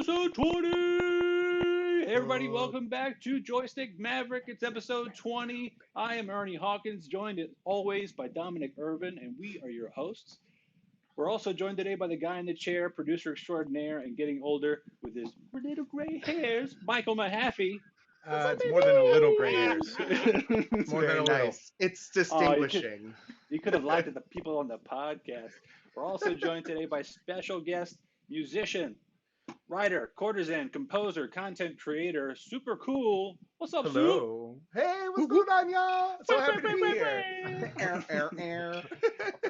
episode 20! Hey everybody, welcome back to Joystick Maverick. It's episode 20. I am Ernie Hawkins, joined as always by Dominic Irvin, and we are your hosts. We're also joined today by the guy in the chair, producer extraordinaire, and getting older with his little gray hairs, Michael Mahaffey. It's more than a little gray hairs. It's More than very a little. nice. It's distinguishing. You could have lied to the people on the podcast. We're also joined today by special guest, musician, writer, courtesan, composer, content creator, SoopurKul. What's up, Soup? Hello. Hey, what's going on, y'all? So happy to be here.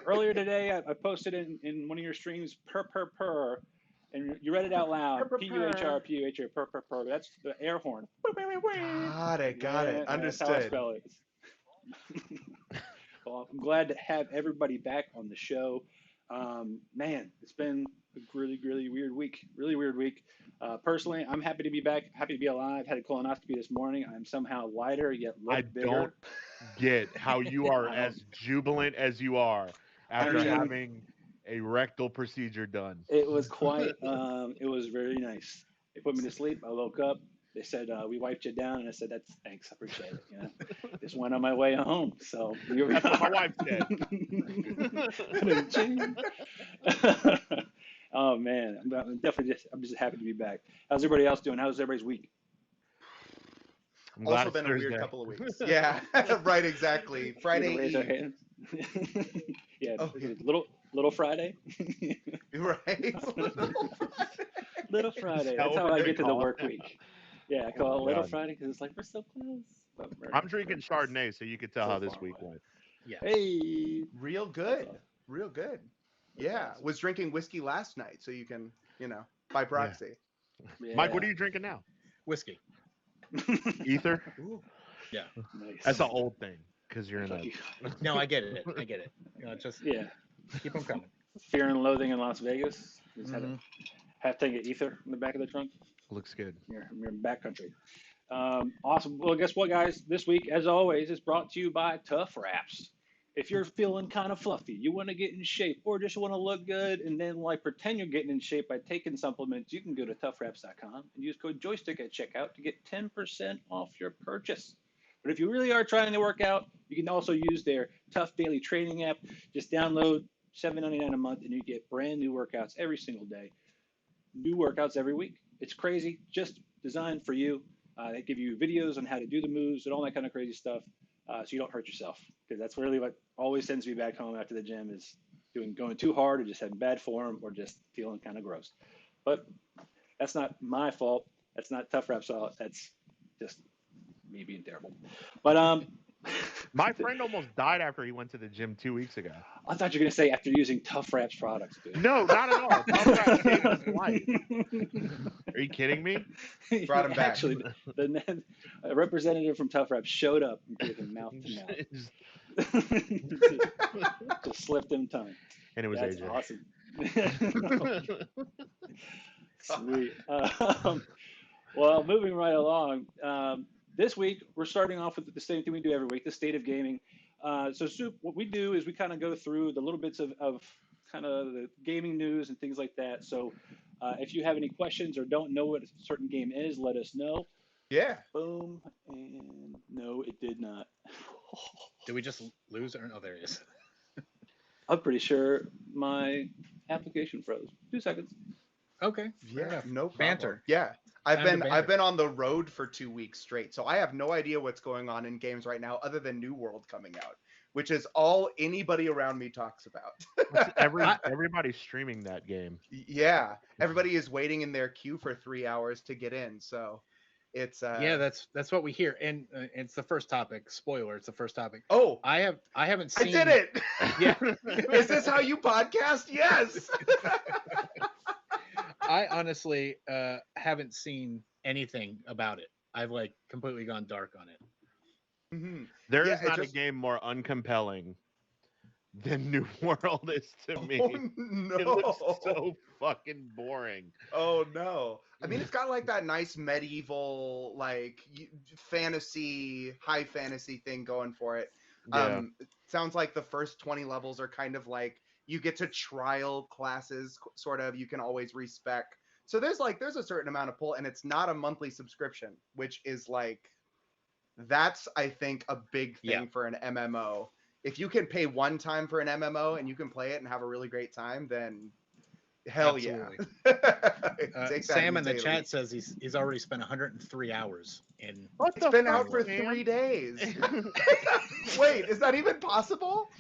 Earlier today, I posted in one of your streams, purr, and you read it out loud. P-U-H-R, P-U-H-R, purr. That's the air horn. Got it. Understood. That's how I spell it. Well, I'm glad to have everybody back on the show. Man, it's been a really weird week. Really weird week. Personally, I'm happy to be back. Happy to be alive. Had a colonoscopy this morning. I'm somehow lighter yet look bigger. I don't get how you are as jubilant as you are after having a rectal procedure done. It was quite. It was very nice. They put me to sleep. I woke up. They said, we wiped you down. And I said, thanks. I appreciate it. You know, just went on my way home. So that's what my wife said. Oh, man. I'm just happy to be back. How's everybody else doing? How's everybody's week? I'm glad also been Thursday. a weird couple of weeks. Yeah, right, exactly. Friday Raise our Eve. hands. Yeah, Oh, yeah. Little Friday. Right? Little Friday. That's how I get to the work week. Yeah, I call it Little Friday because it's like we're so close. I'm drinking Chardonnay, so you could tell how this week went. Yeah. Hey. Real good. Yeah, was drinking whiskey last night, so you can, by proxy. Yeah. Mike, what are you drinking now? Whiskey. Ether? Ooh. Yeah. Nice. That's an old thing because you're in a. No, I get it. Just keep them coming. Fear and Loathing in Las Vegas. Just had a thing of ether in the back of the trunk. Looks good. You're in backcountry. Awesome. Well, guess what, guys? This week, as always, is brought to you by Tough Wraps. If you're feeling kind of fluffy, you want to get in shape, or just want to look good and then pretend you're getting in shape by taking supplements, you can go to toughwraps.com and use code Joystick at checkout to get 10% off your purchase. But if you really are trying to work out, you can also use their Tough Daily Training app. Just download $7.99 a month and you get brand new workouts every single day. New workouts every week. It's crazy, just designed for you. They give you videos on how to do the moves and all that kind of crazy stuff, so you don't hurt yourself. Because that's really what always sends me back home after the gym is going too hard or just having bad form or just feeling kind of gross. But that's not my fault. That's not Tough Wrap's fault. That's just me being terrible. But my friend almost died after he went to the gym 2 weeks ago. I thought you were going to say after using Tough Wraps products, dude. No, not at all. Tough Wraps saved his life. Are you kidding me? Brought him back. Actually, a representative from Tough Wraps showed up and gave him mouth to mouth. Just slipped him tongue. And it was That's AJ. Awesome. Sweet. Well, moving right along. This week, we're starting off with the same thing we do every week, the state of gaming. So, Soup, what we do is we kind of go through the little bits of kind of the gaming news and things like that. So if you have any questions or don't know what a certain game is, let us know. Yeah. Boom. And no, it did not. Did we just lose? Or no, there it is. I'm pretty sure my application froze. 2 seconds. Okay. Yeah, no problem. Banter. Yeah. I've Banter. been on the road for 2 weeks straight, so I have no idea what's going on in games right now other than New World coming out, which is all anybody around me talks about. Everybody's streaming that game. Yeah, everybody is waiting in their queue for 3 hours to get in, so it's yeah, that's what we hear, and it's the first topic. Spoiler: it's the first topic. Oh, I haven't seen. I did it. Yeah. Is this how you podcast? Yes. I honestly haven't seen anything about it. I've completely gone dark on it. Mm-hmm. There is not a game more uncompelling than New World is to me. Oh, no. It looks so fucking boring. Oh no. I mean, it's got that nice medieval, fantasy, high fantasy thing going for it. Yeah. It sounds like the first 20 levels are kind of you get to trial classes, sort of. You can always respec So there's a certain amount of pull, and it's not a monthly subscription, which is like, that's I think a big thing for an MMO. If you can pay one time for an MMO and you can play it and have a really great time, then hell Absolutely. yeah. Take that Sam in the daily. chat says he's already spent 103 hours in. What It's the been fuck, out for man? 3 days. Wait, is that even possible?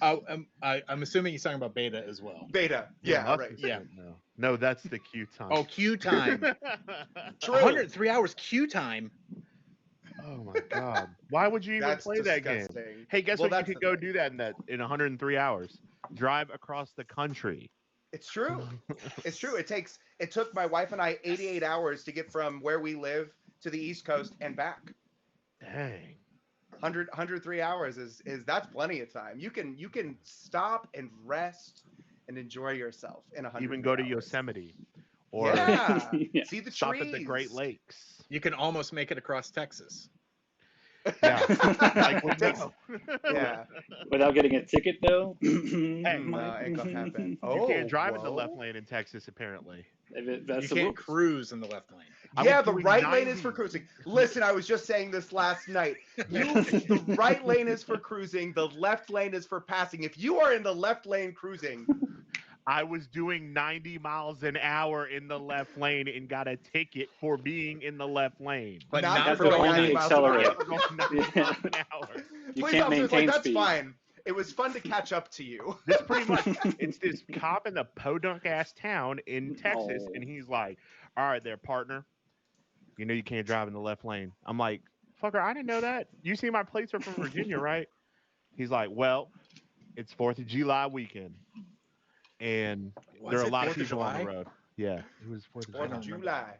I'm assuming he's talking about beta as well. Beta. Yeah, must right. have said no, that's the queue time. Oh, queue time. True. 103 hours queue time. Oh my god! Why would you even That's play that game? disgusting. Hey, guess Well, what? You that's could the go thing. do that in 103 hours. Drive across the country. It's true. It's true. It took my wife and I 88 hours to get from where we live to the East Coast and back. Dang. 103 hours is that's plenty of time. You can stop and rest and enjoy yourself in 100. Even go to Yosemite, or yeah. Yeah. See the trees. stop at the Great Lakes. You can almost make it across Texas. Yeah, like we Takes- know. Yeah. Without getting a ticket though. No, ain't gonna happen. You can't drive in the whoa. left lane in Texas, apparently. That's You the can't rules. cruise in the left lane. I Yeah, was the doing right lane 90. is for cruising. Listen, I was just saying this last night. The right lane is for cruising. The left lane is for passing. If you are in the left lane cruising, I was doing 90 miles an hour in the left lane and got a ticket for being in the left lane. But Not not for for going going 90 miles an hour. accelerate. For going 90 miles an hour. You police can't officer's maintain like, that's speed. fine. It was fun to catch up to you. This pretty much, it's this cop in the podunk ass town in Texas, Oh. and he's like, "All right, there, partner. You know you can't drive in the left lane." I'm like, "Fucker, I didn't know that. You see my plates are from Virginia, right?" He's like, "Well, it's 4th of July weekend, and Was there are a it lot 4th of of people on the July? road." Yeah, it was 4th of 4th July. of July.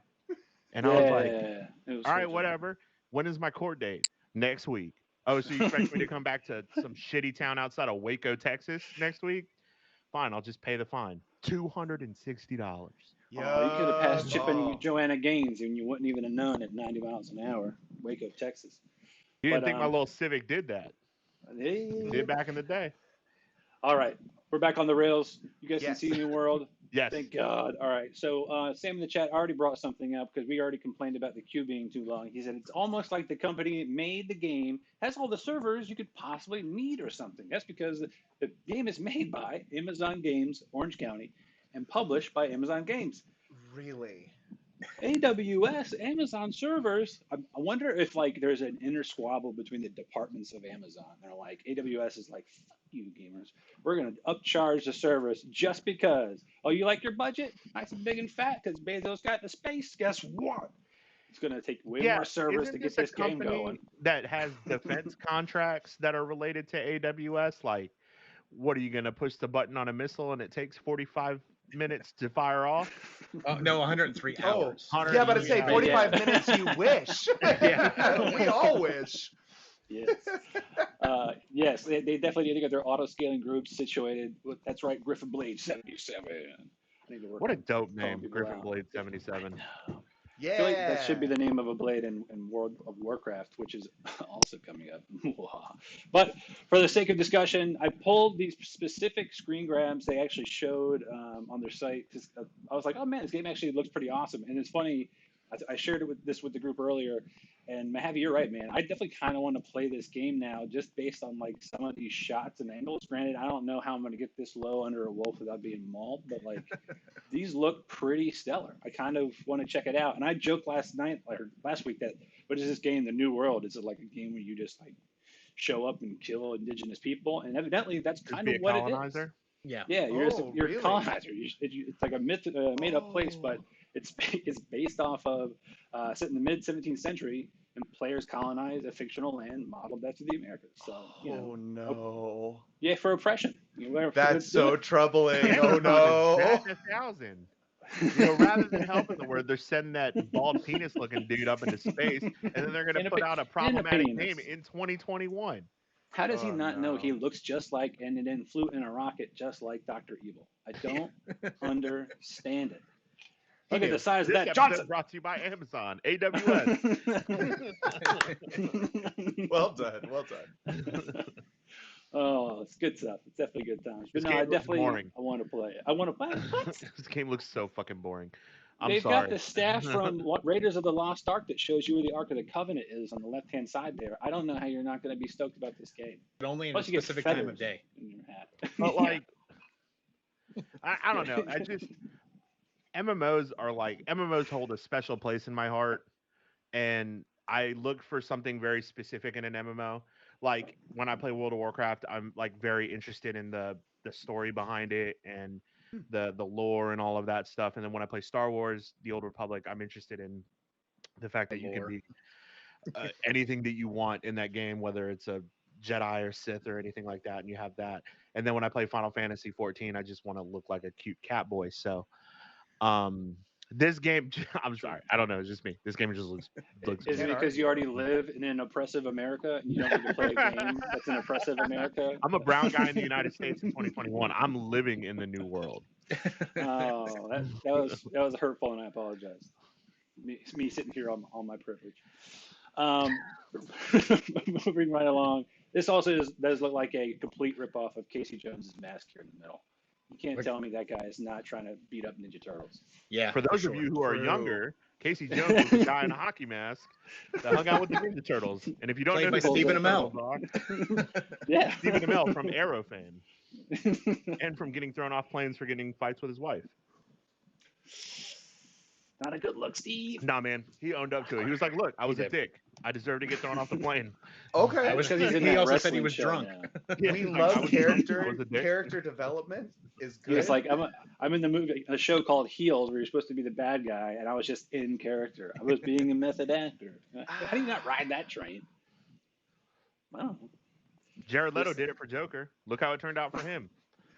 And I was like, It was "All right, cool. whatever. When is my court date? Next week." Oh, so you expect me to come back to some shitty town outside of Waco, Texas next week? Fine, I'll just pay the fine. $260. Oh, you could have passed Chip and Oh. Joanna Gaines, and you wouldn't even have known at 90 miles an hour, Waco, Texas. You didn't But, think my little Civic did that? Did back in the day. All right, we're back on the rails. You guys Yes. can see New World. Yes. Thank God. All right. So Sam in the chat already brought something up because we already complained about the queue being too long. He said it's almost like the company made the game, has all the servers you could possibly need or something. That's because the game is made by Amazon Games, Orange County, and published by Amazon Games. Really? AWS, Amazon servers. I wonder if like there's an inner squabble between the departments of Amazon. They're like, AWS is like, fuck you gamers. We're gonna upcharge the servers just because. Oh, you like your budget? Nice and big and fat because Bezos got the space. Guess what? It's gonna take way more servers isn't to get this this a game company going. that has defense contracts that are related to AWS? Like, what are you gonna push the button on a missile and it takes 45 minutes to fire off? No, 103 hours. Yeah, but it's say 45 Yeah. minutes you wish. Yeah. We all wish. Yes. Yes, they definitely need to get their auto scaling groups situated. That's right, Griffin Blade 77. I need to work What a on dope calling name, people Griffin out. Blade 77. Yeah. I feel like that should be the name of a blade in World of Warcraft, which is also coming up. But for the sake of discussion, I pulled these specific screen grabs they actually showed on their site. I was like, oh man, this game actually looks pretty awesome. And it's funny, I shared this with the group earlier, and Mahavi, you're right, man. I definitely kind of want to play this game now just based on like some of these shots and angles. Granted, I don't know how I'm going to get this low under a wolf without being mauled, but like these look pretty stellar. I kind of want to check it out. And I joked last week that what is this game, The New World? Is it like a game where you just like show up and kill indigenous people? And evidently that's Just kind be of a what colonizer? it is. Yeah. Yeah, you're Oh, you're really? a colonizer. It's like a made up place, but it's based off of set in the mid 17th century, and players colonize a fictional land modeled after the Americas. So Oh no. yeah, for oppression. That's so troubling. Oh Amazon no. is batting 1,000. You know, rather than helping the world, they're sending that bald penis-looking dude up into space, and then they're going And to a put pe- out a and a problematic penis. game in 2021. How does he Oh, not know no. he looks just like and then flew in a rocket just like Dr. Evil? I don't understand it. Look at the size of This that episode Johnson. brought to you by Amazon, AWS. Well done. Well done. Oh, it's good stuff. It's definitely good times. But This no, game I looks definitely boring. I want to play it. I want to play it. What? This game looks so fucking boring. I'm They've sorry. got the staff from Raiders of the Lost Ark that shows you where the Ark of the Covenant is on the left-hand side there. I don't know how you're not going to be stoked about this game. But only in a Plus, you get specific time of feathers day. in your hat. But Yeah. like, I don't know. MMOs hold a special place in my heart, and I look for something very specific in an MMO. Like when I play World of Warcraft, I'm like very interested in the story behind it and the lore and all of that stuff. And then when I play Star Wars: The Old Republic, I'm interested in the fact that you can Lore. be anything that you want in that game, whether it's a Jedi or Sith or anything like that, and you have that. And then when I play Final Fantasy 14, I just want to look like a cute cat boy. So, this game, I'm sorry, I don't know, it's just me. This game just looks Is it Can't because you argue. already live in an oppressive America and you don't need to play a game that's an oppressive America? I'm a brown guy in the United States in 2021. I'm living in the new world. Oh, that was hurtful, and I apologize. Me sitting here on my privilege. Moving right along. This also does look like a complete ripoff of Casey Jones's Mask here in the middle. You can't tell me that guy is not trying to beat up Ninja Turtles. Yeah. For those sure. of you who are True. younger, Casey Jones was a guy in a hockey mask that hung out with the Ninja Turtles. And if you don't Played know by who the Stephen Ninja Amell. Turtles are, Yeah. Stephen Amell from Arrow fame, and from getting thrown off planes for getting fights with his wife. Not a good look, Steve. Nah, man, he owned up to it. He was like, "Look, I was a did. dick. I deserve to get thrown off the plane." Okay. I was- Because he's in He that also said he wrestling was show drunk. now. Yeah, We he's like, love "I was drunk, I character was a dick." character development is He good. was like, I'm in the movie, a show called Heels, where you're supposed to be the bad guy, and I was just in character. I was being a method actor. How do you not ride that train? I don't know. Jared Leto did it for Joker. Look how it turned out for him.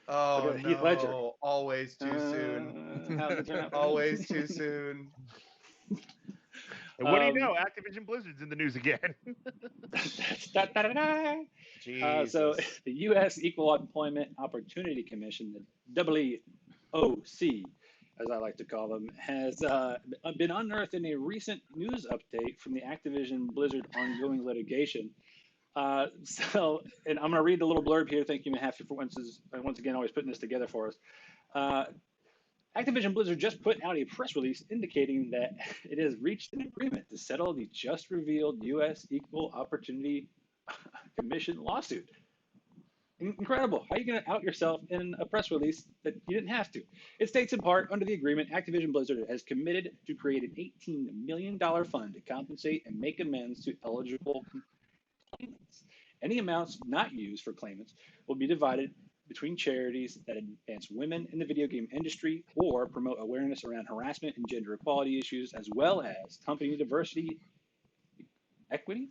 Oh Look at Heath Ledger. no! Always too soon. How'd it turn out? Always too soon. And what do you know? Activision Blizzard's in the news again. Jesus. So the U.S. Equal Employment Opportunity Commission, the EEOC, as I like to call them, has been unearthed in a recent news update from the Activision Blizzard ongoing litigation. And I'm going to read the little blurb here. Thank you, Mahaffey, for once again always putting this together for us. Activision Blizzard just put out a press release indicating that it has reached an agreement to settle the just revealed U.S. Equal Opportunity Commission lawsuit. Incredible. How are you going to out yourself in a press release that you didn't have to? It states in part, under the agreement, Activision Blizzard has committed to create an $18 million fund to compensate and make amends to eligible claimants. Any amounts not used for claimants will be divided between charities that advance women in the video game industry or promote awareness around harassment and gender equality issues, as well as company diversity, equity,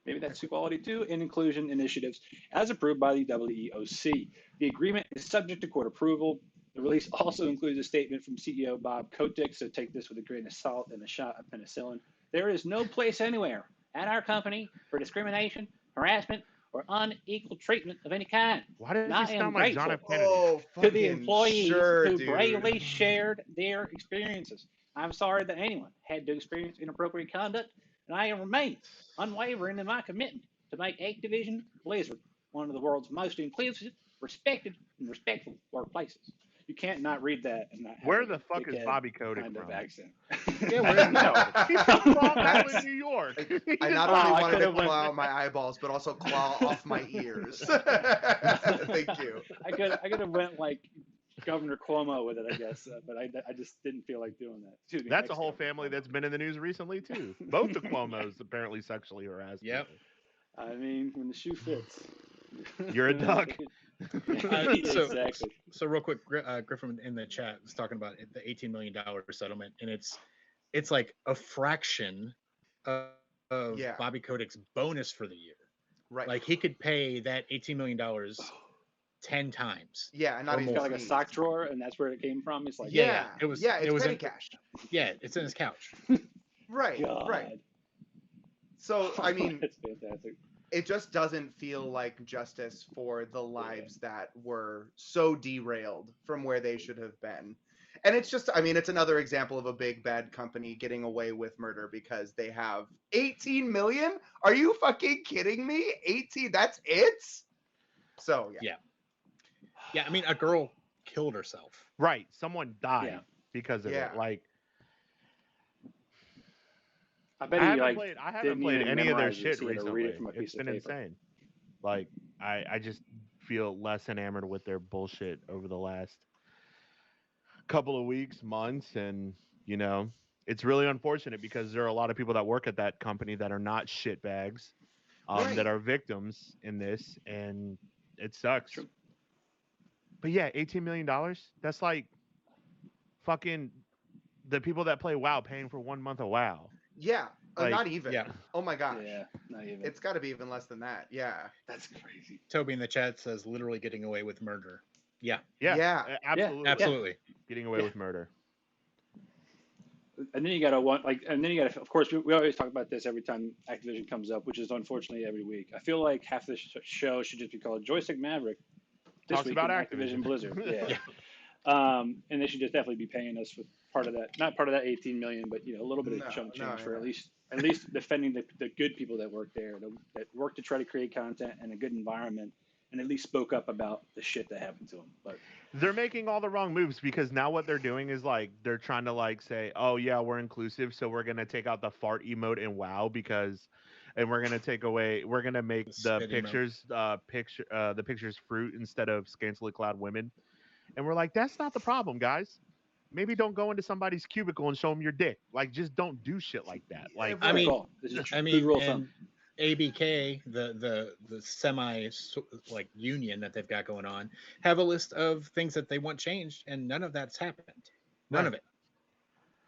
maybe that's equality too, and inclusion initiatives as approved by the EEOC. The agreement is subject to court approval. The release also includes a statement from CEO Bob Kotick, so take this with a grain of salt and a shot of penicillin. There is no place anywhere at our company for discrimination, harassment, or unequal treatment of any kind. Why does I he am sound like John F. grateful Kennedy? Oh, to the fucking employees sure, who dude. bravely shared their experiences. I'm sorry that anyone had to experience inappropriate conduct, and I remain unwavering in my commitment to make Activision Blizzard one of the world's most inclusive, respected, and respectful workplaces. You can't not read that and not have Where a the fuck is dickhead Bobby Kotick kind of from? accent. Yeah, where- No, he's from Long Island, New York. I not Oh, only I wanted to could've went- claw out my eyeballs, but also claw off my ears. Thank you. I could have went like Governor Cuomo with it, I guess, but I just didn't feel like doing that. Excuse me, That's a whole ex-Governor family Cuomo. that's been in the news recently too. Both the Cuomos apparently sexually harassed. Yep. people. I mean, when the shoe fits. You're a duck. Exactly. So real quick, Griffin in the chat was talking about the $18 million settlement, and it's like a fraction of Yeah. Bobby Kotick's bonus for the year. Right. Like he could pay that $18 million 10 times. yeah, and not or even He's got like a sneezed. sock drawer, and that's where it came from. He's like, Yeah, it was- Yeah, it's it was petty in- cash. Yeah, it's in his couch. Right. God. Right. So I mean, That's fantastic. it just doesn't feel like justice for the lives that were so derailed from where they should have been. And it's just, I mean, it's another example of a big bad company getting away with murder because they have 18 million? Are you fucking kidding me? 18, that's it? So yeah. Yeah, I mean, a girl killed herself. Right. Someone died Yeah. because of Yeah. it. Like, I bet I he haven't like played. I haven't didn't played even any of their memorize shit this. He had to read recently. it from a It's piece of been paper. insane. Like, I just feel less enamored with their bullshit over the last couple of weeks, months, and you know, it's really unfortunate because there are a lot of people that work at that company that are not shitbags, Right. that are victims in this, and it sucks. True. But yeah, $18 million. That's like fucking the people that play WoW paying for 1 month of WoW. Yeah. Like, Not even. Yeah. Oh my gosh. Yeah, not even. It's got to be even less than that. Yeah. That's crazy. Toby in the chat says literally getting away with murder. Yeah, Yeah. Absolutely, absolutely. getting away Yeah. with murder. And then you gotta want like, and then you gotta. Of course, we always talk about this every time Activision comes up, which is unfortunately every week. I feel like half the show should just be called Joystick Maverick. This Talks week about in Activision. Activision Blizzard. Yeah. Yeah. And they should just definitely be paying us for part of that, not part of that 18 million, but a little bit of No, chunk no, change for yeah. at least defending the good people that work there, that work to try to create content and a good environment, and at least spoke up about the shit that happened to them. But They're making all the wrong moves because now what they're doing is like they're trying to like say, oh yeah, we're inclusive, so we're gonna take out the fart emote in WoW and we're gonna make The the spit emote. pictures fruit instead of scantily clad women, and we're like, that's not the problem, guys. Maybe don't go into somebody's cubicle and show them your dick. Like, just don't do shit like that. Like, I mean, this is I good mean, rule of and thumb. ABK, the semi like union that they've got going on, have a list of things that they want changed, and none of that's happened. None of it.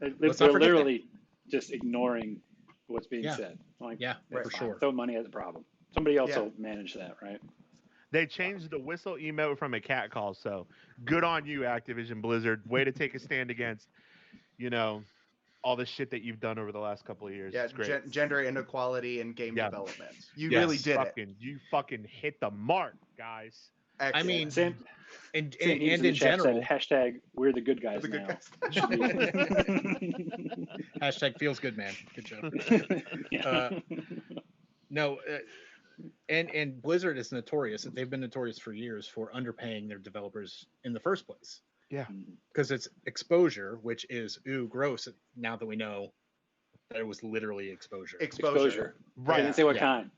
Let's not They're forget that. literally just ignoring what's being Yeah. said. Like, Yeah, it's for fine. sure. Throw money at the problem. Somebody else Yeah. will manage that, right? they changed the whistle emote from a cat call. So good on you, Activision Blizzard. Way to take a stand against, you know, all the shit that you've done over the last couple of years. Yeah. It's great. Gender inequality in game Yeah. development. You Yes. really did it. You fucking hit the mark, guys. Excellent. I mean, Sam, and Sam Heaps in the chat general, said, hashtag we're the good guys the good now. guys. hashtag feels good, man. Good job. Yeah. No, and Blizzard is notorious. They've been notorious for years for underpaying their developers in the first place. Yeah. Because it's exposure, which is gross. Now that we know that it was literally exposure. Exposure. Right. They didn't say what Yeah. kind.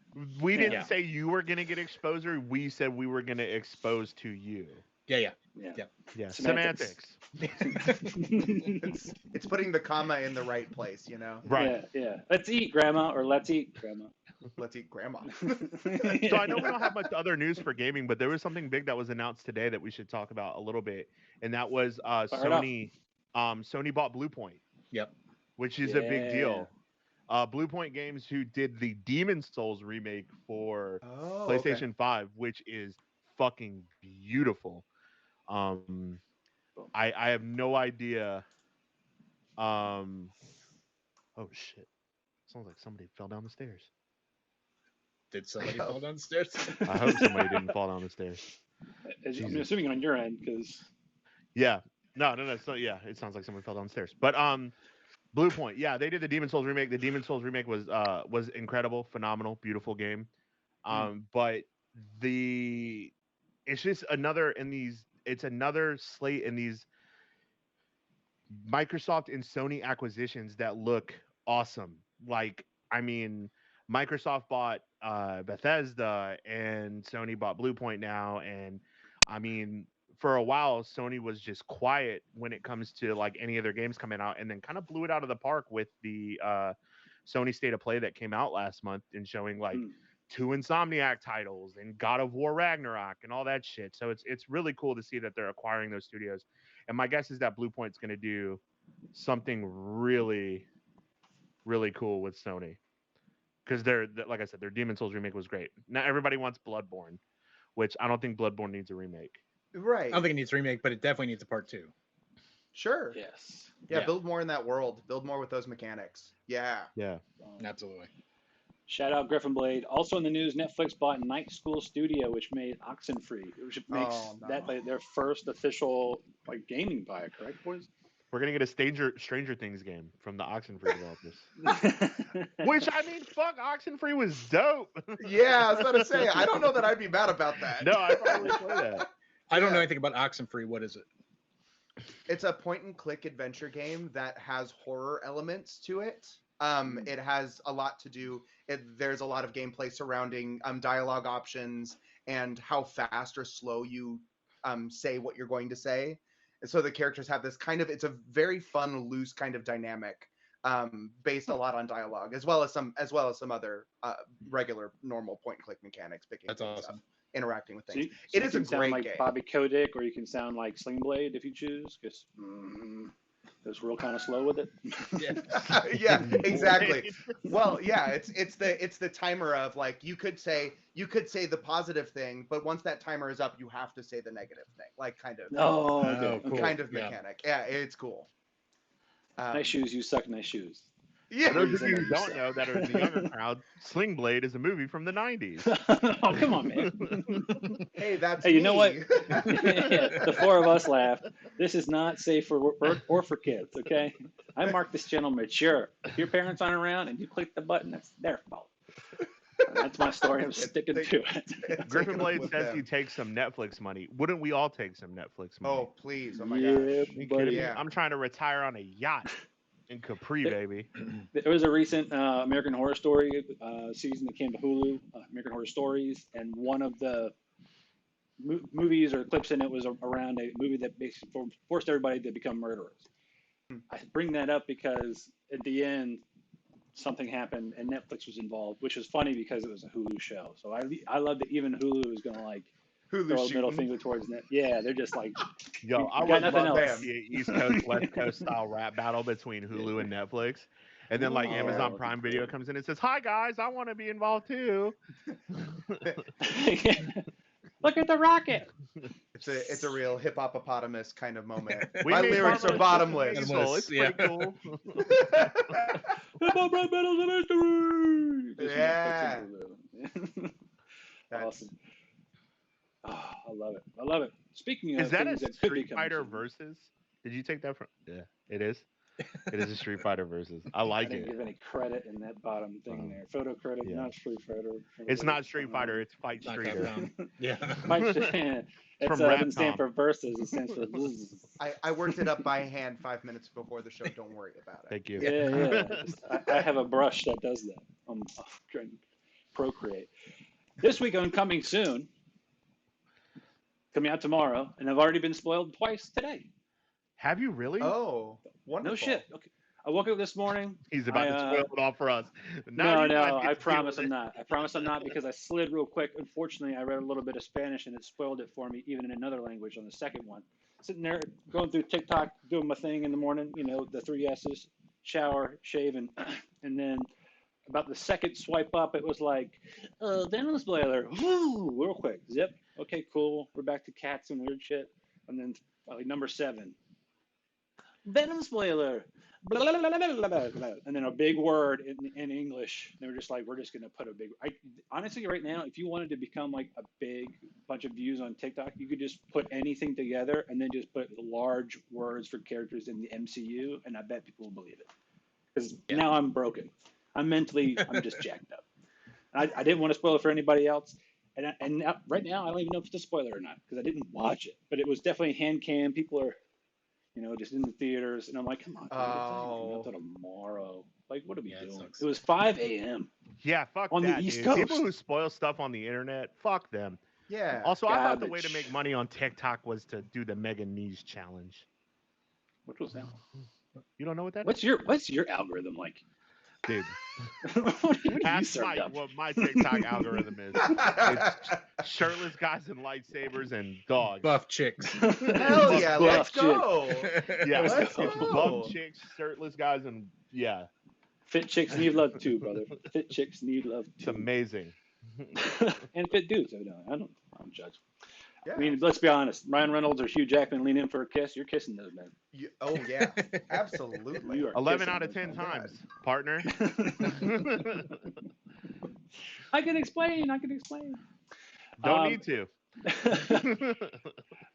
We didn't Yeah. say you were gonna get exposure. We said we were gonna expose to you. Yeah. Yeah. Semantics. It's putting the comma in the right place, you know. Right. Yeah. Let's eat, Grandma, or let's eat, Grandma. Let's eat grandma. So I know we don't have much other news for gaming, but there was something big that was announced today that we should talk about a little bit, and that was Fire it Sony. Sony bought Bluepoint, Yep. which is a big deal. Bluepoint Games, who did the Demon Souls remake for Oh, PlayStation 5, which is fucking beautiful. I have no idea. Oh shit! Sounds like somebody fell down the stairs. Did somebody fall down the stairs? I hope somebody didn't fall down the stairs. I'm Jesus. assuming on your end, because Yeah. No. So yeah, it sounds like someone fell down the stairs. But Bluepoint, yeah, they did the Demon Souls remake. The Demon Souls remake was incredible, phenomenal, beautiful game. But it's just another slate in these Microsoft and Sony acquisitions that look awesome. Like, I mean, Microsoft bought Bethesda and Sony bought Bluepoint now, and I mean, for a while Sony was just quiet when it comes to like any of their games coming out, and then kind of blew it out of the park with the Sony State of Play that came out last month and showing like 2 Insomniac titles and God of War Ragnarok and all that shit. So it's really cool to see that they're acquiring those studios. And my guess is that Bluepoint's going to do something really, really cool with Sony. Because like I said, their Demon Souls remake was great. Now everybody wants Bloodborne, which I don't think Bloodborne needs a remake. Right. I don't think it needs a remake, but it definitely needs a part 2. Sure. yes. Yeah, build more in that world. Build more with those mechanics. Yeah. Yeah. Absolutely. Shout out Griffin Blade. Also in the news, Netflix bought Night School Studio, which made Oxenfree, which makes that like their first official like gaming buy. Correct, boys? We're gonna get a Stranger Things game from the Oxenfree developers. Which I mean, fuck, Oxenfree was dope. Yeah, I was about to say, I don't know that I'd be mad about that. No, I probably play that. I don't know anything about Oxenfree. What is it? It's a point-and-click adventure game that has horror elements to it. It has a lot to do. There's a lot of gameplay surrounding dialogue options and how fast or slow you say what you're going to say. And so the characters have this it's a very fun, loose kind of dynamic, based a lot on dialogue, as well as some other regular normal point-and-click mechanics. Picking That's awesome. up, interacting with So things. you It is a can sound great like game. Bobby Kotick, or you can sound like Sling Blade if you choose. Because it's real kind of slow with it. Yeah, exactly. Well, yeah, it's the timer of like you could say the positive thing, but once that timer is up, you have to say the negative thing, like kind of Cool. kind of mechanic. Yeah, it's cool. Nice shoes, you suck. Nice shoes. Yeah. For those of you who don't know that are in the younger crowd, Sling Blade is a movie from the 90s. Oh, come on, man. Hey, that's Hey, you know what? me. The four of us laughed. This is not safe for work or for kids, okay? I marked this channel mature. If your parents aren't around and you click the button, that's their fault. That's my story. I'm sticking to it. Griffin Blade says he takes some Netflix money. Wouldn't we all take some Netflix money? Oh, please. Oh, my Yeah, gosh. You buddy. kidding me? Yeah. I'm trying to retire on a yacht in Capri, baby. There was a recent American Horror Story season that came to Hulu, American Horror Stories, and one of the movies or clips in it was around a movie that basically forced everybody to become murderers. I bring that up because at the end, something happened and Netflix was involved, which was funny because it was a Hulu show. So I love that even Hulu is going to like Hulu throw a middle shooting. finger towards Net. Yeah, they're just like, Yo, I got would nothing love else. to see an East Coast, West Coast style rap battle between Hulu and Netflix. And then like Oh, Amazon that'd Prime be Video great. comes in and says, "Hi guys, I want to be involved too." Look at the rocket. It's a real hip hopopotamus kind of moment. We My made lyrics are Marvelous bottomless. Mrs. Maisel. It's Yeah. pretty cool. Hip-hop rap battles of history. Just Yeah. Netflix and Hulu. That's- Awesome. Oh, I love it. I love it. Speaking of Is that a things that could be Street coming Fighter soon, versus? Did you take that from? Yeah, it is. It is a Street Fighter versus. I I like didn't it. give any credit in that bottom thing there. Photo credit, yeah. not Street Fighter. It's not Street Fighter. It's Fight Not Streeter. Capcom. Yeah. It from doesn't stand Rapcom. for versus. It stands for bzzz. I worked it up by hand 5 minutes before the show. Don't worry about it. Thank you. Yeah. I have a brush that does that. I'm trying to Procreate. This week on Coming Soon, coming out tomorrow, and I've already been spoiled twice today. Have you really? Oh, wonderful. No shit. Okay. I woke up this morning. He's about to spoil it all for us. No, Now you guys get I to deal promise with I'm it. not. I promise I'm not because I slid real quick. Unfortunately, I read a little bit of Spanish and it spoiled it for me, even in another language on the second one. Sitting there going through TikTok, doing my thing in the morning, the 3 S's, shower, shave, and then about the second swipe up, it was like, Venom spoiler, woo, real quick, zip. Okay, cool. We're back to cats and weird shit. And then number 7, Venom spoiler. Blah, blah, blah, blah, blah, blah, blah. And then a big word in English. They were just like, we're just going to put a big. Honestly, right now, if you wanted to become like a big bunch of views on TikTok, you could just put anything together and then just put large words for characters in the MCU, and I bet people will believe it. Because now I'm broken. I'm just jacked up. I didn't want to spoil it for anybody else. And now, right now, I don't even know if it's a spoiler or not because I didn't watch it. But it was definitely hand cam. People are. Just in the theaters, and I'm like, come on, dude, it's not even until tomorrow. Like, what are we doing? Sucks. It was 5 a.m. Yeah, fuck on that, the East dude. Coast. People who spoil stuff on the internet, fuck them. Yeah. Also, I thought the way Garbage. to make money on TikTok was to do the Mega Knees challenge. What was that? You don't know what that What's your algorithm like? is? Dude, What do you ask served Mike up? what my TikTok algorithm is. It's shirtless guys and lightsabers and dogs. Buff chicks. Hell yeah, Buff let's chick. go. Yeah, Let's it's go. bum chicks, shirtless guys, and yeah, Fit chicks need love too, brother. Fit chicks need love it's too. amazing. And fit dudes, evidently. I don't judge. Yeah. I mean, let's be honest. Ryan Reynolds or Hugh Jackman lean in for a kiss. You're kissing those men. Oh yeah, absolutely. You are 11 kissing out of those 10 men. times, partner. I can explain. Don't need to.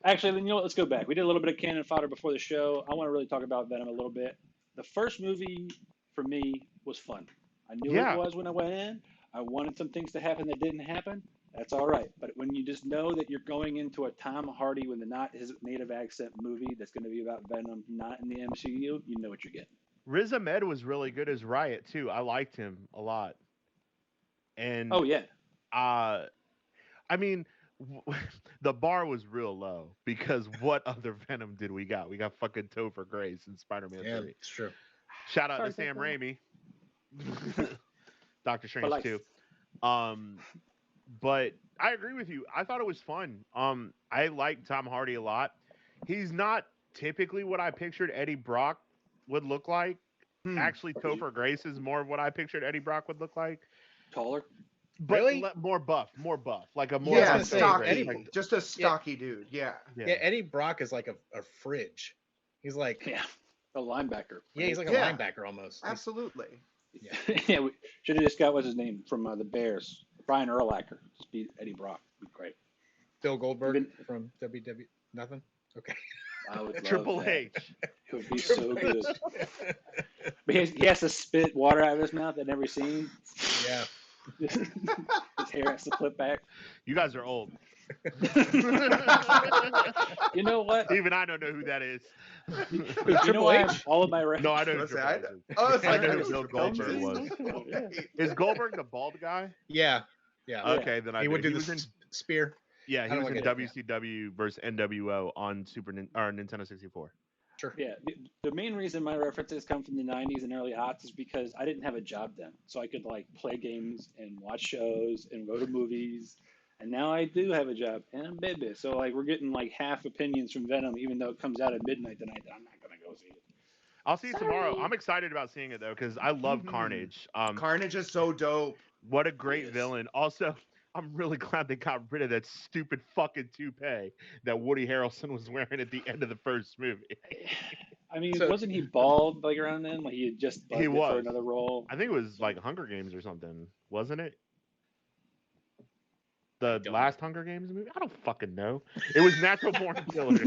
Actually, then let's go back. We did a little bit of cannon fodder before the show. I want to really talk about Venom a little bit. The first movie for me was fun. I knew it was when I went in. I wanted some things to happen that didn't happen. That's all right. But when you just know that you're going into a Tom Hardy with not his native accent movie that's going to be about Venom, not in the MCU, you know what you're getting. Riz Ahmed was really good as Riot too. I liked him a lot. And I mean, the bar was real low because what other Venom did we got? We got fucking Topher Grace in Spider-Man 3. It's true. Shout out to Sam Raimi. Doctor Strange too. But I agree with you. I thought it was fun. I like Tom Hardy a lot. He's not typically what I pictured Eddie Brock would look like. Actually, Topher Grace is more of what I pictured Eddie Brock would look like. Taller? But really? More buff, like a more stocky, just a stocky dude. Yeah, Eddie Brock is like a fridge. He's like a linebacker. Yeah, he's like a linebacker almost. Absolutely. Yeah. We should have just got what's his name from the Bears, Brian Urlacher. Just beat Eddie Brock. Be great. Phil Goldberg from WW. Nothing. Okay. I would love Triple that. H. It would be so good. But he has to spit water out of his mouth at every scene. Yeah. His hair has to flip back. You guys are old. You know what? Even I don't know who that is. You know why all of my No, I don't know. I know who Bill Goldberg was. Is Goldberg the bald guy? Yeah. Okay, then he would do the spear. Yeah, he was in WCW versus NWO on Nintendo 64. Sure. Yeah, the main reason my references come from the 90s and early aughts is because I didn't have a job then. So I could play games and watch shows and go to movies. And now I do have a job and I'm baby. So we're getting half opinions from Venom, even though it comes out at midnight tonight that I'm not going to go see it. I'll see it tomorrow. I'm excited about seeing it though, because I love Carnage. Carnage is so dope. What a great villain. Also, I'm really glad they got rid of that stupid fucking toupee that Woody Harrelson was wearing at the end of the first movie. I mean, wasn't he bald around then? He had just bugged for another role. I think it was Hunger Games or something, wasn't it? The last Hunger Games movie? I don't fucking know. It was Natural Born Killers.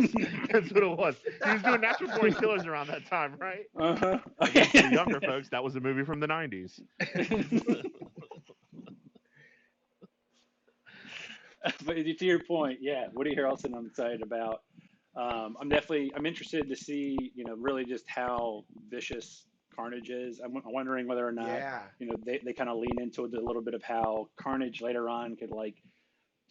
That's what it was. He was doing Natural Born Killers around that time, right? Uh-huh. For the younger folks, that was a movie from the 90s. But to your point, Woody Harrelson I'm excited about. I'm interested to see, really just how vicious Carnage is. I'm wondering whether or not, they kind of lean into it a little bit of how Carnage later on could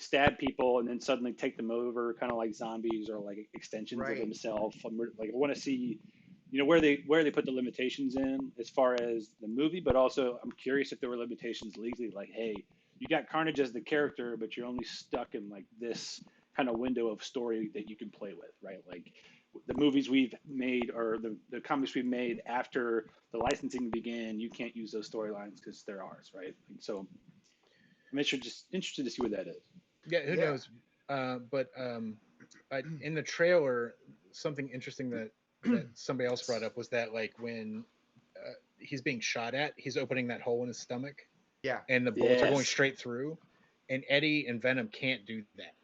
stab people and then suddenly take them over, kind of like zombies or extensions of himself. I want to see, where they put the limitations in as far as the movie, but also I'm curious if there were limitations legally, hey, you got Carnage as the character, but you're only stuck in this kind of window of story that you can play with, right? The movies we've made or the comics we've made after the licensing began, you can't use those storylines because they're ours, right? So I'm interested to see what that is. Yeah, who knows? But in the trailer, something interesting that somebody else brought up was that when he's being shot at, he's opening that hole in his stomach. Yeah. And the bullets are going straight through. And Eddie and Venom can't do that.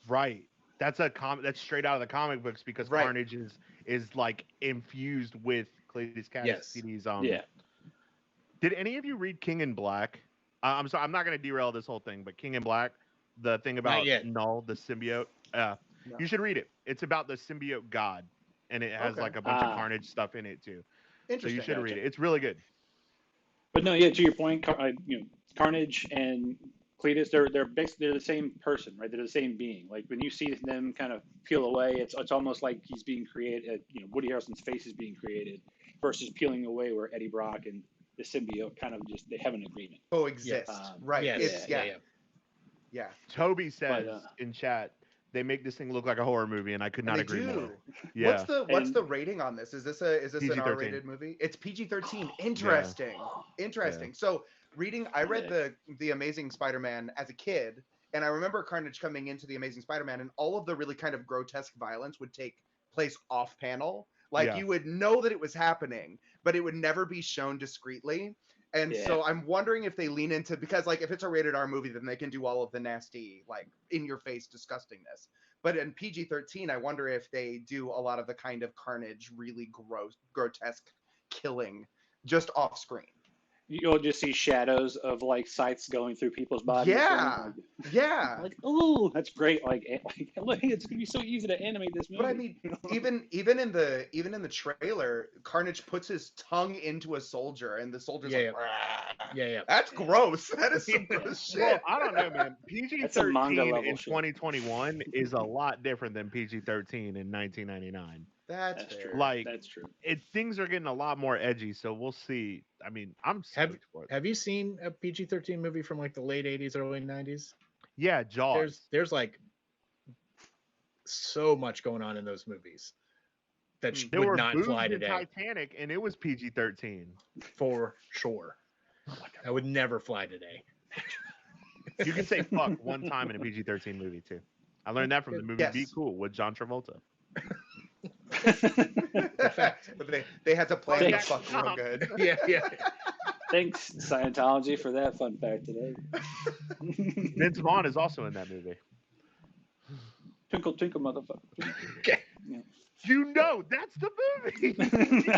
Right. That's that's straight out of the comic books because Carnage is infused with Cletus Cassidy's Did any of you read King in Black? I'm sorry, I'm not going to derail this whole thing, but King in Black, the thing about Null, the symbiote. You should read it. It's about the symbiote god, and it has a bunch of Carnage stuff in it too. Interesting. So you should read it. It's really good. But no, to your point, Carnage and Cletus, they're basically the same person, right? They're the same being. When you see them kind of peel away, it's almost like he's being created. Woody Harrelson's face is being created versus peeling away, where Eddie Brock and the symbiote kind of they have an agreement. Coexist, right? Yeah. Toby says in chat, they make this thing look like a horror movie, and I could not agree more. Yeah. What's the rating on this? Is this an R-rated movie? It's PG-13. Interesting. Interesting. Yeah. So I read the Amazing Spider-Man as a kid, and I remember Carnage coming into the Amazing Spider-Man, and all of the really kind of grotesque violence would take place off panel. You would know that it was happening, but it would never be shown discreetly. And so I'm wondering if they lean into, because if it's a rated R movie, then they can do all of the nasty, in your face disgustingness. But in PG-13, I wonder if they do a lot of the kind of carnage, really grotesque killing just off screen. You'll just see shadows of like scythes going through people's bodies. Yeah, yeah. Like, oh, that's great. Like, look, it's gonna be so easy to animate this movie. But I mean, even in the trailer, Carnage puts his tongue into a soldier, and the soldier's like, yeah. That's gross. That is some gross shit. Well, I don't know, man. That's a manga PG-13 level in shit. 2021 is a lot different than PG-13 in 1999. That's true. fair. Like, That's true. Things are getting a lot more edgy, so we'll see. I mean, I'm stoked for it. Have you seen a PG-13 movie from like the late 80s, early 90s? Yeah, Jaws. There's like so much going on in those movies that There would were not boobs fly in today Titanic, and it was PG-13. for sure. That would never fly today. You can say fuck one time in a PG-13 movie too. I learned that from the movie Yes. Be Cool with John Travolta. But they had to plan the Thanks. fuck real good. Yeah. Thanks, Scientology, for that fun fact today. Vince Vaughn is also in that movie. Twinkle, twinkle, motherfucker. Okay. Yeah. You know, that's the movie.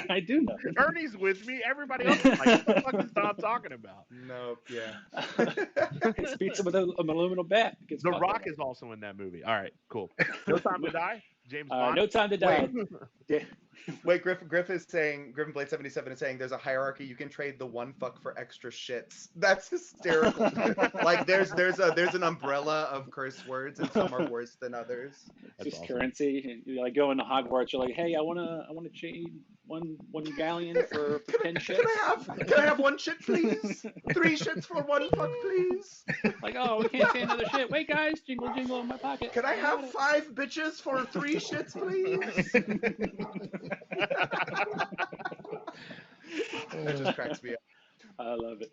I do know. Ernie's with me. Everybody else is like, what the fuck is Tom talking about? Nope. Yeah. He beats him with an aluminum bat. Gets The caught Rock by is also in that movie. All right, cool. No Time to Die. James that. Bond. No Time to Die. Yeah. Wait, Griff is saying, Griffin Blade 77 is saying there's a hierarchy. You can trade the one fuck for extra shits. That's hysterical. Like there's an umbrella of curse words, and some are worse than others. It's just awesome. currency. You like go into Hogwarts. You're like, hey, I wanna trade one galleon for 10 shits. Can I have one shit, please? 3 shits for one fuck, please. Like, oh, we can't say another shit. Wait, guys, jingle jingle in my pocket. Can I have 5 bitches for 3 shits, please? That just cracks me up. I love it.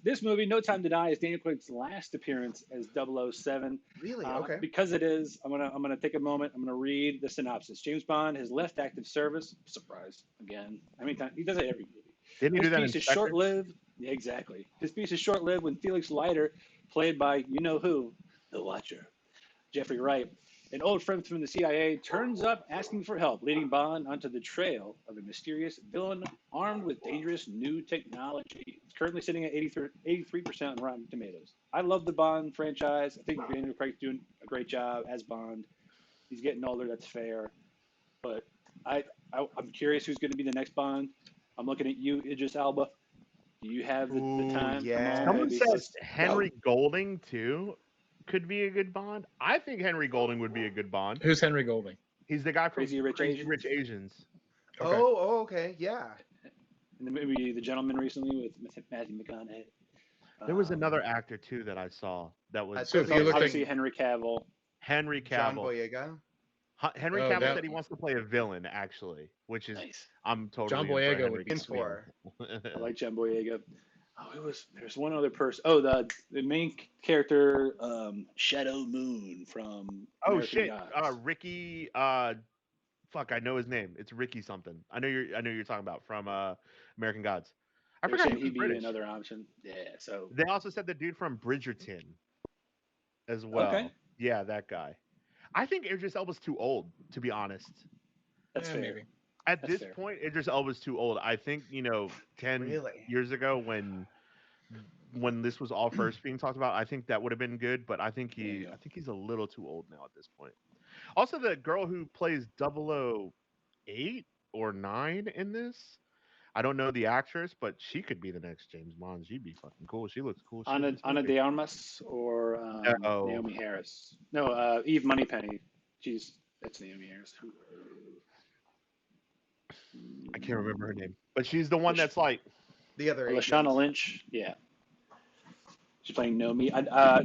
This movie, No Time to Die, is Daniel Craig's last appearance as 007. Really? Okay. Because it is, I'm gonna take a moment. I'm gonna read the synopsis. James Bond has left active service. Surprise again. I mean, he does it every movie. Didn't he do His that in piece is Spectre? short-lived. Yeah, exactly. His piece is short-lived when Felix Leiter, played by you know who, the Watcher, Jeffrey Wright, an old friend from the CIA, turns up asking for help, leading Bond onto the trail of a mysterious villain armed with dangerous new technology. It's currently sitting at 83% on Rotten Tomatoes. I love the Bond franchise. I think Daniel Craig's doing a great job as Bond. He's getting older, that's fair. But I'm curious who's going to be the next Bond. I'm looking at you, Idris Elba. Do you have the time? yeah. Come on, Someone baby. says Henry Golding too could be a good Bond. I think Henry Golding would be a good Bond. Who's Henry Golding? He's the guy from Crazy Rich Asians? Rich Asians. Okay. Oh, okay, yeah. In the movie The Gentleman recently with Matthew McConaughey. There was another actor too that I saw that was So if you look at obviously Henry Cavill. Henry John Cavill. Boyega. Henry Oh, Cavill that- said he wants to play a villain actually, which is Nice. I'm totally John in for Boyega Henry would be In Cavill. for. I like John Boyega. Oh, there's one other person. Oh, the main character, Shadow Moon from Oh American shit, Gods. Ricky. Fuck, I know his name. It's Ricky something. I know you're talking about from American Gods. I They're forgot saying he was he'd be British. another option. Yeah, so They also said the dude from Bridgerton as well. Okay. Yeah, that guy. I think Idris Elba's too old, to be honest. that's fair. maybe. At That's this fair. point, Idris Elba's too old. I think 10 Really? years ago when this was all first being talked about, I think that would have been good. But I think There you go. he's a little too old now at this point. Also, the girl who plays 008 or 9 in this, I don't know the actress, but she could be the next James Bond. She'd be fucking cool. She looks cool. Ana de Armas or No. Naomi Harris. No, Eve Moneypenny. That's Naomi Harris. I can't remember her name, but she's the one that's like. The other Lashana agent. Lynch. Yeah. She's playing Nomi.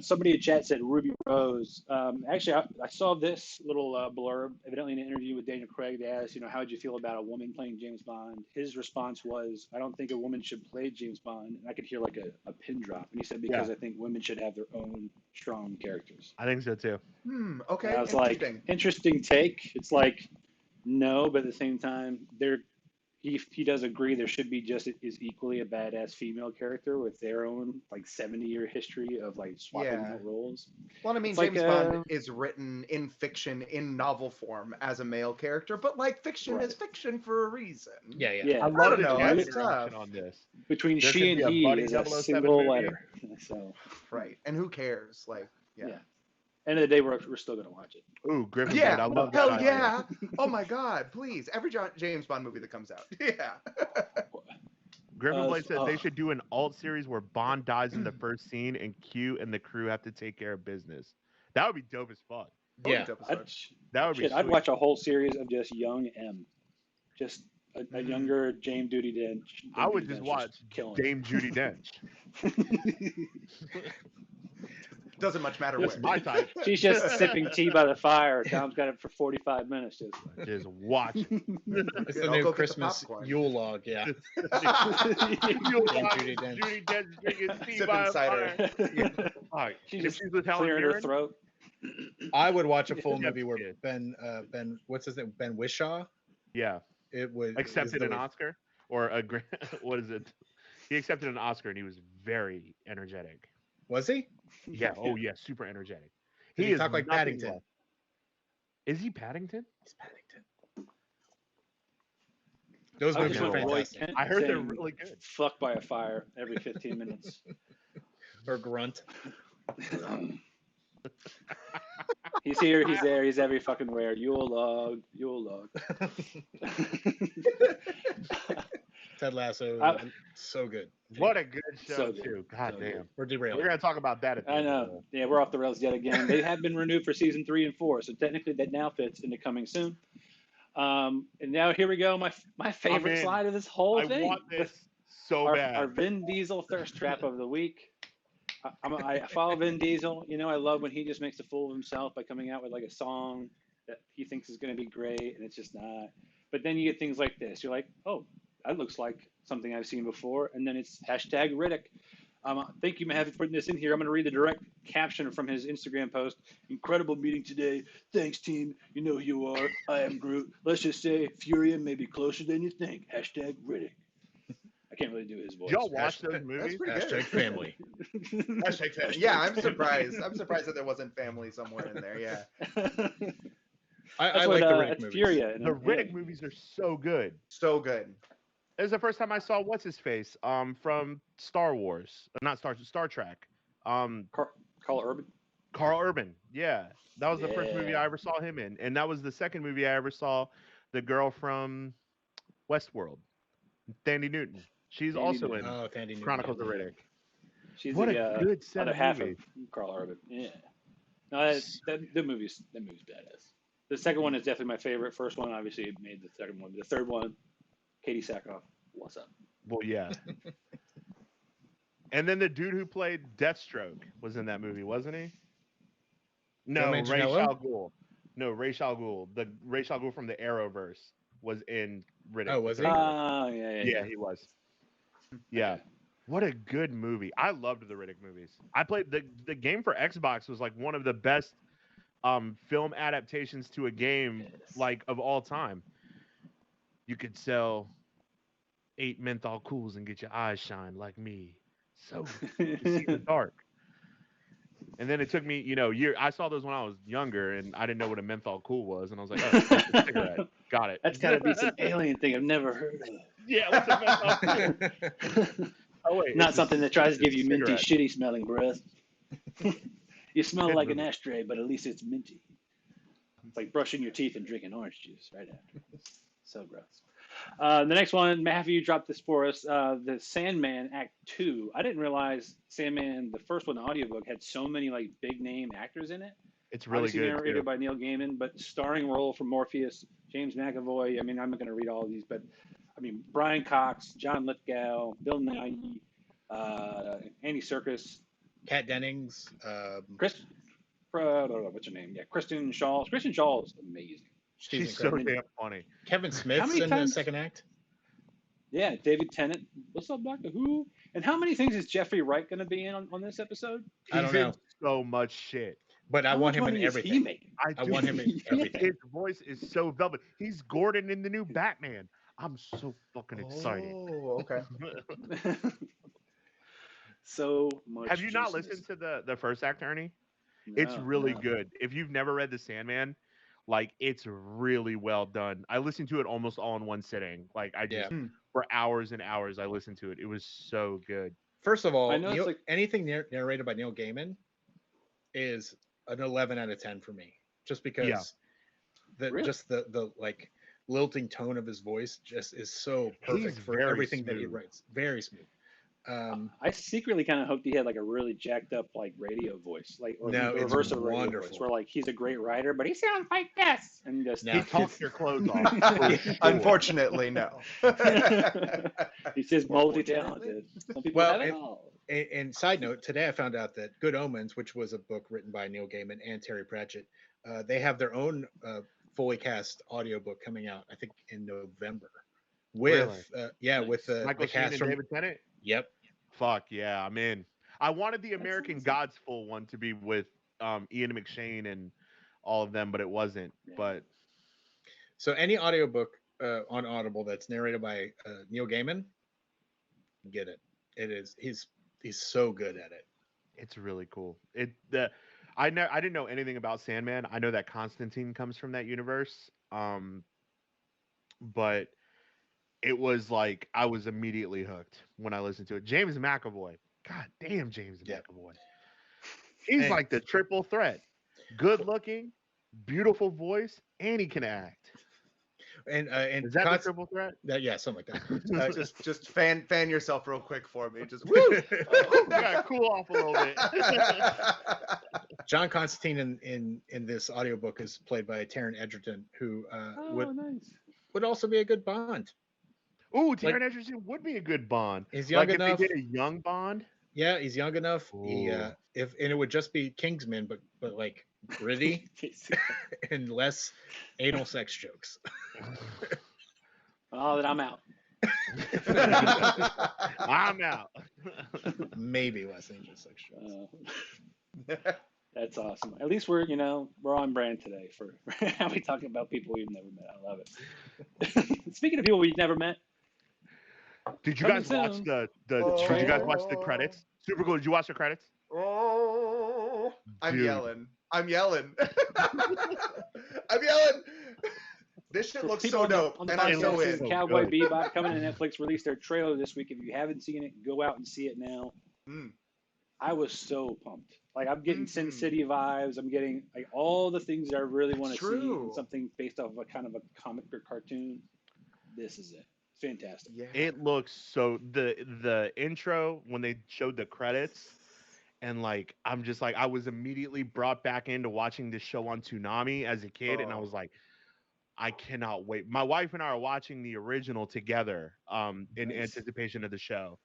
Somebody in chat said Ruby Rose. Actually, I saw this little blurb, evidently in an interview with Daniel Craig. They asked, how would you feel about a woman playing James Bond? His response was, I don't think a woman should play James Bond. And I could hear like a pin drop. And he said, because I think women should have their own strong characters. I think so too. Okay. And I was like, interesting take. It's like, no, but at the same time, he does agree there should be just as equally a badass female character with their own like 70-year history of like swapping Yeah. out roles. Well, I mean, It's like, James Bond is written in fiction, in novel form, as a male character, but like fiction is fiction for a reason. Yeah, yeah. Yeah, I love don't the know, gender that's interaction tough. on this. between There she could and be a he buddy is a 007 single movie. letter. So Right. And who cares? Like, yeah. yeah. End of the day, we're still gonna watch it. Ooh, Griffin Yeah, Blade. I love that hell idea. yeah. Oh my God, please. Every James Bond movie that comes out. Yeah. Griffin Blade said they oh. should do an alt series where Bond dies in the first scene and Q and the crew have to take care of business. That would be dope as fuck. Yeah. That would be I'd sweet. watch a whole series of just young M, just a younger Jane Judi Dench. I would just watch Dame Judi Dench. Doesn't much matter That's where. my type. She's just sipping tea by the fire. Tom's got it for 45 minutes. Just watch it. It's the I'll new go get the Christmas popcorn. Yule log. Yeah. You'll Dame watch Judi Dench. Judi Dench drinking tea Sipping by a cider. fire. All right. She's If just she's with Helen clearing her Mirren, throat. I would watch a full Yeah. movie where Ben what's his name? Ben Whishaw. yeah, It would accepted an Oscar or a what is it? He accepted an Oscar and he was very energetic. Was he? Yeah. Oh yeah, super energetic. Did he is talk like nothing Paddington? less. Is he Paddington? He's Paddington. Those I movies just are went for Roy fantastic. Kent I heard they're saying, really good. "Fuck by a fire" every 15 minutes. Or Grunt. He's here, he's there, he's every fucking where. Yule log, Yule log. Ted Lasso. So good. What a good show So good. too. God So damn. good. We're derailing. We're gonna talk about that. At the I end of know. Yeah, we're off the rails yet again. They have been renewed for season 3 and 4, so technically that now fits into coming soon. And now here we go. My favorite in. slide of this whole I thing. want this so our, bad. Our Vin Diesel thirst trap of the week. I follow Vin Diesel. You know, I love when he just makes a fool of himself by coming out with like a song that he thinks is going to be great, and it's just not. But then you get things like this. You're like, oh, that looks like something I've seen before. And then it's hashtag Riddick. Thank you, Matt, for putting this in here. I'm going to read the direct caption from his Instagram post. Incredible meeting today. Thanks, team. You know who you are. I am Groot. Let's just say Furia may be closer than you think. Hashtag Riddick. I can't really do his voice. Y'all watch those movies? pretty good. Hashtag family. Hashtag family. Yeah, I'm surprised. I'm surprised that there wasn't family somewhere in there. Yeah. I like the Riddick that's movies. Furia. The Riddick movies are so good. So good. It was the first time I saw what's his face from Star Wars, not Star Trek. Carl Urban. Carl Urban. Yeah, that was the first movie Yeah. I ever saw him in, and that was the second movie I ever saw the girl from Westworld, Thandie Newton. She's Thandie also Newton. in Oh, Thandie Newton. Chronicles of Riddick. She's What the a good set other of half movies. of Carl Urban. Yeah. No, that movie's badass. The second one is definitely my favorite. First one obviously made the second one. The third one, Katie Sackhoff. What's up? Well, yeah. And then the dude who played Deathstroke was in that movie, wasn't he? No, Roman Ra's Janela? al Ghul. No, Ra's al Ghul. The Ra's al Ghul from the Arrowverse was in Riddick. Oh, was he? Yeah, he was. Yeah. What a good movie. I loved the Riddick movies. I played the game for Xbox was like one of the best film adaptations to a game like of all time. You could sell 8 menthol cools and get your eyes shine like me. So you see the dark. And then it took me, I saw those when I was younger and I didn't know what a menthol cool was. And I was like, oh, that's a cigarette. Got it. That's got to be some alien thing I've never heard of. Yeah, what's a menthol cool? Oh, wait, Not it's something that tries to give you minty, cigarette. shitty smelling breath. You smell like an ashtray, but at least it's minty. It's like brushing your teeth and drinking orange juice right after. So gross. The next one, Matthew dropped this for us. The Sandman Act 2. I didn't realize Sandman, the first one, the audiobook, had so many like big name actors in it. It's really Obviously good. narrated Too. by Neil Gaiman, but starring role for Morpheus, James McAvoy. I mean, I'm not going to read all of these, but I mean, Brian Cox, John Lithgow, Bill Nighy, Andy Serkis, Kat Dennings. Chris, what's her name? Yeah, Kristen Shaw. Kristen Shaw is amazing. She's so damn funny. Kevin Smith's many in the times- second act. Yeah, David Tennant. What's up, Doctor Who? And how many things is Jeffrey Wright going to be in on this episode? I don't He's know. in so much shit. But I How want much him in money is he everything. making? I want him in everything. His voice is so velvet. He's Gordon in the new Batman. I'm so fucking excited. Oh, okay. So much. Have you not juiciness. listened to the first act, Ernie? It's No, really no. good. If you've never read the Sandman, like it's really well done. I listened to it almost all in one sitting. Like I Yeah. just for hours and hours I listened to it. It was so good. First of all, I know it's like anything narrated by Neil Gaiman is an 11 out of 10 for me. Just because Yeah. Really? just the like lilting tone of his voice just is so perfect He's for very everything that he smooth. writes. Very smooth. I secretly kind of hoped he had like a really jacked up like radio voice, like or No, the it's reverse of a radio wonderful. voice, where like he's a great writer, but he sounds like this, and just No. He talks your clothes off. for sure. Unfortunately, no. he's just multi-talented. Some people Well, have it all. And side note, today I found out that Good Omens, which was a book written by Neil Gaiman and Terry Pratchett, they have their own fully cast audiobook coming out, I think, in November. With with the Michael Sheen cast and from David Tennant. Yep. Fuck yeah, I'm in. I wanted the American awesome. Gods full one to be with Ian McShane and all of them, but it wasn't. Yeah. But So any audiobook on Audible that's narrated by Neil Gaiman, get it. It is he's so good at it. it's really cool. I didn't know anything about Sandman. I know that Constantine comes from that universe. But it was like I was immediately hooked when I listened to it. James McAvoy. God damn, James Yeah. McAvoy. He's Hey. like the triple threat. Good looking, beautiful voice, and he can act. And Is that the triple threat? yeah, something like that. Just fan yourself real quick for me. Just woo. You gotta cool off a little bit. John Constantine in this audiobook is played by Taron Egerton, who Nice. would also be a good Bond. Ooh, Taron Egerton would be a good Bond. He's young like enough. if they did a young Bond. Yeah, he's young enough. He Ooh. and it would just be Kingsman, but like gritty and less anal sex jokes. Oh, then I'm out. I'm out. Maybe less anal sex jokes. That's awesome. At least we're on brand today for how we talk about people we've never met. I love it. Speaking of people we've never met, Did you Coming guys watch soon. did you guys watch the credits? Super cool. Did you watch the credits? Oh, I'm Dude. yelling. I'm yelling. I'm yelling. This shit for looks people so on the- dope, on the and I'm podcast, so this is in. Cowboy good. Bebop coming to Netflix. Released their trailer this week. If you haven't seen it, go out and see it now. Mm. I was so pumped. Like I'm getting Sin Mhm. City vibes. I'm getting like all the things that I really want That's to see in true. something based off of a kind of a comic or cartoon. This is it. Fantastic. Yeah. It looks so the intro when they showed the credits and like I'm just like I was immediately brought back into watching this show on Toonami as a kid and I Oh. was like I cannot wait. My wife and I are watching the original together in Nice. anticipation of the show.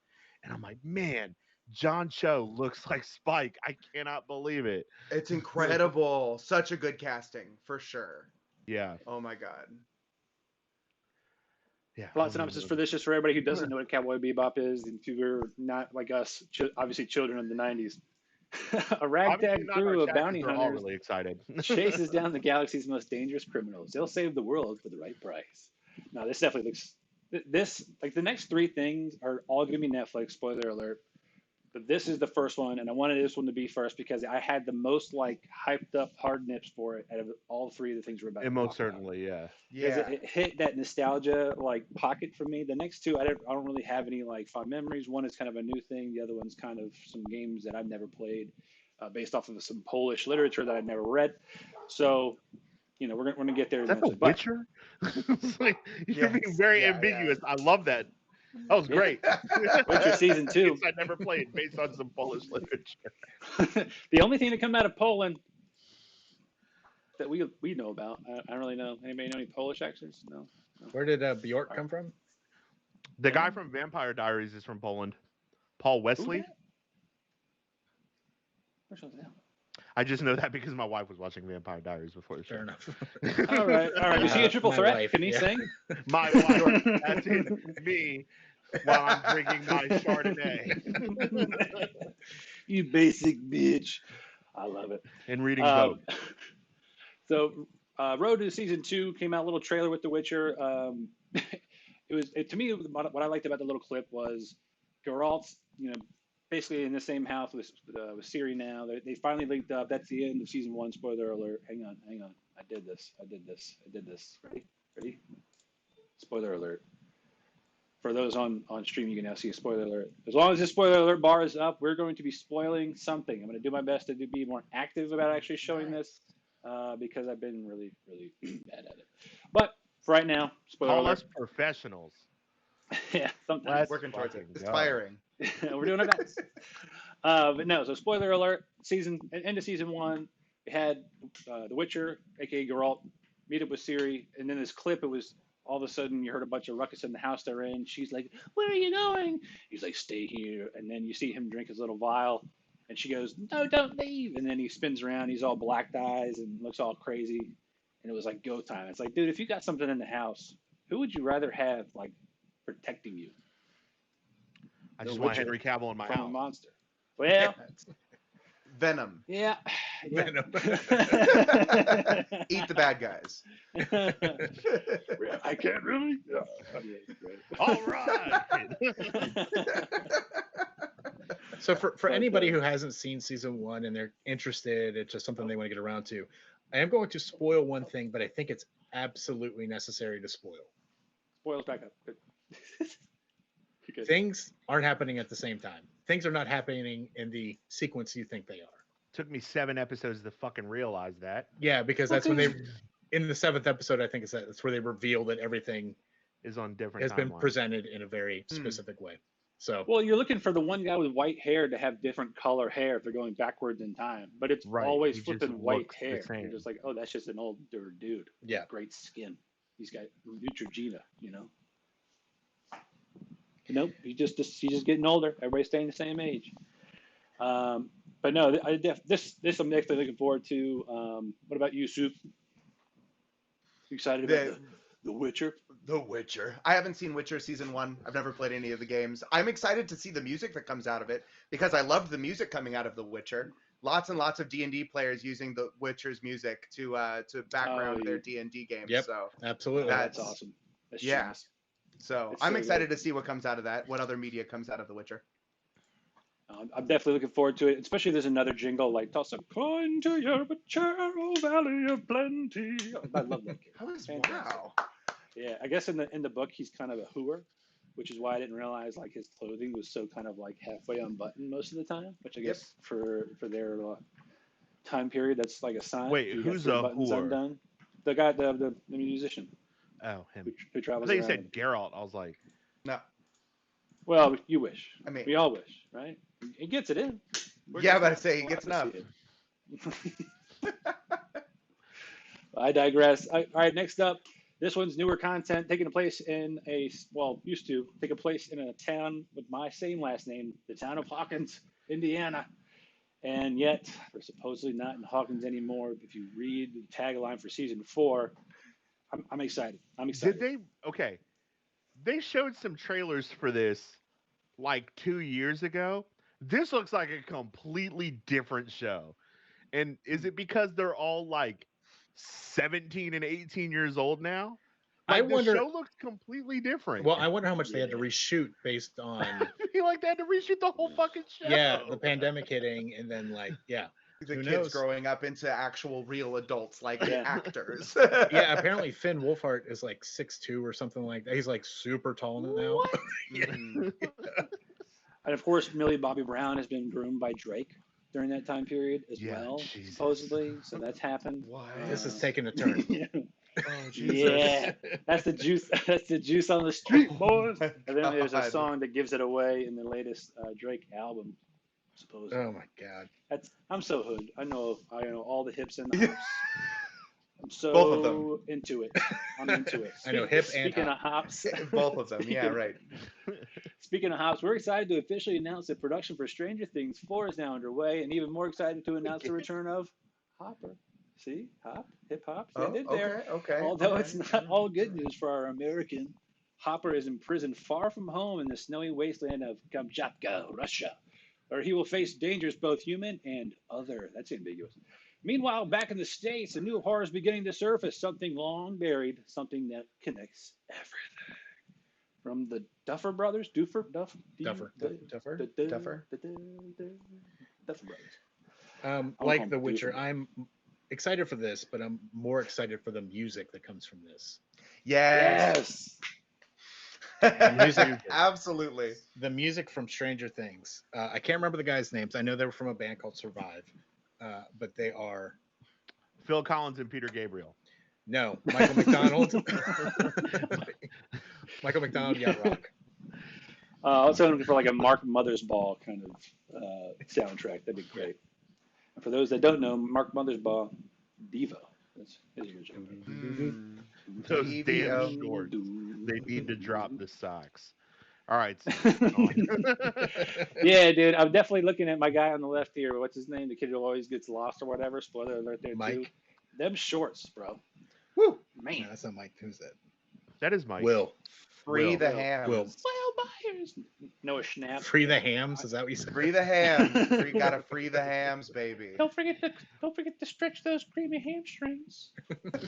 And I'm like, "Man, John Cho looks like Spike. I cannot believe it." It's incredible. Such a good casting, for sure. Yeah. Oh my god. Yeah. Plot synopsis for this, just for everybody who doesn't know what Cowboy Bebop is, and if you're not like us, obviously children of the 90s. A Obviously ragtag not in our crew of chat, bounty 'cause we're all hunters really excited. chases down the galaxy's most dangerous criminals. They'll save the world for the right price. Now, this definitely looks. This like the next three things are all going to be Netflix. Spoiler alert. But this is the first one, and I wanted this one to be first because I had the most like hyped up hard nips for it out of all three of the things we're about. And to most talk about. certainly, yeah. Because Yeah. it hit that nostalgia like pocket for me. The next two, I don't really have any like fond memories. One is kind of a new thing. The other one's kind of some games that I've never played, based off of some Polish literature that I've never read. So, we're gonna get there. Is that The eventually. But Witcher? It's like, you're being Yes. very Yeah, ambiguous. I love that. That was great. Witcher season 2. Games I never played based on some Polish literature. The only thing that come out of Poland that we know about, I don't really know. Anybody know any Polish actors? No. Where did Bjork come from? The guy from Vampire Diaries is from Poland. Paul Wesley. Who that? Which one's that? I just know that because my wife was watching Vampire Diaries before the show. Fair enough. All right. Is he a triple My threat? wife, Can he yeah. sing? My wife, that's it, me, while I'm drinking my Chardonnay You basic bitch. I love it. and reading Vogue. So, Road to Season 2 came out, a little trailer with The Witcher. to me, what I liked about the little clip was Geralt's, basically in the same house with Ciri now. They finally linked up. That's the end of season 1. Spoiler alert. Hang on. I did this. Ready? Spoiler alert. For those on stream, you can now see a spoiler alert. As long as the spoiler alert bar is up, we're going to be spoiling something. I'm going to do my best to be more active about actually showing this because I've been really, really bad at it. But for right now, spoiler alert. Us professionals. Yeah, sometimes. Working towards it. Aspiring. We're doing our best. But no, so spoiler alert, end of season 1, we had The Witcher, aka Geralt, meet up with Ciri, and then this clip, it was all of a sudden you heard a bunch of ruckus in the house they're in. She's like, "Where are you going?" He's like, "Stay here." And then you see him drink his little vial, and she goes, "No, don't leave." And then he spins around, he's all blacked eyes and looks all crazy. And it was like go time. It's like, dude, if you got something in the house, who would you rather have like protecting you? I just want Henry Cavill in my from house. A monster. Well, Venom. yeah. Venom. Eat the bad guys. I can't really. All right. So for anybody who hasn't seen season 1 and they're interested, it's just something they want to get around to. I am going to spoil one thing, but I think it's absolutely necessary to spoil. Spoils back up. Good. Things aren't happening at the same time. Things are not happening in the sequence you think they are. Took me 7 episodes to fucking realize that. Yeah, because that's when in the 7th episode, I think that's where they reveal that everything is on different has been presented in a very specific way. So, well, you're looking for the one guy with white hair to have different color hair if they're going backwards in time, but it's always flipping white hair. You're just like, oh, that's just an older dude. Yeah, great skin. He's got Neutrogena, Nope, he's just getting older. Everybody's staying the same age. But no, this I'm actually looking forward to. What about you, Soup? You excited about the Witcher? The Witcher. I haven't seen Witcher season 1. I've never played any of the games. I'm excited to see the music that comes out of it because I loved the music coming out of The Witcher. Lots and lots of D&D players using The Witcher's music to background their D&D games. Yep, so absolutely. That's awesome. That's genius. So It's I'm so excited good. to see what comes out of that. What other media comes out of The Witcher? I'm definitely looking forward to it, especially if there's another jingle like "Toss a coin to your Witcher, oh Valley of Plenty." I love that game. Wow. Yeah, I guess in the book he's kind of a hooer, which is why I didn't realize like his clothing was so kind of like halfway unbuttoned most of the time. Which I guess for their time period, that's like a sign. Wait, who's a whore? Undone. The guy, the musician. Oh, him. Who travels I thought you around. said Geralt. I was like, no. Well, you wish. I mean, we all wish, right? He gets it in. Yeah, but I say he gets enough. I digress. All right, next up, this one's newer content taking place in used to take a place in a town with my same last name, the town of Hawkins, Indiana. And yet, they're supposedly not in Hawkins anymore. If you read the tagline for season 4, I'm excited. I'm excited. Did they? Okay. They showed some trailers for this like 2 years ago. This looks like a completely different show. And is it because they're all like 17 and 18 years old now? Like, I wonder. The show looks completely different. Well, I wonder how much they had to reshoot based on. I feel like they had to reshoot the whole fucking show. Yeah, the pandemic hitting, and then the who kids knows? growing up into actual real adults, like actors. Yeah, apparently Finn Wolfhard is like 6'2" or something like that. He's like super tall now. And of course, Millie Bobby Brown has been groomed by Drake during that time period as well, Jesus. supposedly. So that's happened. What? This is taking a turn. Oh, Jesus. Yeah, that's the juice. That's the juice on the street, boys. And then there's a God. song that gives it away in the latest Drake album, supposedly. Oh my God. I'm so hood. I know all the hips in the house. I'm so Both of them. into it. I'm into it. I know hip and Speaking hop. of hops, Both of them. Yeah, right. Speaking of hops, we're excited to officially announce that production for Stranger Things 4 is now underway, and even more excited to announce the return of Hopper. See? Hop? Hip hop? See, I did there. Okay. Although it's not all good news for our American, Hopper is imprisoned far from home in the snowy wasteland of Kamchatka, Russia, where he will face dangers both human and other. That's ambiguous. Meanwhile, back in the States, a new horror is beginning to surface, something long buried, something that connects everything. from the Duffer Brothers. Duffer. Duffer. Duffer. Duffer Brothers. Like The Witcher, I'm excited for this, but I'm more excited for the music that comes from this. Yes. Music. Absolutely. The music from Stranger Things. I can't remember the guys' names. I know they were from a band called Survive, but they are Phil Collins and Peter Gabriel. no Michael McDonald. Michael McDonald, Yacht Rock. I was hoping for like a Mark Mothersbaugh kind of soundtrack. That'd be great. And for those that don't know, Mark Mothersbaugh, Devo. That's his original. Those EEOC. damn shorts. They need to drop the socks. All right. Yeah, dude. I'm definitely looking at my guy on the left here. What's his name? The kid who always gets lost or whatever. Spoiler alert there, Mike. too. Them shorts, bro. Woo. Man. No, that's not Mike. Who's that? That is Mike. Will. Free Will. the hams. Will. Well, buyers. Noah Schnapp. Free the hams. Is that what you said? Free the hams. Gotta free the hams, baby. Don't forget to stretch those creamy hamstrings.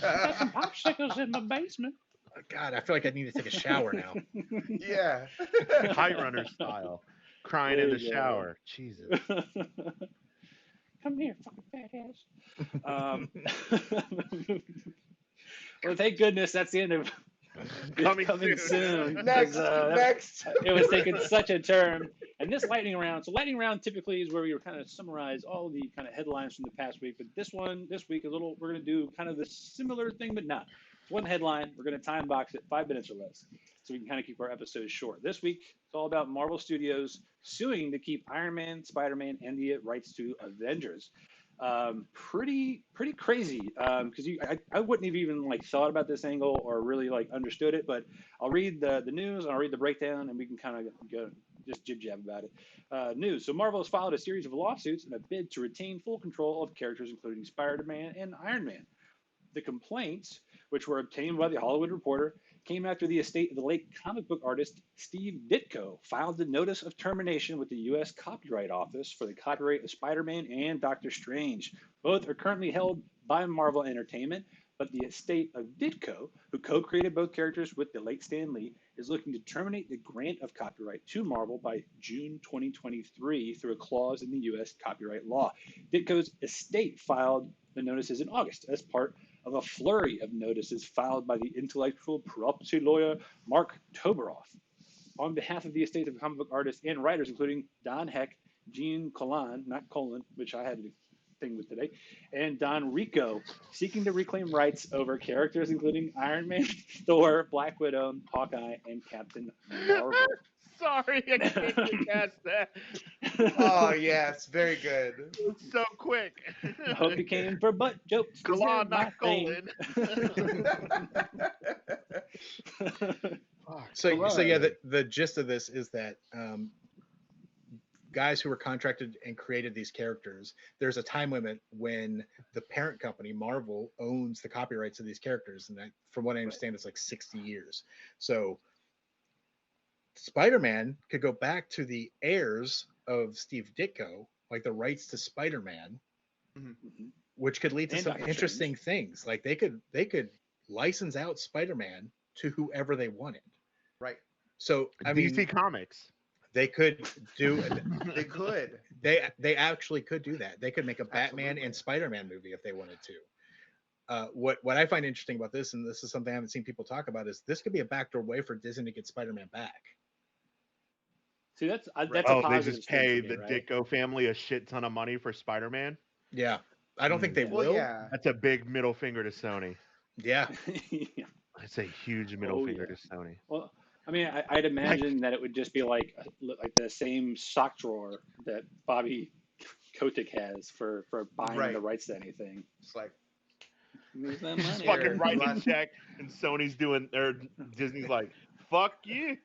Got some popsicles in my basement. Oh, God, I feel like I need to take a shower now. Yeah. High runner style. Crying in the shower. Jesus. Come here, fucking fat ass. Well, thank goodness that's the end of Coming soon. Next. It was taking such a turn. And this lightning round, so lightning round typically is where we kind of summarize all the kind of headlines from the past week. But this week, we're going to do kind of the similar thing, but not. It's one headline. We're going to time box it 5 minutes or less, so we can kind of keep our episodes short. This week, it's all about Marvel Studios suing to keep Iron Man, Spider-Man, and the rights to Avengers. Pretty crazy. Because I wouldn't have even like thought about this angle or really like understood it. But I'll read the news and I'll read the breakdown, and we can kind of go just jib-jab about it. News. So Marvel has filed a series of lawsuits in a bid to retain full control of characters including Spider-Man and Iron Man. The complaints, which were obtained by the Hollywood Reporter, came after the estate of the late comic book artist Steve Ditko filed a notice of termination with the U.S. Copyright Office for the copyright of Spider-Man and Doctor Strange. Both are currently held by Marvel Entertainment, but the estate of Ditko, who co-created both characters with the late Stan Lee, is looking to terminate the grant of copyright to Marvel by June 2023 through a clause in the U.S. copyright law. Ditko's estate filed the notices in August as part of a flurry of notices filed by the intellectual property lawyer Mark Toberoff on behalf of the estate of comic book artists and writers, including Don Heck, Gene Colan, not Colin, which I had a thing with today, and Don Rico, seeking to reclaim rights over characters including Iron Man, Thor, Black Widow, Hawkeye, and Captain Marvel. Sorry, I can't get past that. Oh yes, very good. It's so quick. I hope you came for butt jokes. 'cause they're Colon, my not thing. colon. So yeah, the gist of this is that guys who were contracted and created these characters, there's a time limit when the parent company Marvel owns the copyrights of these characters, and that, from what I understand, it's like 60 years. So Spider-Man could go back to the heirs of Steve Ditko, like the rights to Spider-Man, which could lead to some interesting things. Like they could license out Spider-Man to whoever they wanted. Right. So I mean, DC Comics. they could do. They could. They actually could do that. They could make a Batman and Spider-Man movie if they wanted to. What I find interesting about this, and this is something I haven't seen people talk about, is this could be a backdoor way for Disney to get Spider-Man back. See, that's a They positive just thing pay for me, the right? Ditko family a shit ton of money for Spider-Man. Yeah, I don't think they Well, will. yeah. That's a big middle finger to Sony. Yeah. Yeah. It's a huge middle finger to Sony. Well, I mean, I'd imagine that it would just be like the same sock drawer that Bobby Kotick has for buying the rights to anything. It's like Use that Just money. fucking writing a check, and Sony's doing, or Disney's like, fuck you.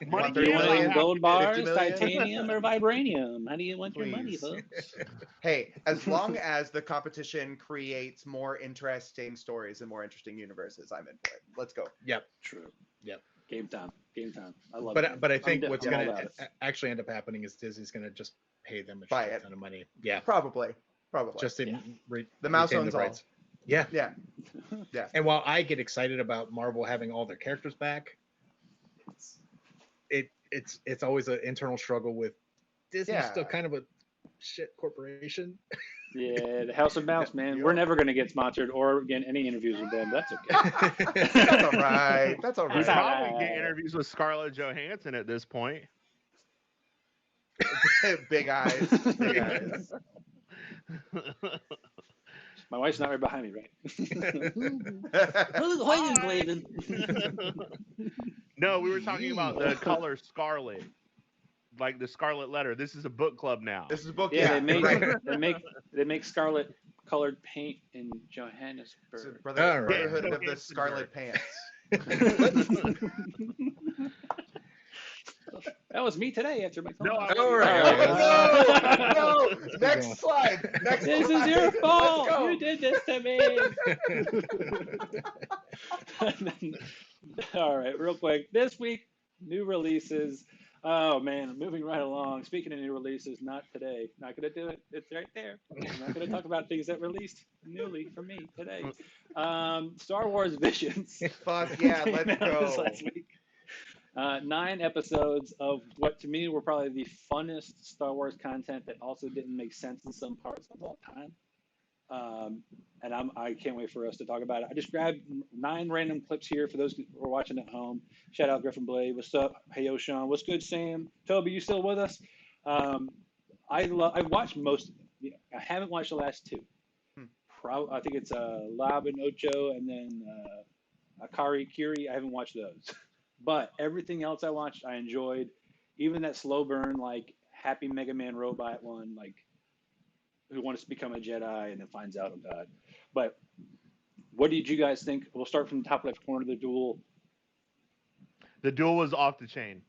Money Do you can't want happen. gold bars, 50 million? titanium, or vibranium? How do you want your money, Please. folks? Hey, as long as the competition creates more interesting stories and more interesting universes, I'm in for it. Let's go. Yep. True. Yep. Game time. Game time. I love it. But I think I'm what's all going about to it. actually end up happening is Disney's going to just pay them a Buy shit it. ton of money. Yeah. Probably. Just to The mouse retain owns the all. rights. Yeah. Yeah. Yeah. And while I get excited about Marvel having all their characters back, it's always an internal struggle with Disney's Yeah. still kind of a shit corporation. Yeah, the House of Mouse, man. We're never going to get sponsored or get any interviews with them. That's okay. That's all right. That's all We right. probably get interviews with Scarlett Johansson at this point. Big eyes. Big eyes. My wife's not right behind me, right? No, we were talking about the color scarlet, like the scarlet letter. This is a book club now. This is a book. Yeah, Right. they make scarlet colored paint in Johannesburg. It's a All right. Brotherhood of the Scarlet Pants. That was me today after my phone. No, All right. No, next slide. Next This slide. is your fault. Let's go. You did this to me. All right, real quick. This week, new releases. Oh man, moving right along. Speaking of new releases, not today. Not gonna do it. It's right there. I'm not gonna talk about things that released newly for me today. Star Wars Visions. Fuck yeah, let's Came out this go. last week. 9 episodes of what to me were probably the funnest Star Wars content that also didn't make sense in some parts of all time. And I can't wait for us to talk about it. I just grabbed 9 random clips here for those who are watching at home. Shout out Griffin Blade. What's up? Hey, yo, Sean. What's good, Sam? Toby, you still with us? I watched most. I haven't watched the last 2. I think it's Lab and Ocho and then Akari Kiri. I haven't watched those. But everything else I watched, I enjoyed. Even that slow burn, like Happy Mega Man Robot one, like who wants to become a Jedi and then finds out, oh God. But what did you guys think? We'll start from the top left corner of the duel. The duel was off the chain.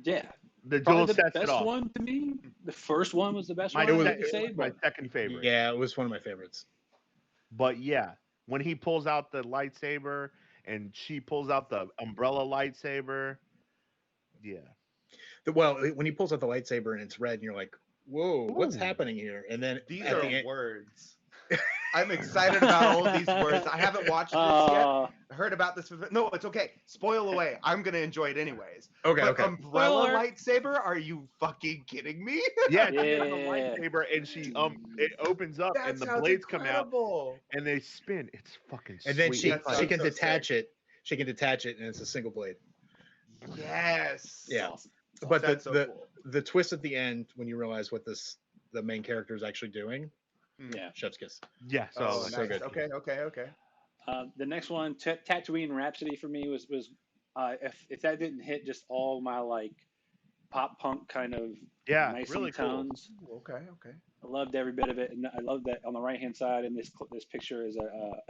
Yeah. The Probably duel the sets it best off. one to me. The first one was the best My, one, it I would was say. my But second favorite. Yeah, it was one of my favorites. But yeah, when he pulls out the lightsaber and she pulls out the umbrella lightsaber, yeah. Well, when he pulls out the lightsaber and it's red, and you're like, "Whoa, what's Ooh. happening here?" And then These at are the end, words. I'm excited about all these words. I haven't watched this yet. I heard about this. No, it's okay. Spoil away. I'm gonna enjoy it anyways. okay, But okay. umbrella Spoiler. lightsaber? Are you fucking kidding me? Yeah, she has a Yeah. lightsaber and she it opens up That and the sounds blades come out incredible. and they spin. It's fucking And then sweet. That she sounds can so detach it. She can detach it, and it's a single blade. Yes. Yeah. Awesome. But That's so cool. the twist at the end when you realize what the main character is actually doing, Yeah. chef's kiss. Yeah, so, Oh, so nice. good. Okay. The next one, Tatooine Rhapsody for me was if that didn't hit just all my like pop punk kind of yeah, nice really cool. tones. Okay. I loved every bit of it, and I love that on the right hand side in this picture is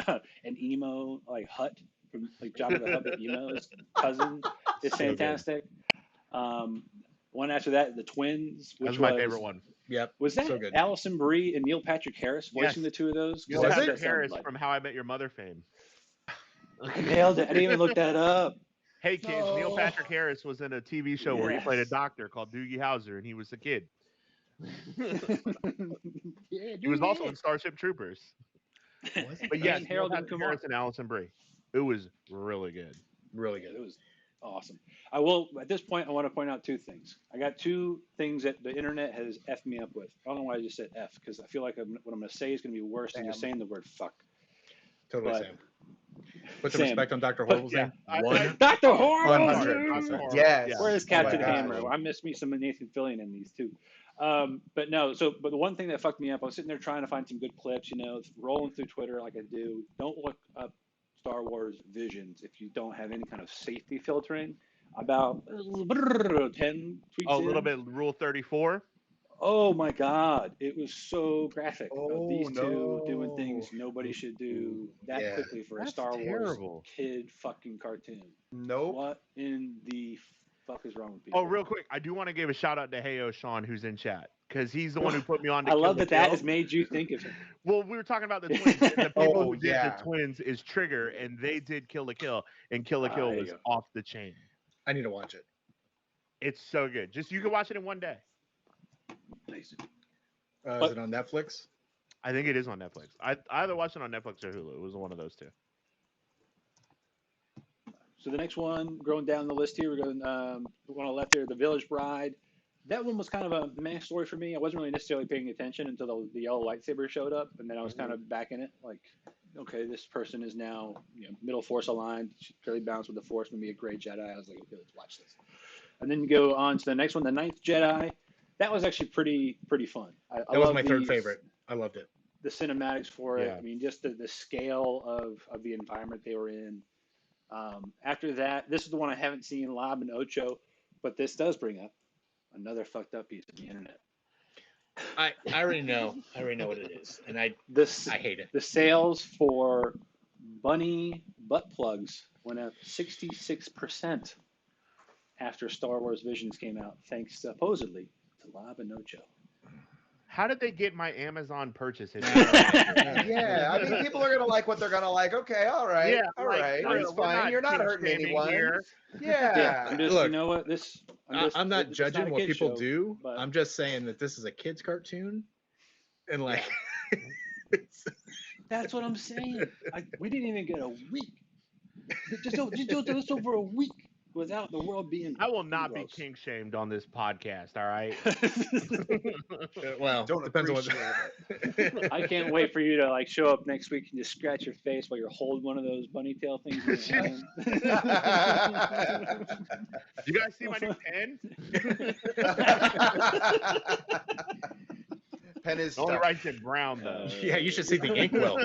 an emo like hut from like Jabba the Hutt emo's cousin. It's So good. fantastic. One after that, the twins, That which was my favorite one. Yep. Was that so good? Allison Brie and Neil Patrick Harris voicing Yes. the two of those? 'Cause Neil that's what Patrick that sounded Harris like. from How I Met Your Mother fame. I nailed it. I didn't even look that up. Hey kids, Neil No. Patrick Harris was in a TV show where he played a Yes. doctor called Doogie Howser, and he was a kid. Yeah, He was also in Starship Troopers. But yes, And Neil Harold and Patrick Kumar. Harris and Allison Brie. It was really good. Really It good. was awesome. I will, at this point, I want to point out 2 things. I got 2 things that the internet has effed me up with. I don't know why I just said F, because I feel like what I'm going to say is going to be worse than just Sam. saying the word fuck. Totally But- Sam. Put some Sam. respect on Dr. Horrible's yeah, name. I- One. Dr. Horrible! 100%. Yes. Where is Oh Captain my God. Hammer? I missed me some Nathan Fillion in these too. But no, but the one thing that fucked me up, I was sitting there trying to find some good clips, rolling through Twitter like I do. Don't look up Star Wars Visions if you don't have any kind of safety filtering. About 10 tweets Oh, a little in. bit Rule 34. Oh my God, it was so graphic. Oh, These two no. doing things nobody should do that Yeah. quickly for a That's Star terrible. Wars kid fucking cartoon. Nope. What in the fuck is wrong with people? Oh, real quick, I do want to give a shout out to Heyo Sean, who's in chat, because he's the one who put me on to I Kill love la that that Kill. has made you think of him. Well, we were talking about the twins. And the people Oh, who did yeah. the twins is Trigger, and they did Kill la Kill, and Kill la Kill there you was go. off the chain. I need to watch it. It's so good. You can watch it in one day. Nice. Is it on Netflix? I think it is on Netflix. I either watched it on Netflix or Hulu. It was one of those two. So the next one, going down the list here, we're going the one on the left here, The Village Bride. That one was kind of a meh story for me. I wasn't really necessarily paying attention until the yellow lightsaber showed up, and then I was kind of back in it. Like, okay, this person is now middle force aligned, fairly balanced with the force, gonna be a great Jedi. I was like, okay, let's watch this. And then you go on to the next one, The Ninth Jedi. That was actually pretty fun. That was my third favorite. I loved it. The cinematics for it. Yeah. I mean, just the scale of the environment they were in. After that, this is the one I haven't seen, Lob and Ocho, but this does bring up another fucked up piece of the internet. I already know. I already know what it is, and I hate it. The sales for bunny butt plugs went up 66% after Star Wars Visions came out, thanks supposedly to Lob and Ocho. How did they get my Amazon purchase? Yeah, I mean, people are gonna like what they're gonna like. Okay, all right, Yeah, all like, right, we're it's not fine. You're not kink hurting shaming anyone. here. Yeah. I'm just, Look, you know what? I'm not judging a what kid's people show, do. but- I'm just saying that this is a kid's cartoon, and like, That's what I'm saying. We didn't even get a week. Just do this over a week without the world being. I will not be gross. kink shamed on this podcast. All right. well, Don't depends on what. appreciate I can't wait for you to like show up next week and just scratch your face while you're holding one of those bunny tail things. In your hand. You guys see my new pen? Pen is It only stuck. writes in brown though. Yeah, you should see the inkwell.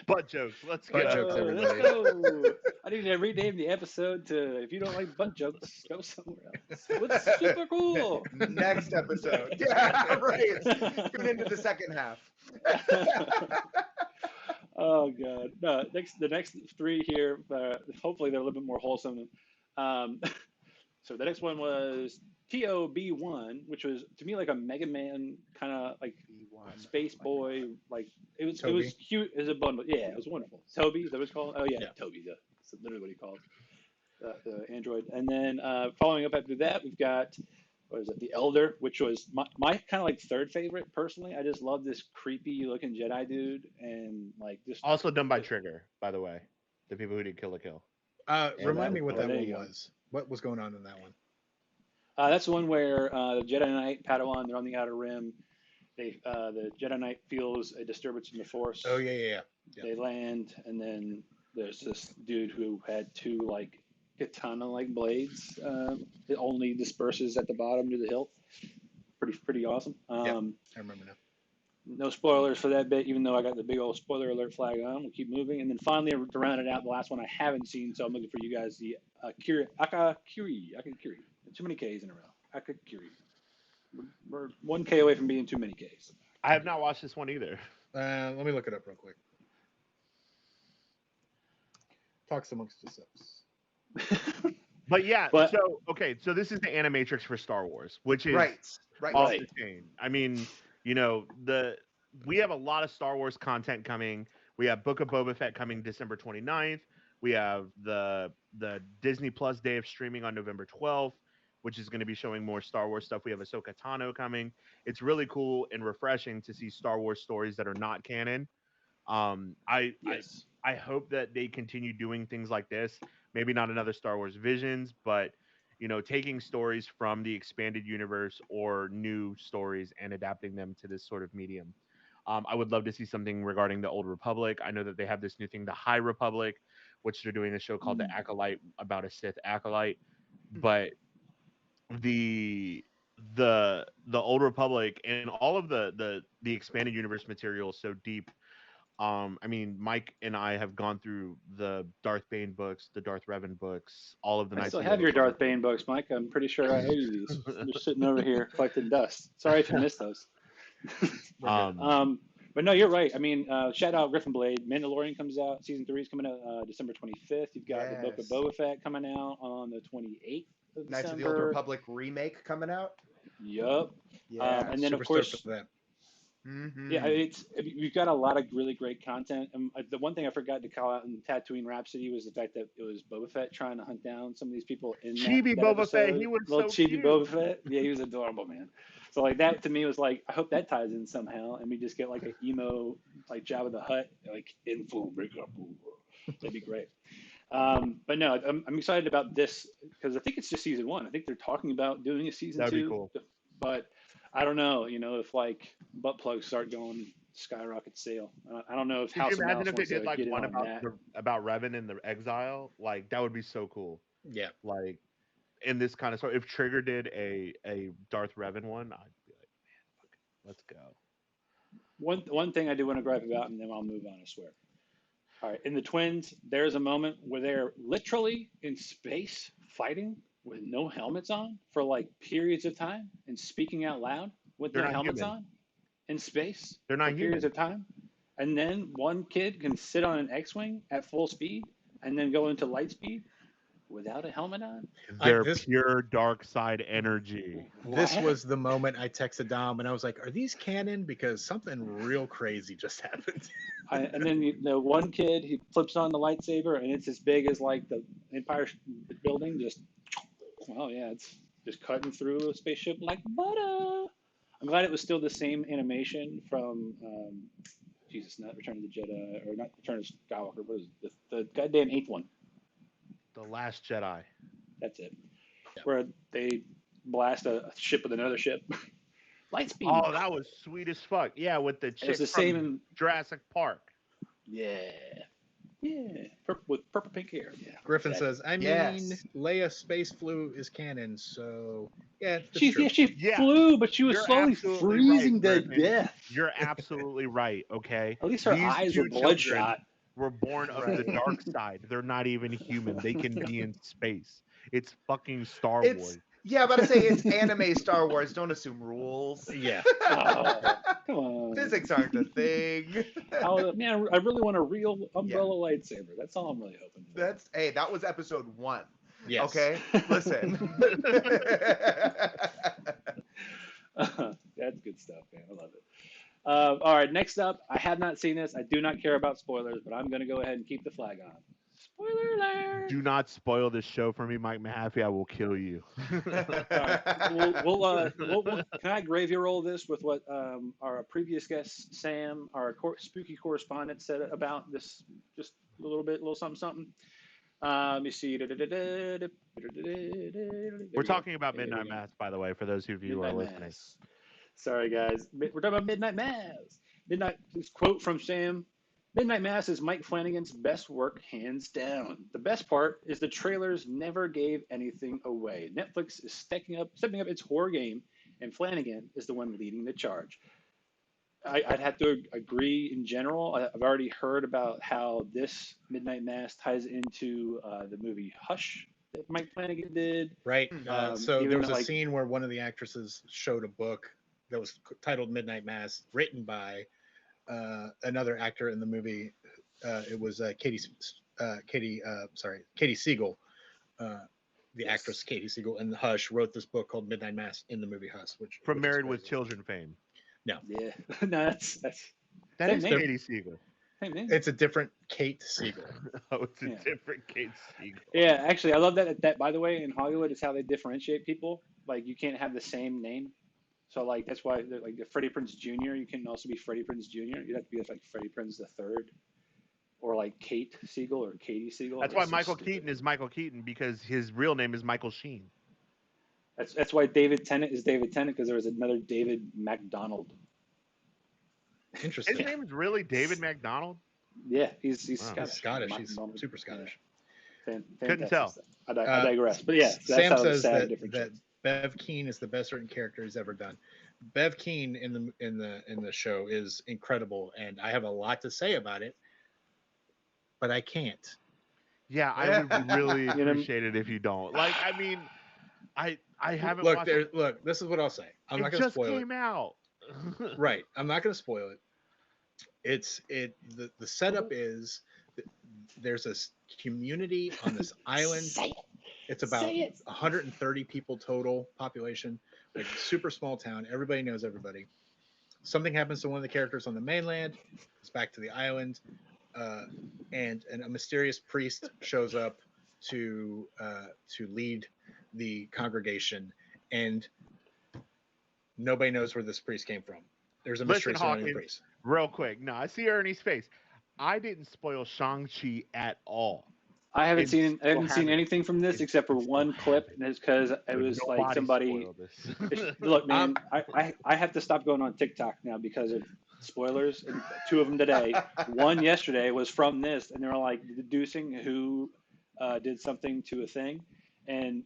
Butt jokes. Let's Butt go. jokes, everybody. Let's go. I need to rename the episode to "If you don't like butt jokes, go somewhere else." What's super cool? Next episode. Yeah, right. Tune into the second half. Oh god. No, the next three here. Hopefully they're a little bit more wholesome. So the next one was TOB1, which was to me like a Mega Man kind of like Space Boy. Like it was cute as a bundle. Yeah, it was wonderful. Toby, that was called. Oh yeah, Toby. That's literally what he called the android. And then following up after that, we've got what is it? The Elder, which was my kind of like third favorite personally. I just love this creepy looking Jedi dude, and like just Also done by Trigger, by the way. The people who did Kill la Kill. Remind me what that there one you go. was. What was going on in that one? That's the one where the Jedi Knight Padawan, they're on the Outer Rim. The Jedi Knight feels a disturbance in the Force. Oh yeah. They land, and then there's this dude who had two like katana-like blades. It only disperses at the bottom to the hilt. Pretty awesome. I remember now. No spoilers for that bit, even though I got the big old spoiler alert flag on. We'll keep moving. And then finally, to round it out, the last one I haven't seen, so I'm looking for you guys, the Akakiri. Too many Ks in a row. Akakiri. We're 1K away from being too many Ks. I have not watched this one either. Let me look it up real quick. Talks amongst yourselves. But yeah, But- so this is the Animatrix for Star Wars, which is Right. off Right. the chain. I mean, we have a lot of Star Wars content coming. We have Book of Boba Fett coming December 29th. We have the Disney Plus day of streaming on November 12th, which is going to be showing more Star Wars stuff. We have Ahsoka Tano coming. It's really cool and refreshing to see Star Wars stories that are not canon. Yes. I hope that they continue doing things like this. Maybe not another Star Wars Visions, but taking stories from the expanded universe or new stories and adapting them to this sort of medium. I would love to see something regarding the Old Republic. I know that they have this new thing, the High Republic, which they're doing a show called The Acolyte about a Sith acolyte. But the Old Republic and all of the expanded universe material is so deep. I mean, Mike and I have gone through the Darth Bane books, the Darth Revan books, all of the. I Knights still of have the your Old Darth Republic. Bane books, Mike. I'm pretty sure I owe you these. They're sitting over here collecting dust. Sorry if you missed those. But no, you're right. I mean, shout out Griffin Blade. Mandalorian comes out. Season 3 is coming out December 25th. You've got the Book of Yes. Boba Fett coming out on the 28th of Knights of the December. Old Republic remake coming out. Yup. Yeah. And then, of Super course, stoked for that. Mm-hmm. yeah, we've got a lot of really great content. And the one thing I forgot to call out in Tatooine Rhapsody was the fact that it was Boba Fett trying to hunt down some of these people in Chibi that Boba Fett, episode. he was Little so Chibi cute. Boba Fett. Yeah, he was adorable, man. So like that to me was like, I hope that ties in somehow, and we just get like an emo like Jabba the Hutt, like in full breakup. That'd be great. But no, I'm excited about this because I think it's just season 1. I think they're talking about doing a season That'd be 2, cool. but I don't know. If like butt plugs start going skyrocket sale, I don't know if Could House you of imagine Mouse if they wants to did like get in one on that. about Revan in the exile? Like that would be so cool. Yeah. Like in this kind of story, if Trigger did a Darth Revan one, I'd be like, man, fuck it, let's go. One thing I do want to gripe about, and then I'll move on. I swear. All right, in the Twins, there's a moment where they're literally in space fighting with no helmets on for like periods of time and speaking out loud with They're no not helmets human. on in space They're for not periods human. of time. And then one kid can sit on an X-wing at full speed and then go into light speed without a helmet on. They're pure dark side energy. This What? was the moment I texted Dom and I was like, "Are these canon? Because something real crazy just happened." And then the one kid, he flips on the lightsaber and it's as big as like the Empire building. Well, yeah, it's just cutting through a spaceship like butter. I'm glad it was still the same animation from not Return of the Jedi, or not Return of Skywalker, but it was the goddamn 8th one. The Last Jedi. That's it. Yeah. Where they blast a ship with another ship. Light speed. Oh, that was sweet as fuck. Yeah, with the chick It was the from same in, Jurassic Park. yeah. With purple pink hair. Yeah. Griffin Exactly. says, "I mean, Yes. Leia space flu is canon, so yeah, that's She true." Yeah. flew, but she was You're slowly absolutely freezing right, to Griffin. death. You're absolutely right. Okay. At least her These eyes were two children bloodshot. were born of the Right. dark side. They're not even human. They can be in space. It's fucking Star It's Wars. yeah, but I say it's anime Star Wars. Don't assume rules. Yeah. Oh, come on. Physics aren't a thing. Man, I really want a real umbrella lightsaber. That's all I'm really hoping for. That was episode 1. Yes. Okay, listen. That's good stuff, man. I love it. All right, next up, I have not seen this. I do not care about spoilers, but I'm going to go ahead and keep the flag on. Spoiler alert! Do not spoil this show for me, Mike Mahaffey. I will kill you. All right. Can I gravy roll this with what our previous guest, Sam, our spooky correspondent, said about this? Just a little something. Let me see. We're talking about Midnight Mass, by the way, for those of you who are listening. Mass. Sorry, guys. We're talking about Midnight Mass. This quote from Sam. Midnight Mass is Mike Flanagan's best work, hands down. The best part is the trailers never gave anything away. Netflix is stepping up its horror game, and Flanagan is the one leading the charge. I'd have to agree in general. I've already heard about how this Midnight Mass ties into the movie Hush that Mike Flanagan did. Right. So there was a like, scene where one of the actresses showed a book that was titled Midnight Mass, written by another actor in the movie. It was Katie Siegel, the actress Katie Siegel in Hush, wrote this book called Midnight Mass in the movie Hush, which From is Married with crazy. Children fame. Yeah. No, that's That Same is name. Katie Siegel. same name. It's a different Kate Siegel. Oh, it's a Yeah. different Kate Siegel. Yeah, actually, I love that. By the way, in Hollywood, it's how they differentiate people. Like, you can't have the same name. So, like, that's why, like, Freddie Prinze Jr., you can also be Freddie Prinze Jr. You'd have to be like Freddie Prinze the Third, or like Kate Siegel or Katie Siegel. That's why so Michael stupid. Keaton is Michael Keaton, because his real name is Michael Sheen. That's why David Tennant is David Tennant, because there was another David MacDonald. Interesting. His name is really David MacDonald? Yeah, he's Wow. He's Scottish. Scottish. He's MacDonald. super Scottish. Fantastic tell. stuff. I digress. But yeah, that's Sam how the says sad that difference. Bev Keane is the best written character he's ever done. Bev Keane in the show is incredible, and I have a lot to say about it, but I can't. Yeah, I would really You know- appreciate it if you don't. Like, I mean, I haven't Look, watched it. look. This is what I'll say. I'm It not going to just spoil it. came out. Right. I'm not going to spoil it. The setup is there's this community on this island. Say it. It's about Say it. 130 people total population, like super small town. Everybody knows everybody. Something happens to one of the characters on the mainland. It's back to the island, and a mysterious priest shows up to lead the congregation, and nobody knows where this priest came from. There's a mystery Listen, surrounding the Hawkins, priest. real quick. No, I see Ernie's face. I didn't spoil Shang-Chi at all. I haven't And seen still haven't. anything from this except for And still one clip, haven't. and it's because it But was like nobody somebody. spoiled this. Look, man, I have to stop going on TikTok now because of spoilers. And two of them today. One yesterday was from this, and they were like deducing who did something to a thing. And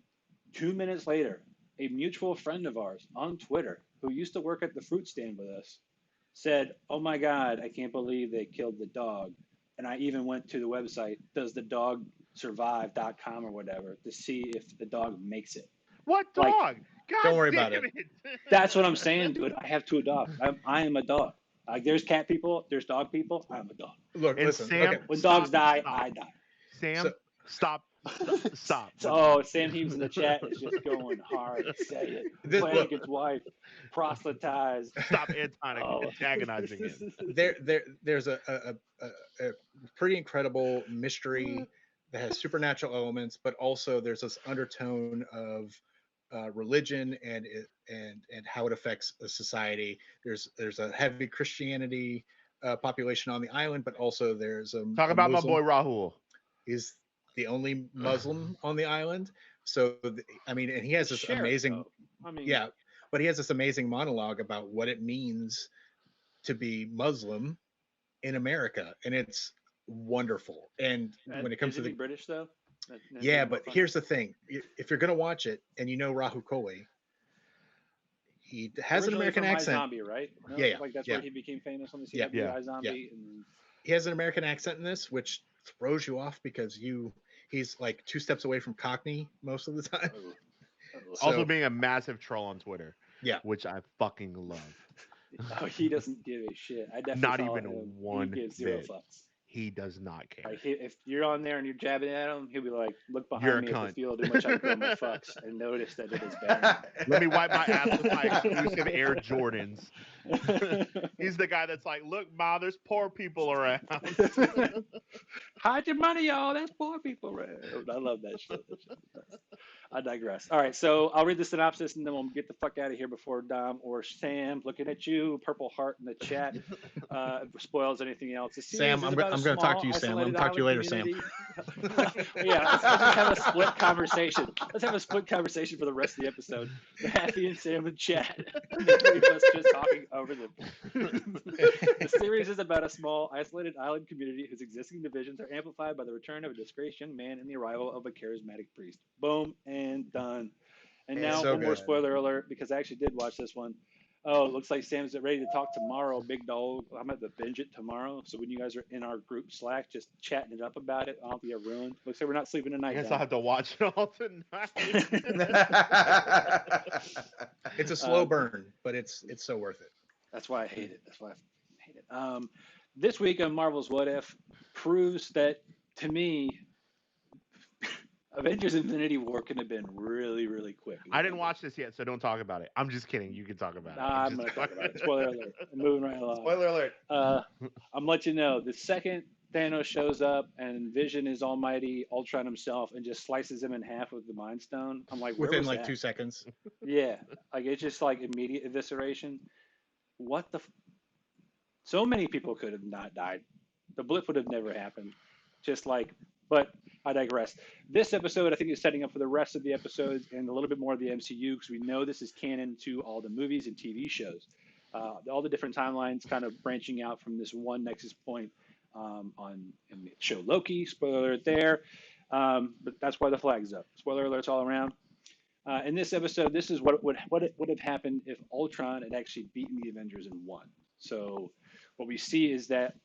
2 minutes later, a mutual friend of ours on Twitter who used to work at the fruit stand with us said, "Oh my God, I can't believe they killed the dog." And I even went to the website, doesthedogsurvive.com or whatever, to see if the dog makes it. What Like, dog? God Don't worry damn about it. that's what I'm saying, dude. I have two dogs. I am a dog. Like, there's cat people, there's dog people. I'm a dog. Look, And listen. Sam, Okay. When stop, dogs die, stop. I die. Sam, So- stop. So, Sam Heaves in the chat is just going hard. Say it. Plank his wife, proselytize. Stop Oh. antagonizing him. There's a pretty incredible mystery that has supernatural elements, but also there's this undertone of religion and how it affects a society. There's a heavy Christianity population on the island, but also there's Talk about my boy Rahul. He's the only Muslim on the island. So I mean, and he has this amazing, yeah, but he has this amazing monologue about what it means to be Muslim in America, and it's wonderful. And when it comes to the British though, yeah, but here's the thing: if you're gonna watch it and you know Rahul Kohli, he has an American accent. Zombie, right? No? Yeah, Like that's yeah. where he became famous on the Yeah, CW Zombie. And... He has an American accent in this, which throws you off because he's like 2 steps away from Cockney most of the time. Also being a massive troll on Twitter. Yeah. Which I fucking love. Oh, he doesn't give a shit. I definitely Not follow even him. one He gives zero bit. fucks. He does not care. Like, if you're on there and you're jabbing at him, he'll be like, "Look You're a behind me at cunt. the field in which I throw my fucks and notice that it is bad." Let me wipe my ass with my exclusive Air Jordans. He's the guy that's like, "Look, Ma, there's poor people around." Hide your money, y'all. That's poor people around. I love that shit. I digress. All right, so I'll read the synopsis and then we'll get the fuck out of here before Dom or Sam, looking at you, Purple Heart in the chat, spoils anything else. Sam, I'm going to talk to you, Sam. I'm going to talk to you later, Sam. Yeah, let's just have a split conversation. Let's have a split conversation for the rest of the episode. Happy and Sam in chat. The three of us just talking over them. The series is about a small, isolated island community whose existing divisions are amplified by the return of a disgraced young man and the arrival of a charismatic priest. Boom and done. And now so one more good. spoiler alert, because I actually did watch this one. Oh, it looks like Sam's ready to talk tomorrow, big dog. I'm at the binge it tomorrow. So when you guys are in our group Slack, just chatting it up about it, I'll be ruined. Looks like we're not sleeping I tonight. guess I'll have to watch it all tonight. It's a slow burn, but it's so worth it. That's why I hate it. This week on Marvel's What If proves that, to me, Avengers Infinity War could have been really, really quick. I didn't watch this yet, so don't talk about it. I'm just kidding. You can talk about it. I'm going to talk about it. Spoiler alert. I'm moving right along. Spoiler alert. I'm letting you know, the second Thanos shows up and Vision is almighty Ultron himself and just slices him in half with the Mind Stone, I'm like, where Within was like that? 2 seconds. Yeah, like it's just like immediate evisceration. What the? So many people could have not died. The blip would have never happened. Just like, but I digress. This episode, I think, is setting up for the rest of the episodes and a little bit more of the MCU because we know this is canon to all the movies and TV shows. All the different timelines kind of branching out from this one nexus point in the show Loki. Spoiler alert there. But that's why the flag's up. Spoiler alerts all around. In this episode, this is what would have happened if Ultron had actually beaten the Avengers and won. So what we see is that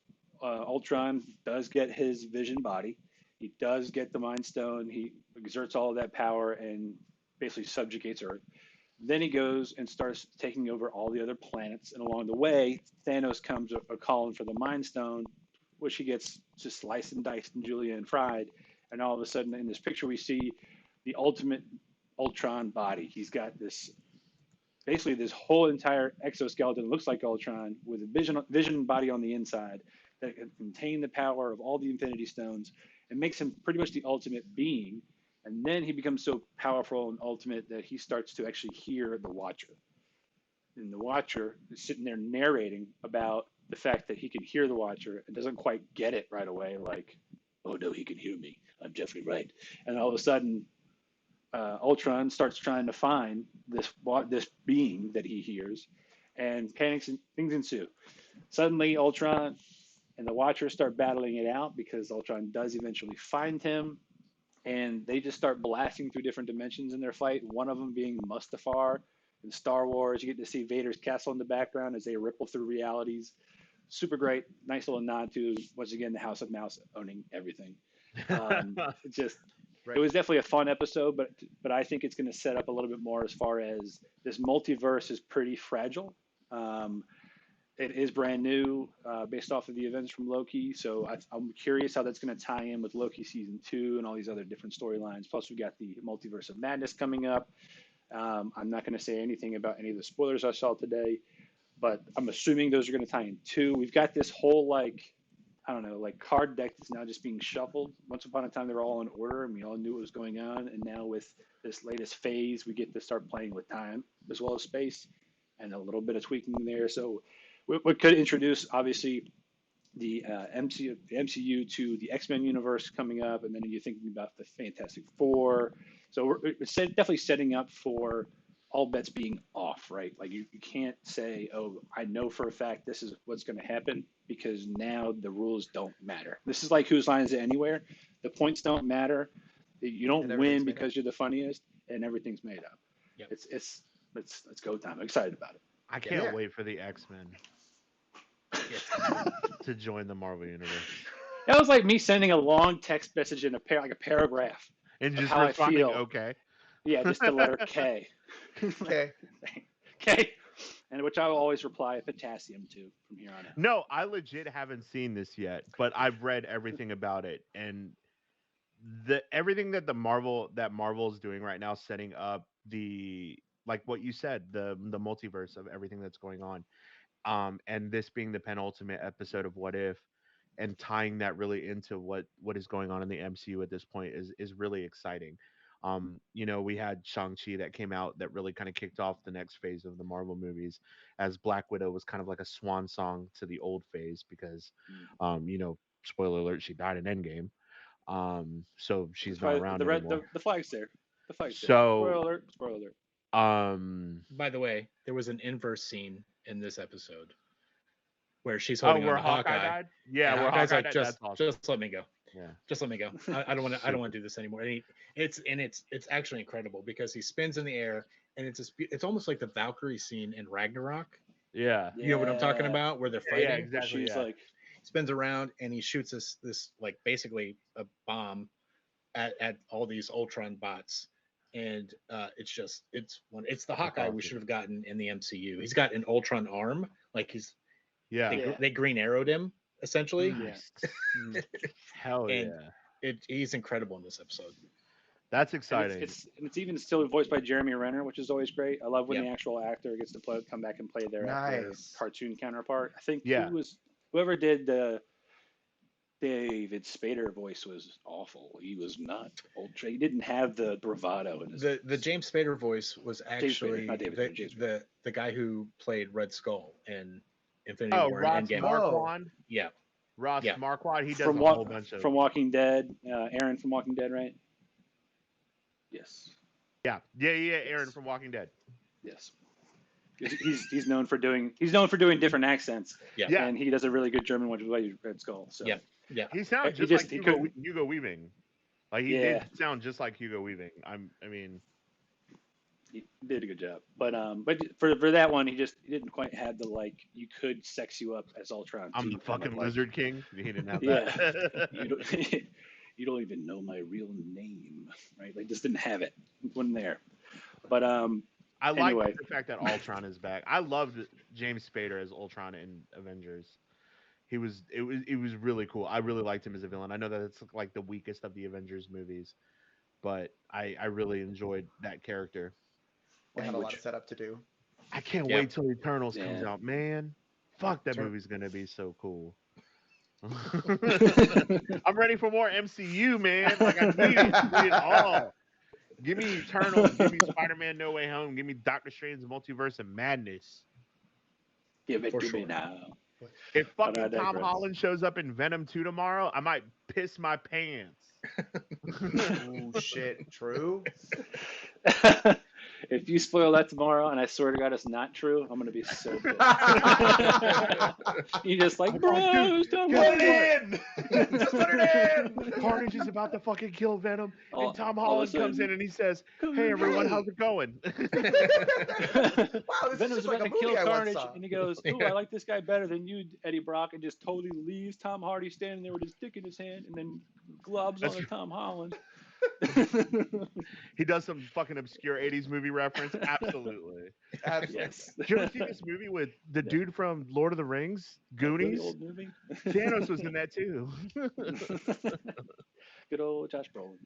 Ultron does get his Vision body. He does get the Mind Stone. He exerts all of that power and basically subjugates Earth. Then he goes and starts taking over all the other planets. And along the way, Thanos comes a calling for the Mind Stone, which he gets just sliced and diced and julienne fried. And all of a sudden, in this picture, we see the ultimate Ultron body. He's got basically this whole entire exoskeleton, looks like Ultron, with a vision body on the inside that can contain the power of all the Infinity Stones and makes him pretty much the ultimate being. And then he becomes so powerful and ultimate that he starts to actually hear the Watcher. And the Watcher is sitting there narrating about the fact that he can hear the Watcher and doesn't quite get it right away, like, oh no, he can hear me. I'm definitely right. And all of a sudden, Ultron starts trying to find this being that he hears, and panics and things ensue. Suddenly, Ultron and the Watcher start battling it out because Ultron does eventually find him, and they just start blasting through different dimensions in their fight. One of them being Mustafar in Star Wars. You get to see Vader's castle in the background as they ripple through realities. Super great, nice little nod to once again the House of Mouse owning everything. It was definitely a fun episode, but I think it's going to set up a little bit more as far as this multiverse is pretty fragile. It is brand new, based off of the events from Loki, so I'm curious how that's going to tie in with Loki season 2 and all these other different storylines. Plus, we got the Multiverse of Madness coming up. I'm not going to say anything about any of the spoilers I saw today, but I'm assuming those are going to tie in too. We've got this whole card deck that's now just being shuffled. Once upon a time, they were all in order, and we all knew what was going on. And now with this latest phase, we get to start playing with time as well as space, and a little bit of tweaking there. So we could introduce, obviously, the MCU to the X-Men universe coming up, and then you're thinking about the Fantastic Four. So it's definitely setting up for all bets being off, right? Like you can't say, oh, I know for a fact this is what's going to happen, because now the rules don't matter. This is like Whose Line Is It Anywhere? The points don't matter. You don't win because you're the funniest, and everything's made up. Yep. It's go time. I'm excited about it. I can't wait for the X-Men to join the Marvel universe. That was like me sending a long text message in a paragraph. And just how responding, I feel. Okay. Yeah, just the letter K. Okay. K. And which I will always reply potassium to from here on out. No, I legit haven't seen this yet, but I've read everything about it, and everything that Marvel is doing right now, setting up like what you said, the multiverse of everything that's going on, and this being the penultimate episode of What If, and tying that really into what is going on in the MCU at this point is really exciting. We had Shang-Chi that came out that really kind of kicked off the next phase of the Marvel movies, as Black Widow was kind of like a swan song to the old phase because, spoiler alert, she died in Endgame. So she's not around anymore. The flag's there. The flag's there. So, Spoiler alert. By the way, there was an inverse scene in this episode where she's holding on to Hawkeye. Died? Yeah, where Hawkeye's like, died. just let me go. Yeah. Just let me go. I don't want to do this anymore. And it's actually incredible because he spins in the air, and it's almost like the Valkyrie scene in Ragnarok. Yeah. You know what I'm talking about, where they're fighting. Yeah, exactly. She's like spins around and he shoots this like basically a bomb at all these Ultron bots. And it's the Hawkeye we should have gotten in the MCU. He's got an Ultron arm, like they Green Arrowed him essentially. Yeah. Hell yeah! He's incredible in this episode. That's exciting. It's even still voiced by Jeremy Renner, which is always great. I love when the actual actor gets to come back and play their cartoon counterpart. I think whoever did the David Spader voice was awful. He was not ultra. He didn't have the bravado in his voice. The James Spader voice was actually the guy who played Red Skull in Infinity War and Endgame. Marquand. Yeah. Ross Marquand. He does a whole bunch of from Walking Dead. Aaron from Walking Dead, right? Yes. Yeah. Aaron from Walking Dead. Yes. He's known for doing different accents. Yeah. And he does a really good German one with Red Skull. So. Yeah. He sounds just like Hugo Weaving. Like he did sound just like Hugo Weaving. He did a good job, but for that one, he didn't quite have the you could sex you up as Ultron. I'm the fucking Lizard King. He didn't have that. You don't even know my real name, right? Like just didn't have it. It wasn't there. But I like the fact that Ultron is back. I loved James Spader as Ultron in Avengers. It was really cool. I really liked him as a villain. I know that it's like the weakest of the Avengers movies, but I really enjoyed that character. They had a lot of setup to do. I can't wait till Eternals comes out, man. Fuck, that movie's gonna be so cool. I'm ready for more MCU, man. Like I need it all. Give me Eternals. Give me Spider-Man: No Way Home. Give me Doctor Strange's Multiverse of Madness. Give it to me now. If But fucking I Tom digress. Holland shows up in Venom 2 tomorrow, I might piss my pants. Oh shit, true. If you spoil that tomorrow, and I swear to God it's not true, I'm gonna be so pissed. You just like, bro, it's Tom Put Holland. it in. Just put it in. Carnage is about to fucking kill Venom, All- and Tom all of a Holland comes sudden- in and he says, Come "Hey in, everyone, hey." how's it going?" Wow, this Venom's is just like about a to kill movie I once Carnage, saw. and he goes, "Ooh, I like this guy better than you, Eddie Brock," and just totally leaves Tom Hardy standing there with his dick in his hand, and then globs That's on to Tom Holland. He does some fucking obscure '80s movie reference. Absolutely. Absolutely. Yes. Did you ever see this movie with the dude from Lord of the Rings, That really Goonies? old movie. Thanos was in that too. Good old Josh Brolin.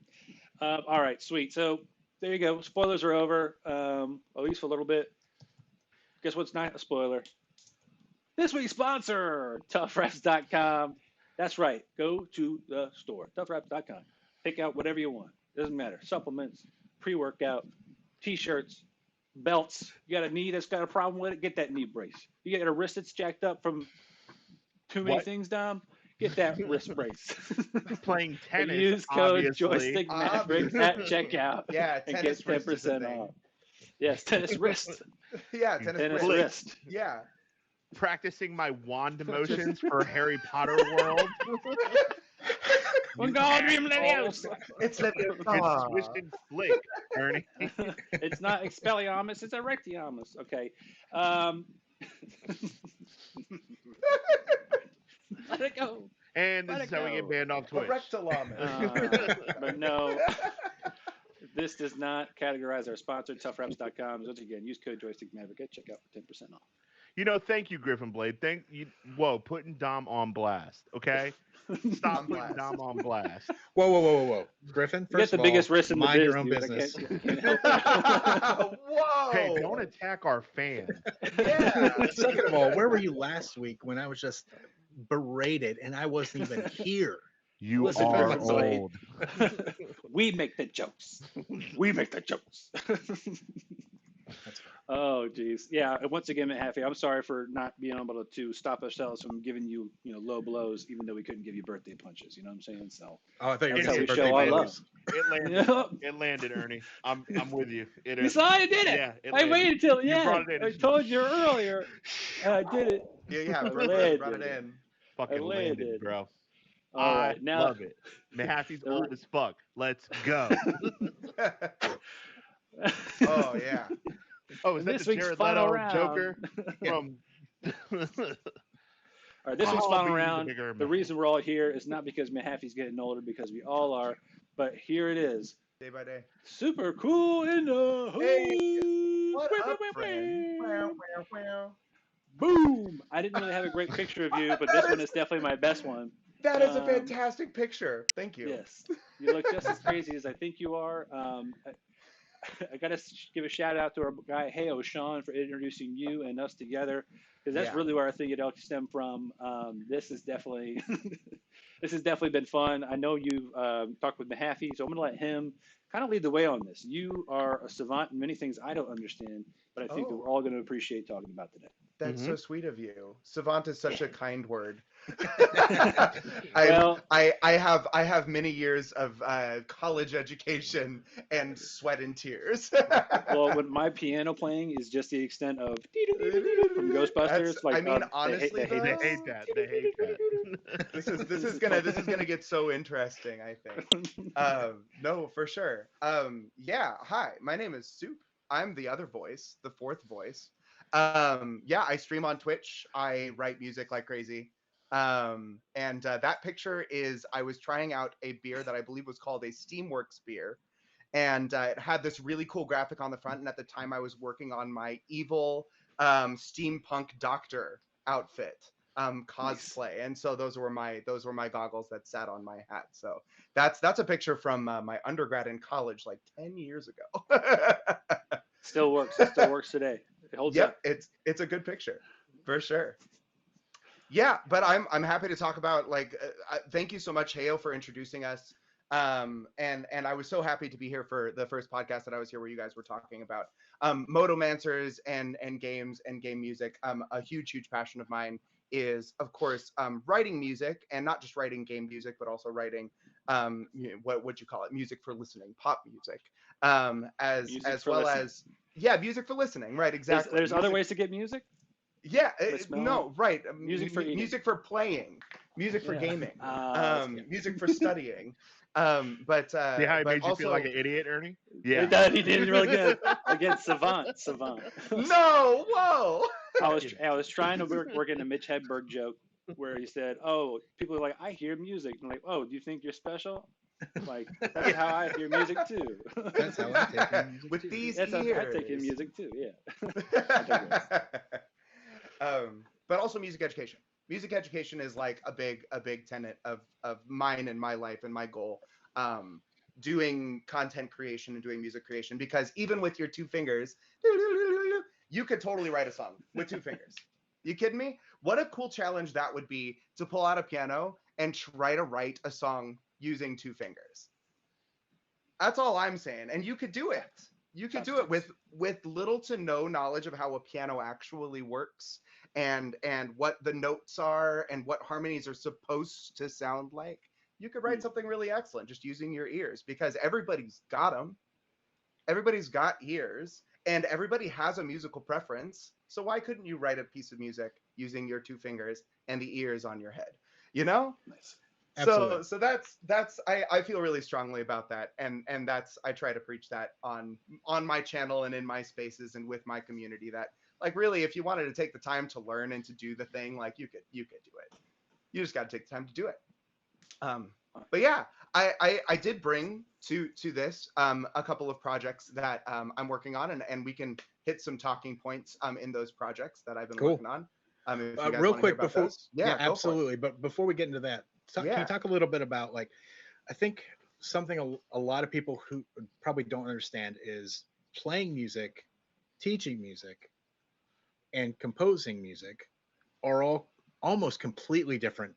All right, sweet. So there you go. Spoilers are over, at least for a little bit. Guess what's not a spoiler? This week's sponsor, toughreps.com. That's right. Go to the store, toughreps.com. Pick out whatever you want. Doesn't matter. Supplements, pre-workout, t-shirts, belts. You got a knee that's got a problem with it, get that knee brace. You got a wrist that's jacked up from too many What? things, Dom, get that wrist brace. Playing tennis, Use code obviously. Joystick Maverick at checkout Yeah, and tennis get wrist is a 10% thing. off. Yes, tennis wrist. Yeah, tennis Tennis wrist. wrist. Yeah. Practicing my wand motions for Harry Potter World. Wingardium Leviosa. It's It's swish and flick, Ernie. It's not Expelliarmus, it's Erectiarmus. Okay. Let it go. And Let this is it how we go. get banned off Twitch. Erectalamus. But no, this does not categorize our sponsor, toughreps.com. Once again, use code Joystick Maverick at checkout for 10% off. You know, thank you, Griffin Blade. Thank you. Whoa, putting Dom on blast. Okay, stop On putting blast. Dom on blast. Whoa. Griffin, You got first the of biggest all, wrist in the mind biz, your own dude. I business. can't help it. Whoa. Hey, don't attack our fan. Yeah. Second of all, where were you last week when I was just berated and I wasn't even here? You Listen, are Griffin Blade. old. We make the jokes. We make the jokes. That's fine. Oh, geez. Yeah. And once again, Happy, I'm sorry for not being able to stop ourselves from giving you, low blows, even though we couldn't give you birthday punches. You know what I'm saying? So Oh, I thought you were that's going how to we say show birthday our babies. love. It landed. Yep. It landed, Ernie. I'm with you. It You is. saw I did it. Yeah, it I landed. waited till the You end. brought it in. I told you earlier. And I did it. Yeah, I brought landed it it. in. Fucking I landed. landed, bro. All I right. Now, love it. Mahaffey's the- old as fuck. Let's go. Oh yeah. Oh, is that this the week's Jared final Leto round. Joker from? All right, this week's I'll final be the round. bigger The man. reason we're all here is not because Mahaffey's getting older, because we all are. But here it is. Day by day. Super cool in the hood. Hey, what Wah, up, wah, wah, friend? wah. Wow, wow, wow. Boom! I didn't really have a great picture of you, but this one is definitely my best one. That is a Um, fantastic picture. Thank you. Yes, you look just as crazy as I think you are. I got to give a shout out to our guy, Hey Sean, for introducing you and us together, because that's Yeah. really where I think it all stemmed from. This is definitely this has definitely been fun. I know you've talked with Mahaffey, so I'm going to let him kind of lead the way on this. You are a savant in many things I don't understand, but I think that Oh. we're all going to appreciate talking about today. That's so sweet of you. Savant is such a kind word. Well- I have many years of college education and sweat and tears. Well, when my piano playing is just the extent of from Ghostbusters, I mean, honestly, they They hate that. They hate that. this is gonna get so interesting, I think. No, for sure. Yeah. Hi, my name is Soup. I'm the other voice, the fourth voice. Yeah, I stream on Twitch. I write music like crazy. And that picture is I was trying out a beer that I believe was called a Steamworks beer. And it had this really cool graphic on the front. And at the time I was working on my evil steampunk doctor outfit cosplay. And so those were my goggles that sat on my hat. So that's a picture from my undergrad in college like 10 years ago. still works. It still works today. It holds up. Yep, it's a good picture for sure. Yeah, but I'm happy to talk about thank you so much, Heyo, for introducing us. And I was so happy to be here for the first podcast that I was here where you guys were talking about Motomancers and games and game music. A huge passion of mine is, of course, writing music, and not just writing game music, but also writing what would you call it? Music for listening, pop music, as well as music for listening, right? Exactly. There's other ways to get music. Yeah, no, right. Music for eating. Music for playing, music for gaming, music for studying. See how he made you also, feel like an idiot, Ernie? Yeah, he did really good. Again, savant. No, whoa. I was trying to work in a Mitch Hedberg joke where he said, "Oh, people are like, I hear music." I'm like, "Oh, do you think you're special?" Like, that's how I hear music too. That's how I take in music With too. these That's ears. how I take in music too. Yeah. But also music education. Music education is like a big tenet of mine and my life and my goal. Doing content creation and doing music creation, because even with your 2 fingers, you could totally write a song with 2 fingers. You kidding me? What a cool challenge that would be, to pull out a piano and try to write a song using 2 fingers. That's all I'm saying. And you could do it. You could do it with little to no knowledge of how a piano actually works, and what the notes are and what harmonies are supposed to sound like. You could write something really excellent just using your ears, because everybody's got them. Everybody's got ears, and everybody has a musical preference. So why couldn't you write a piece of music using your 2 fingers and the ears on your head? You know? Nice. Absolutely. So that's I feel really strongly about that, and that's, I try to preach that on my channel and in my spaces and with my community, that like, really, if you wanted to take the time to learn and to do the thing, like, you could do it. You just got to take the time to do it. But yeah, I did bring to this a couple of projects that I'm working on, and we can hit some talking points in those projects that I've been working on. If you guys real wanna quick hear about before, those. absolutely. But before we get into that, can you talk a little bit about, like, I think something a lot of people who probably don't understand is playing music, teaching music, and composing music are all almost completely different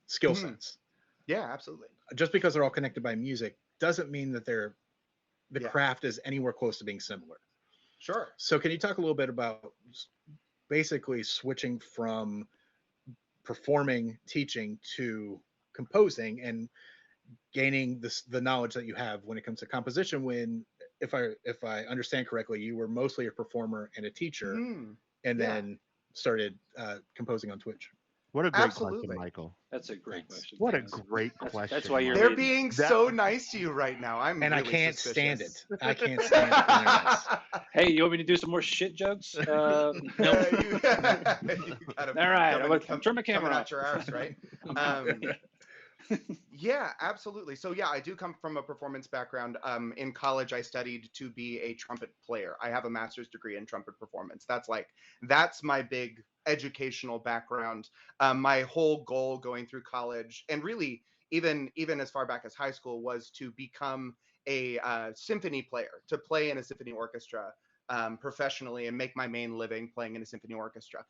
skill sets. Yeah, absolutely. Just because they're all connected by music doesn't mean that the craft is anywhere close to being similar. Sure. So can you talk a little bit about basically switching from performing, teaching, to composing, and gaining the knowledge that you have when it comes to composition, when, if I understand correctly, you were mostly a performer and a teacher, and then started composing on Twitch. What a great question, Michael. That's a great question. What a great question. That's why you're They're being so nice to you right now. And really I can't suspicious. stand it. I can't stand it. when they're nice. Hey, you want me to do some more shit jokes? No. You gotta All right, come turn my camera out off. your arse, right? Yeah, absolutely. So yeah, I do come from a performance background. In college, I studied to be a trumpet player. I have a master's degree in trumpet performance. That's my big educational background. My whole goal going through college, and really even as far back as high school, was to become a symphony player, to play in a symphony orchestra professionally, and make my main living playing in a symphony orchestra.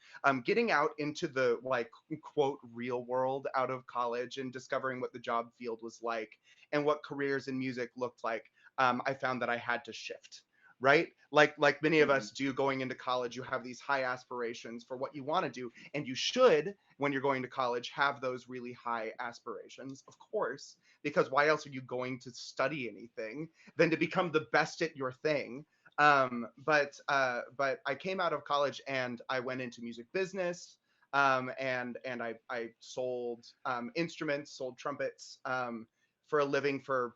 Getting out into the, like, quote, real world out of college and discovering what the job field was like and what careers in music looked like, I found that I had to shift. Right? Like many of us do going into college, you have these high aspirations for what you want to do. And you should, when you're going to college, have those really high aspirations, of course, because why else are you going to study anything than to become the best at your thing? But I came out of college and I went into music business, and I sold instruments, sold trumpets for a living for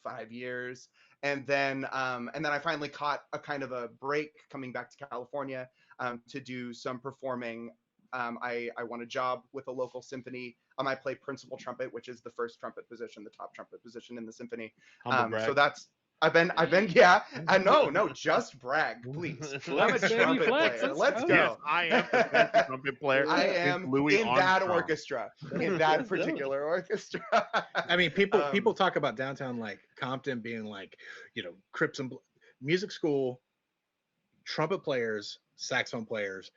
5 years. And then I finally caught a kind of a break coming back to California to do some performing. I won a job with a local symphony. I play principal trumpet, which is the first trumpet position, the top trumpet position in the symphony. So that's I've been no, just brag, please. I'm a trumpet player. Let's go. Yes, I am a trumpet player. I am in that orchestra, in that particular orchestra. I mean, people talk about downtown, like Compton, being like, Crips and music school, trumpet players, saxophone players,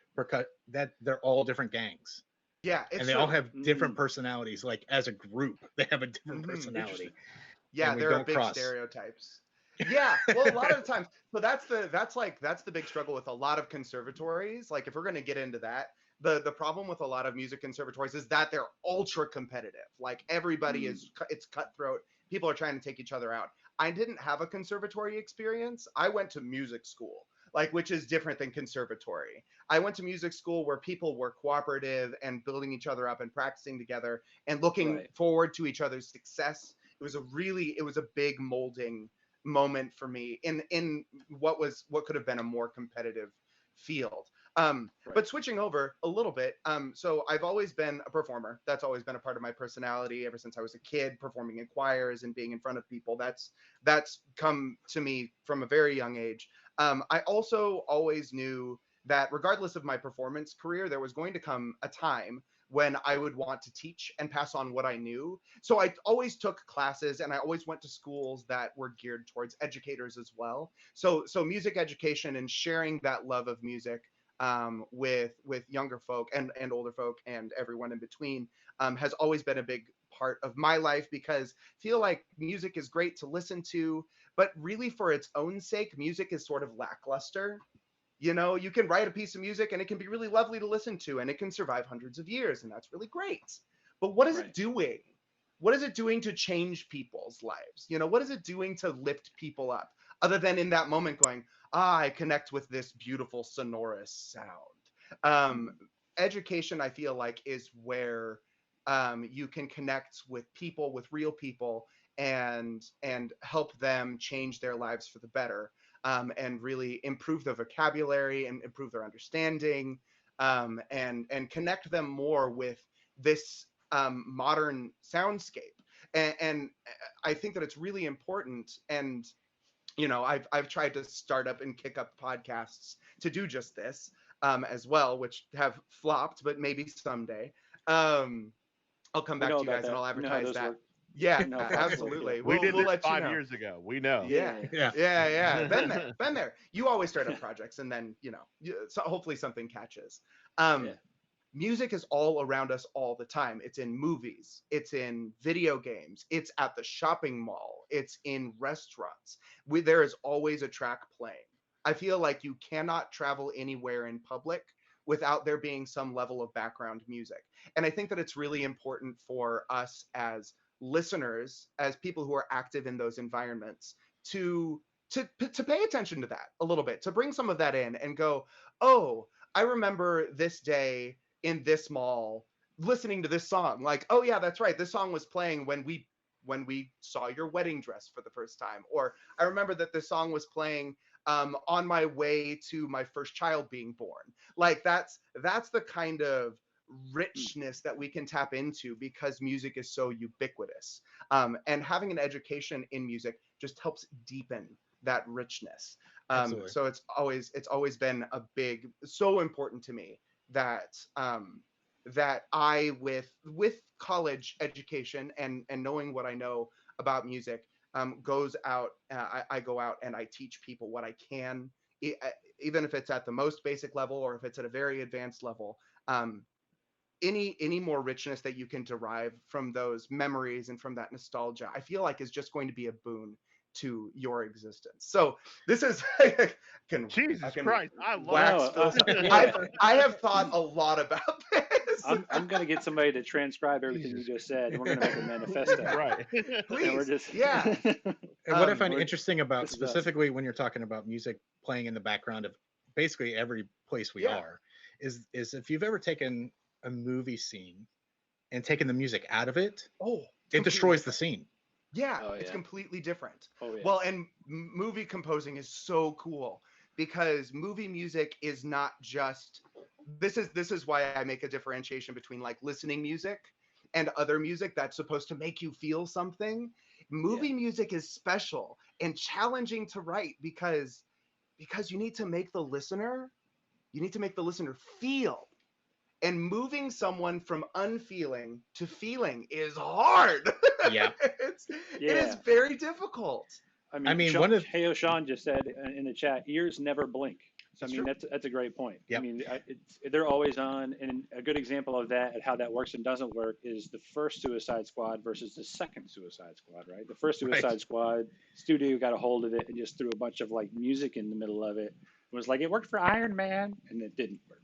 that they're all different gangs. Yeah, and they all have different personalities. Like, as a group, they have a different personality. Yeah, there are big stereotypes. Yeah, well, a lot of the times, so that's the big struggle with a lot of conservatories. Like, if we're going to get into that, the problem with a lot of music conservatories is that they're ultra competitive. Like everybody it's cutthroat. People are trying to take each other out. I didn't have a conservatory experience. I went to music school, like, which is different than conservatory. I went to music school where people were cooperative and building each other up and practicing together and looking forward to each other's success. It was a big molding moment for me in what could have been a more competitive field. But switching over a little bit, so I've always been a performer. That's always been a part of my personality ever since I was a kid, performing in choirs and being in front of people. That's come to me from a very young age. I also always knew that regardless of my performance career, there was going to come a time when I would want to teach and pass on what I knew. So I always took classes, and I always went to schools that were geared towards educators as well. So music education and sharing that love of music with younger folk and older folk and everyone in between has always been a big part of my life, because I feel like music is great to listen to, but really for its own sake, music is sort of lackluster. You know, you can write a piece of music and it can be really lovely to listen to and it can survive hundreds of years, and that's really great. But what is it doing? What is it doing to change people's lives? You know, what is it doing to lift people up other than in that moment going, I connect with this beautiful sonorous sound? Education, I feel like, is where you can connect with people, with real people, and help them change their lives for the better. And really improve their vocabulary and improve their understanding, and connect them more with this modern soundscape. And I think that it's really important. And you know, I've tried to start up and kick up podcasts to do just this as well, which have flopped, but maybe someday. I'll come back to you guys and I'll advertise that. Yeah, absolutely. We did we'll this let 5 years ago. We know. Yeah. Been there. You always start up projects, and then so hopefully something catches. Music is all around us all the time. It's in movies. It's in video games. It's at the shopping mall. It's in restaurants. There is always a track playing. I feel like you cannot travel anywhere in public without there being some level of background music. And I think that it's really important for us as listeners, as people who are active in those environments, to pay attention to that a little bit, to bring some of that in and go, oh, I remember this day in this mall listening to this song. Like, oh yeah, that's right, this song was playing when we saw your wedding dress for the first time. Or I remember that this song was playing on my way to my first child being born. Like that's the kind of richness that we can tap into because music is so ubiquitous, and having an education in music just helps deepen that richness. So it's always been so important to me that that I with college education and knowing what I know about music goes out. I go out and I teach people what I can, even if it's at the most basic level or if it's at a very advanced level. Any more richness that you can derive from those memories and from that nostalgia, I feel like is just going to be a boon to your existence. So this is Jesus Christ, I love I have thought a lot about this. I'm going to get somebody to transcribe everything you just said, and we're going to make a manifesto. Right. Please. And we're just, And what I find interesting about specifically when you're talking about music playing in the background of basically every place we are is if you've ever taken a movie scene and taken the music out of it, it destroys the scene. It's completely different. Well, and movie composing is so cool because movie music is not just this is why I make a differentiation between like listening music and other music that's supposed to make you feel something. Movie music is special and challenging to write because you need to make the listener feel. And moving someone from unfeeling to feeling is hard. It is very difficult. I mean Sean just said in the chat, ears never blink. So, that's a great point. I mean, they're always on. And a good example of that and how that works and doesn't work is the first Suicide Squad versus the second Suicide Squad, right? The first Suicide Squad studio got a hold of it and just threw a bunch of like music in the middle of it. It was like, it worked for Iron Man, and it didn't work.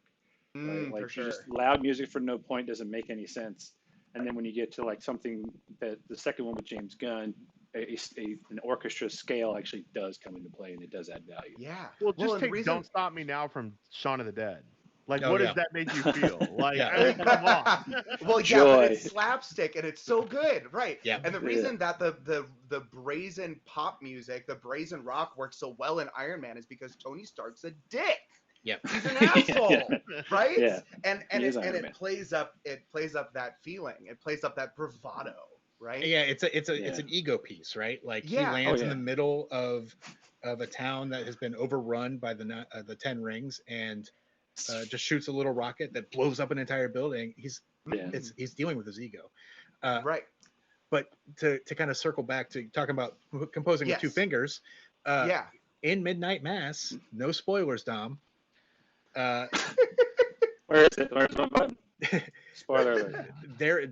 right? Like For sure. just loud music for no point doesn't make any sense. And then when you get to like something that the second one with James Gunn, an orchestra scale actually does come into play, and it does add value. Yeah. Well, Well, just and the take reason "Don't Stop Me Now" from Shaun of the Dead. Like, Oh, what yeah. does that make you feel? Like, Yeah. I mean, come on. Well, yeah, Joy. but it's slapstick and it's so good, right? Yeah. And the reason that the brazen pop music, the brazen rock works so well in Iron Man is because Tony Stark's a dick. Yep. He's an asshole, right? Yeah. And He is it Iron Man. plays up that feeling. It plays up that bravado, right? Yeah, it's an ego piece, right? Like he Yeah. lands Oh, in yeah. the middle of a town that has been overrun by the 10 rings and just shoots a little rocket that blows up an entire building. He's dealing with his ego. Right. But to kind of circle back to talking about composing with two Yes. fingers, Yeah. in Midnight Mass, no spoilers, Dom. Where is it? Where's my button? Spoiler alert. There's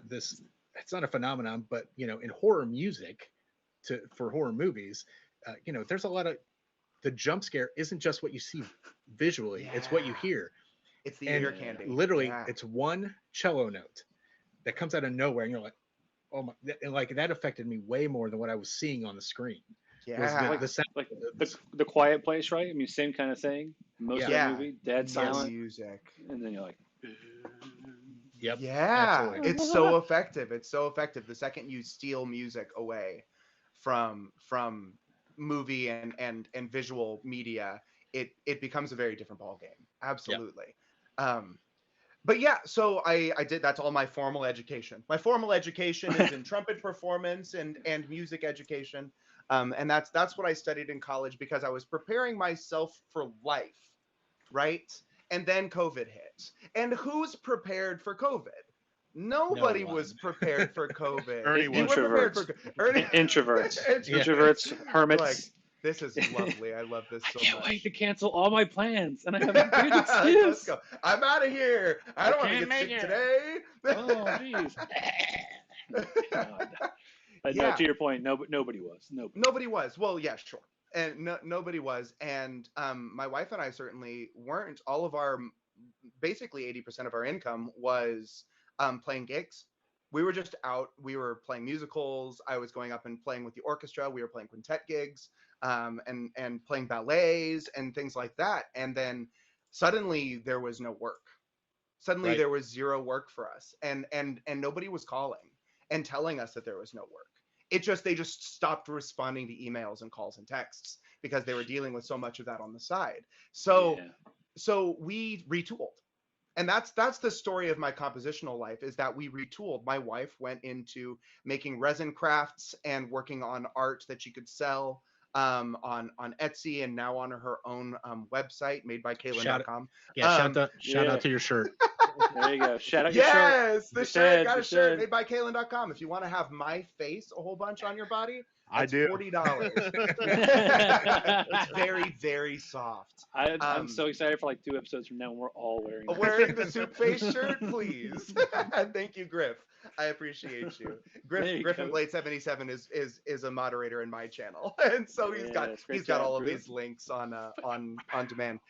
this. It's not a phenomenon, but in horror music, for horror movies, there's a lot of the jump scare isn't just what you see visually; it's what you Yeah. hear. It's the And ear candy. Literally, Yeah. it's one cello note that comes out of nowhere, and you're like, "Oh my!" And like that affected me way more than what I was seeing on the screen. Was Yeah. the sound. Like the Quiet Place, right? I mean, same kind of thing. Most of the Yeah. movie, dead No silent, music. and then you're like, Yep. Yeah, absolutely. it's so effective. It's so effective. The second you steal music away from movie and visual media, it becomes a very different ball game. Absolutely. But yeah, so I did. That's all my formal education. My formal education is in trumpet performance and music education, and that's what I studied in college because I was preparing myself for life, right? And then COVID hit. And who's prepared for COVID? Nobody No was one. prepared for COVID. Ernie You was. were prepared for Ernie. introverts, Yeah. introverts, hermits. Like, this is lovely. I love this I so can't much. wait to cancel all my plans, and I have a great Let's excuse. go. I'm out of here. I don't want to can't get make sick it. today. Oh, jeez. God. Yeah. No, to your point, nobody was. Nobody was. Well, yeah, sure. And nobody was. And my wife and I certainly weren't. All of our, basically 80% of our income was playing gigs. We were just out. We were playing musicals. I was going up and playing with the orchestra. We were playing quintet gigs and playing ballets and things like that. And then suddenly there was no work. Suddenly Right. there was zero work for us. And nobody was calling and telling us that there was no work. They just stopped responding to emails and calls and texts because they were dealing with so much of that on the side. So we retooled. And that's the story of my compositional life, is that we retooled. My wife went into making resin crafts and working on art that she could sell on Etsy and now on her own website, madebykaylin.com. Shout out to your shirt. There you go. Shout out your shirt. Yes, the You shirt. said, Got you a shirt said. madebykaylin.com. If you want to have my face a whole bunch on your body, I that's do. $40. It's very, very soft. I'm so excited for like 2 episodes from now when we're all wearing that. Wearing the soup face shirt, please. Thank you, Griff. I appreciate you. There you Griffin go. Blade 77 is a moderator in my channel, and so he's got Yes, great got job, all of Griff. these links on demand.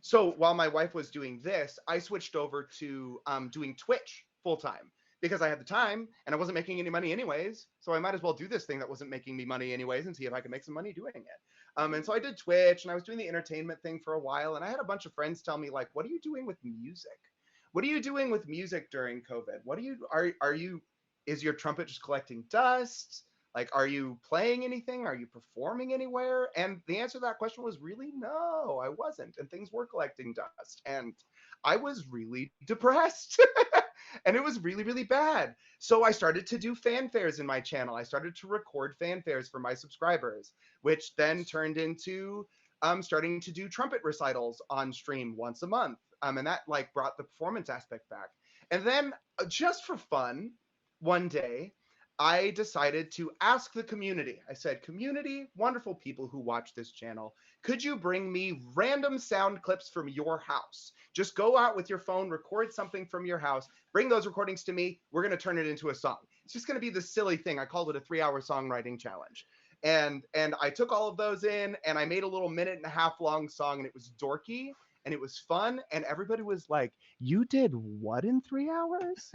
So while my wife was doing this, I switched over to doing Twitch full time because I had the time and I wasn't making any money anyways. So I might as well do this thing that wasn't making me money anyways and see if I could make some money doing it. And so I did Twitch and I was doing the entertainment thing for a while. And I had a bunch of friends tell me, like, what are you doing with music? What are you doing with music during COVID? What is your trumpet just collecting dust? Like, are you playing anything? Are you performing anywhere? And the answer to that question was really no, I wasn't. And things were collecting dust. And I was really depressed. And it was really, really bad. So I started to do fanfares in my channel. I started to record fanfares for my subscribers, which then turned into starting to do trumpet recitals on stream once a month. And that like brought the performance aspect back. And then just for fun, one day, I decided to ask the community. I said, community, wonderful people who watch this channel, could you bring me random sound clips from your house? Just go out with your phone, record something from your house, bring those recordings to me. We're going to turn it into a song. It's just going to be this silly thing. I called it a 3-hour songwriting challenge. And I took all of those in and I made a little 1.5-minute long song, and it was dorky and it was fun, and everybody was like, "You did what in 3 hours?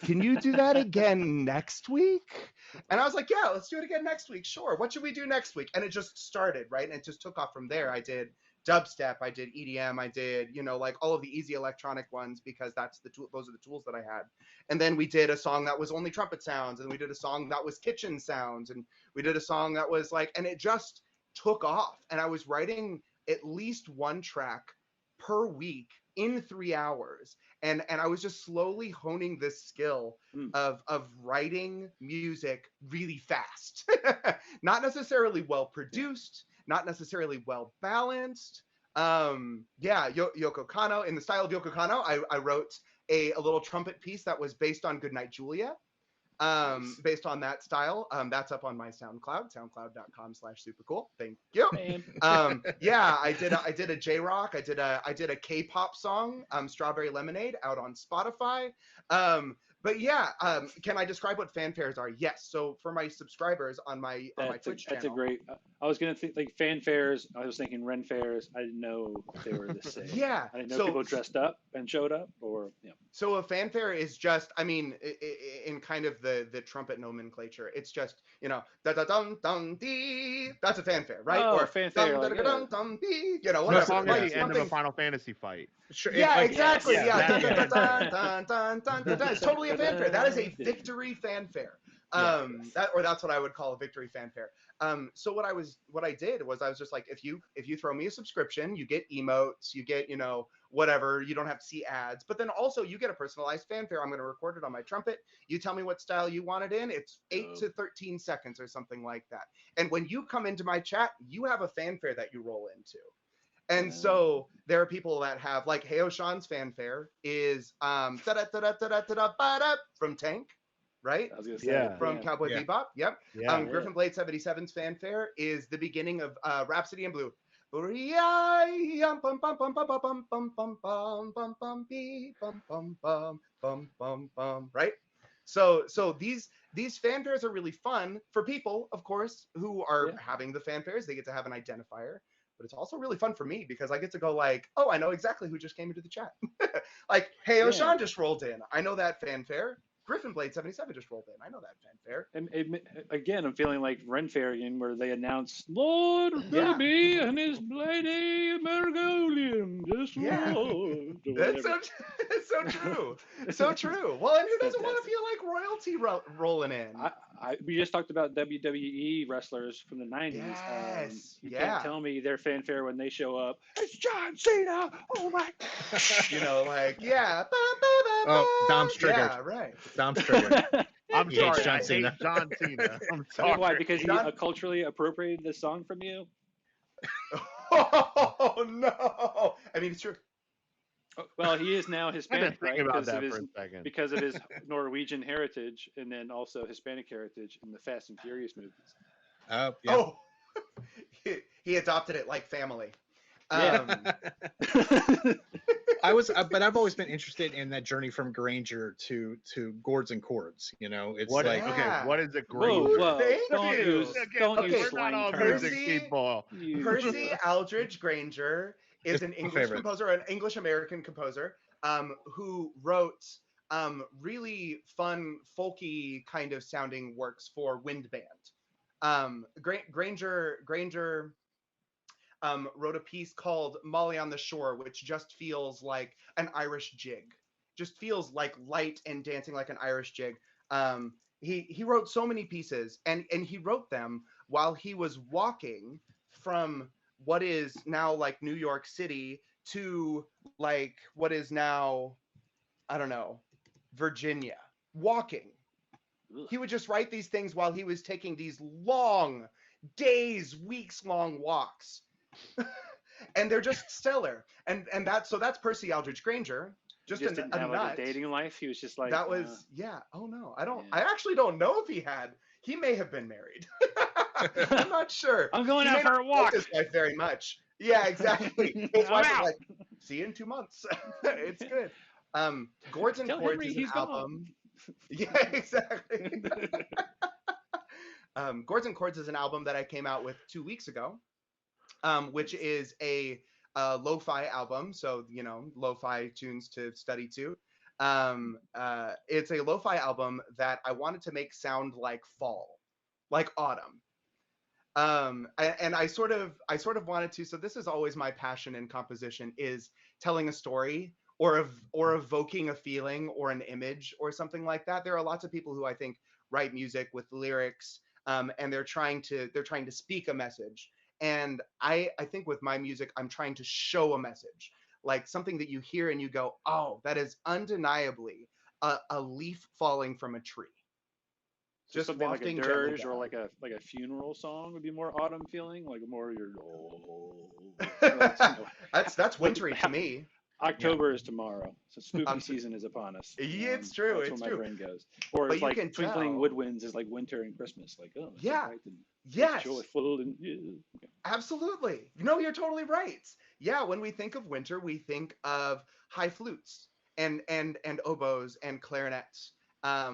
Can you do that again next week?" And I was like, "Yeah, let's do it again next week. Sure. What should we do next week?" And it just started, right? And it just took off from there. I did dubstep, I did EDM, I did, like all of the easy electronic ones because those are the tools that I had. And then we did a song that was only trumpet sounds, and we did a song that was kitchen sounds, and we did a song that was like, and it just took off. And I was writing at least one track per week in 3 hours. And I was just slowly honing this skill of writing music really fast. Not necessarily well produced, not necessarily well balanced. Yoko Kanno, in the style of Yoko Kanno, I wrote a little trumpet piece that was based on Goodnight Julia. Based on that style. That's up on my SoundCloud, soundcloud.com/SoopurKul. Thank you. I did a J-Rock. I did a K-pop song, Strawberry Lemonade, out on Spotify. Can I describe what fanfares are? Yes. So for my subscribers on my Twitch channel. That's a great. I was gonna think like fanfares. I was thinking Ren fairs. I didn't know if they were the same. Yeah. I didn't know people dressed up and showed up, or yeah. So a fanfare is just, I mean, in kind of the trumpet nomenclature, it's just, da da dum dum dee. That's a fanfare, right? Oh, or fanfare. Dum da dum dum dee. Whatever. The song at the end of a Final Fantasy fight. Sure, yeah, exactly. Yeah. It's totally a fanfare. That is a victory fanfare. That's what I would call a victory fanfare. So what I did was I was just like, if you throw me a subscription, you get emotes, you get, whatever, you don't have to see ads, but then also you get a personalized fanfare. I'm going to record it on my trumpet. You tell me what style you want it in. It's 8 to 13 seconds or something like that. And when you come into my chat, you have a fanfare that you roll into. And so there are people that have, like, Hey Sean's fanfare is from Tank, right? I was gonna say, from Cowboy Bebop. Yep. Yeah. Griffin Blade 77's fanfare is the beginning of Rhapsody in Blue. Right? So these fanfares are really fun for people, of course, who are having the fanfares. They get to have an identifier. But it's also really fun for me because I get to go like, oh, I know exactly who just came into the chat. Like, Hey Sean just rolled in. I know that fanfare. Griffin Blade 77 just rolled in. I know that fanfare. And again, I'm feeling like Ren Fair again, where they announced Lord Baby and his Lady Margolium. Just rolled. That's so true. So true. Well, and who doesn't want to feel like royalty rolling in? We just talked about WWE wrestlers from the 90s. Yes. You can't tell me their fanfare when they show up. It's John Cena. Oh my. Oh, Dom's triggered. Yeah, right. Dom's triggered. I'm He sorry. hates John I hate Cena. John Cena. I'm You sorry. know why? Because he culturally appropriated this song from you? Oh, no. I mean, it's true. Well, he is now I Hispanic, didn't think right? about that for a second. Because of his Norwegian heritage and then also Hispanic heritage in the Fast and Furious movies. Yeah. Oh, he adopted it like family. But I've always been interested in that journey from Granger to Gourds and Chords. It's What? like, Okay, what is a Whoa, green? whoa, Thank don't you. use, don't Okay, use we're not all slang terms. music people. Percy Aldridge Granger is It's an my English favorite. composer, an English-American composer, who wrote really fun, folky kind of sounding works for wind band. Granger wrote a piece called Molly on the Shore, which just feels like an Irish jig. Just feels like light and dancing like an Irish jig. He wrote so many pieces, and he wrote them while he was walking from what is now like New York City to like what is now, I don't know, Virginia. Walking. He would just write these things while he was taking these long days, weeks-long walks. And they're just stellar. And that's Percy Aldridge Granger. He just didn't have like a dating life. He was just like that was Oh no, I actually don't know if he had. He may have been married. I'm not sure. I'm going out for a walk. His wife very much. Yeah, exactly. His wife was like, "See you in 2 months." It's good. Gourds and Chords is an album. Yeah, exactly. Gourds and Chords is an album that I came out with 2 weeks ago, which is a lo-fi album, so lo-fi tunes to study to. It's a lo-fi album that I wanted to make sound like fall, like autumn. And I sort of wanted to. So this is always my passion in composition, is telling a story or evoking a feeling or an image or something like that. There are lots of people who I think write music with lyrics, and they're trying to speak a message. And I think with my music, I'm trying to show a message, like something that you hear and you go, oh, that is undeniably a leaf falling from a tree. So Just something like a wafting gently dirge or down. like a funeral song would be more autumn feeling, like more your That's wintry to me. October is tomorrow, so spooky Um, season is upon us. Yeah, it's true. That's It's where my true. brain goes. Or But it's you like can twinkling tell. woodwinds is like winter and Christmas. Like, oh, it's so Yeah. bright and Yes. joyful and yeah. Absolutely. No, you're totally right. Yeah, when we think of winter, we think of high flutes and oboes and clarinets.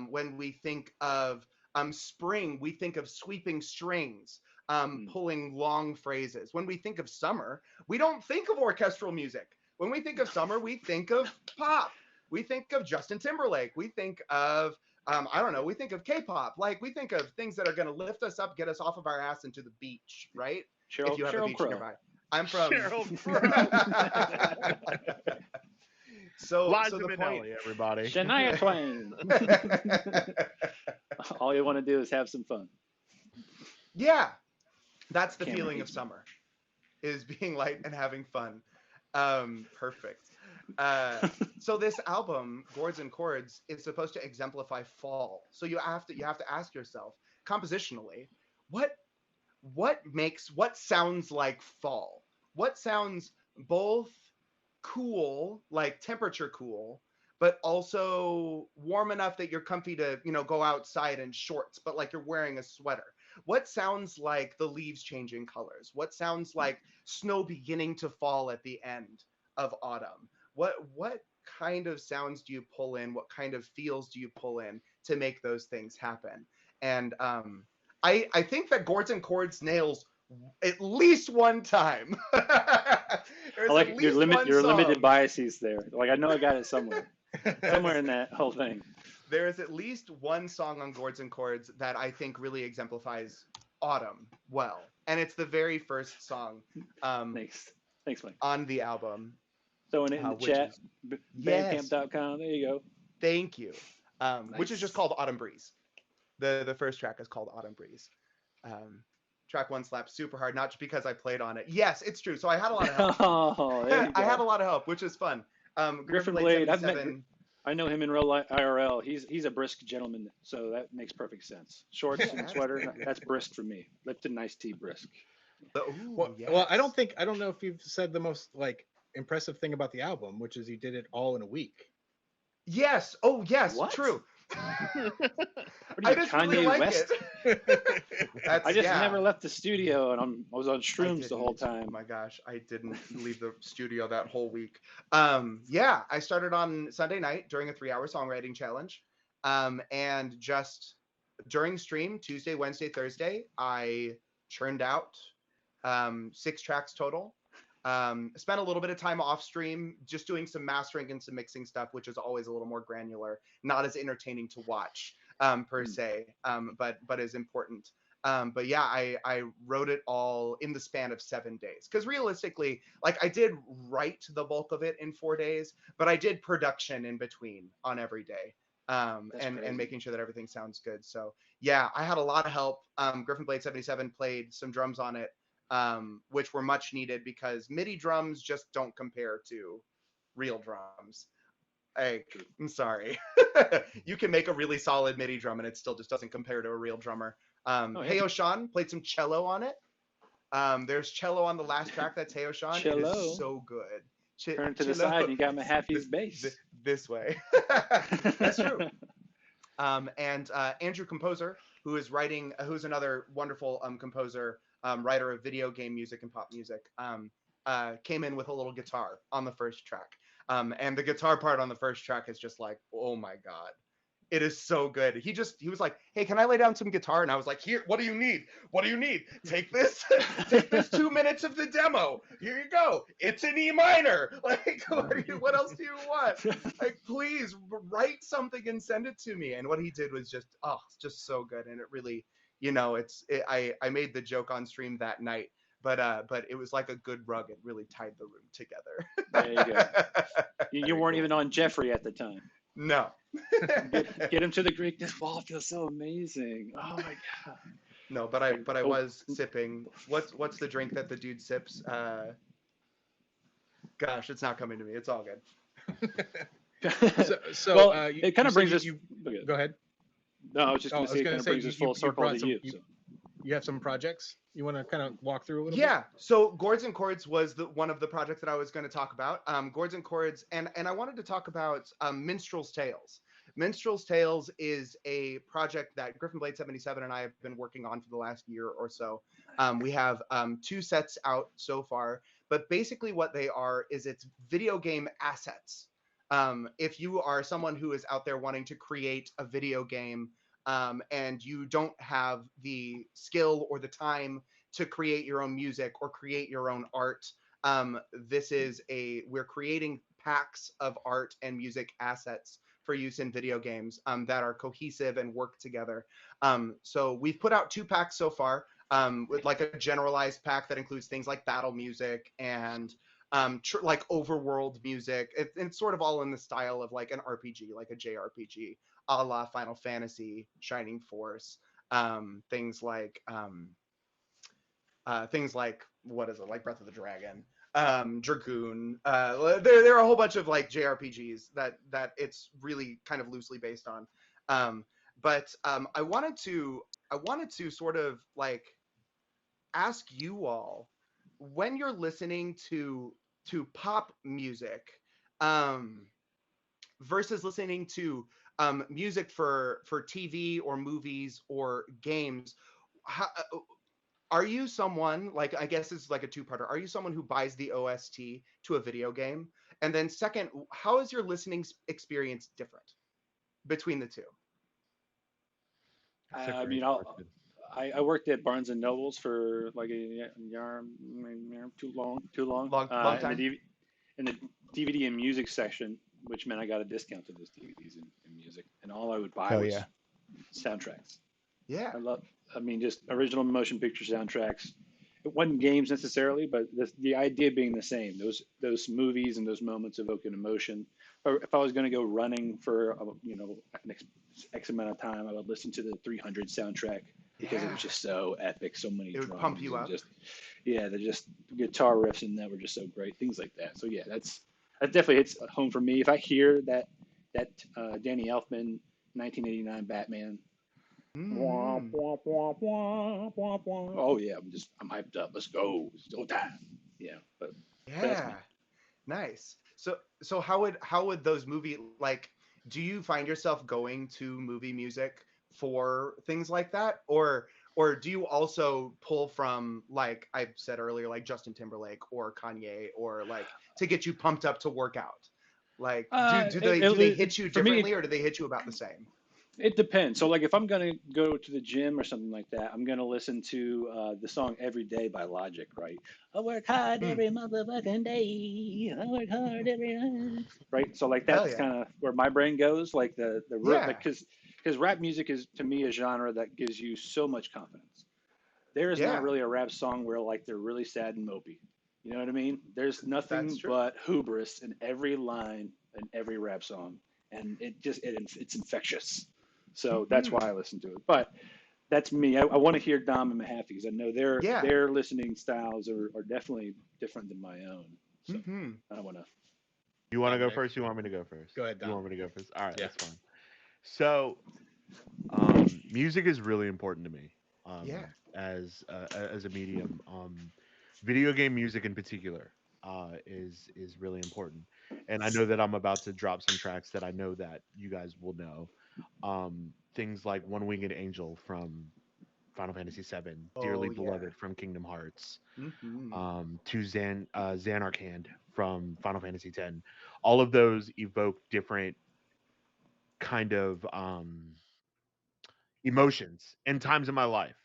When we think of spring, we think of sweeping strings, pulling long phrases. When we think of summer, we don't think of orchestral music. When we think of summer, we think of pop. We think of Justin Timberlake. We think of I don't know. We think of K-pop. Like, we think of things that are going to lift us up, get us off of our ass into the beach, right? If you have a Cheryl beach Crow. nearby. I'm from. Cheryl Crow. so Liza the point. Minnelli, everybody. Shania Twain. All you want to do is have some fun. Yeah, that's the Cameron feeling of hates me. summer, is being light and having fun. Perfect. So this album, Gourds and Chords, is supposed to exemplify fall. So you have to ask yourself, compositionally, what sounds like fall? What sounds both cool, like temperature cool, but also warm enough that you're comfy to, go outside in shorts, but like you're wearing a sweater? What sounds like the leaves changing colors? What sounds like snow beginning to fall at the end of autumn? What kind of sounds do you pull in? What kind of feels do you pull in to make those things happen? And I think that Gourds and Chords nails at least one time. There's I like at your least one limited song. biases there. Like, I know I got it somewhere in that whole thing. There is at least one song on Gourds and Chords that I think really exemplifies autumn well, and it's the very first song Thanks, Mike. on the album. Throwing it in the which chat. is- Yes. Bandcamp.com. There you go. Thank you. Which is Nice. just called Autumn Breeze. The first track is called Autumn Breeze. Track one slaps super hard, not just because I played on it. Yes, it's true. So I had a lot of help. Oh, there you go. I had a lot of help, which is fun. Griffin Blade Blade. 77. I know him in real life, IRL. He's a brisk gentleman, so that makes perfect sense. Shorts Yeah, and sweater, that's brisk for me. Lipton iced tea brisk. Ooh, Well, yes. well, I don't know if you've said the most like impressive thing about the album, which is you did it all in a week. Yes. Oh, yes. What? True. What I are you, just Kanye really like West? it. I just yeah. never left the studio, and I was on I shrooms the whole didn't. time. Oh my gosh, I didn't leave the studio that whole week. Yeah, I started on Sunday night during a 3-hour songwriting challenge. And just during stream, Tuesday, Wednesday, Thursday, I churned out 6 tracks total. Spent a little bit of time off stream just doing some mastering and some mixing stuff, which is always a little more granular, not as entertaining to watch per se, but is important. But yeah, I wrote it all in the span of 7 days, because realistically, like, I did write the bulk of it in 4 days, but I did production in between on every day, and making sure that everything sounds good. So yeah, I had a lot of help. Griffin Blade 77 played some drums on it, which were much needed, because MIDI drums just don't compare to real drums. I'm sorry. You can make a really solid MIDI drum and it still just doesn't compare to a real drummer. Hey Oshan played some cello on it. There's cello on the last track. That's Hey Oshan. It Cello. is so good. Turn to the side, and you got my half-ease bass. This way. That's true. And Andrew Composer, who's another wonderful composer, writer of video game music and pop music, came in with a little guitar on the first track. And the guitar part on the first track is just like, oh my God. It is so good. He was like, "Hey, can I lay down some guitar?" And I was like, "Here, what do you need? What do you need? Take this, take this 2 minutes of the demo. Here you go. It's in E minor. Like, what else do you want? Like, please write something and send it to me." And what he did was just so good. And it really, I made the joke on stream that night, but it was like a good rug. It really tied the room together. There you go. You Very weren't cool. even on Jeffrey at the time. No. Get him to the Greek. This ball feels so amazing. Oh my god. No, but I was sipping. What's the drink that the dude sips? Gosh, it's not coming to me. It's all good. So it kind of brings us. Go ahead. No, I was just going to say it kind of brings us full circle to you. You have some projects you want to kind of walk through a little bit? Yeah. So Gourds and Chords was one of the projects that I was going to talk about. Gourds and Chords, and I wanted to talk about Minstrel's Tales. Minstrel's Tales is a project that Griffin Blade 77 and I have been working on for the last year or so. We have 2 sets out so far, but basically what they are is it's video game assets. If you are someone who is out there wanting to create a video game, and you don't have the skill or the time to create your own music or create your own art, we're creating packs of art and music assets for use in video games that are cohesive and work together. So we've put out 2 packs so far, with like a generalized pack that includes things like battle music and like overworld music. It's sort of all in the style of like an RPG, like a JRPG, a la Final Fantasy, Shining Force, things like what is it, like Breath of the Dragon, Dragoon. There are a whole bunch of like JRPGs that it's really kind of loosely based on. But I wanted to sort of like ask you all, when you're listening to pop music, versus listening to music for TV or movies or games, are you someone, like, I guess it's like a 2-parter, are you someone who buys the OST to a video game? And then second, how is your listening experience different between the two? I mean, I worked at Barnes and Nobles for like a year, too long. Long time. In the DVD and music section, which meant I got a discount to those DVDs and music, and all I would buy was soundtracks. Yeah. I mean, just original motion picture soundtracks. It wasn't games necessarily, but the idea being the same. Those movies and those moments evoke an emotion. Or if I was going to go running for an X amount of time, I would listen to the 300 soundtrack because it was just so epic. So many drums. It would pump you up. The guitar riffs in that were just so great. Things like that. So yeah, that definitely hits home for me. If I hear that Danny Elfman 1989 Batman. Oh yeah, I'm hyped up. Let's go. It's go time. Yeah, but yeah, nice. So how would those do you find yourself going to movie music for things like that, or do you also pull from, like I said earlier, like Justin Timberlake or Kanye, or like to get you pumped up to work out? Like, do they hit you differently, or do they hit you about the same? It depends. So like if I'm going to go to the gym or something like that, I'm going to listen to the song Every Day by Logic, right? I work hard every motherfucking day. I work hard every night. Right? So like that's kind of where my brain goes, like because rap music is, to me, a genre that gives you so much confidence. There is not really a rap song where like they're really sad and mopey. You know what I mean? There's nothing but hubris in every line in every rap song, and it's infectious. So that's why I listen to it. But that's me. I want to hear Dom and Mahaffey because I know their listening styles are definitely different than my own. So I want to. You want to go first? You want me to go first? Go ahead, Dom. You want me to go first? All right, that's fine. So, music is really important to me. As a medium, video game music in particular is really important. And I know that I'm about to drop some tracks that I know that you guys will know. Things like One Winged Angel from Final Fantasy VII, Dearly Beloved from Kingdom Hearts, to Xanark Hand from Final Fantasy X. All of those evoke different kind of emotions and times in my life.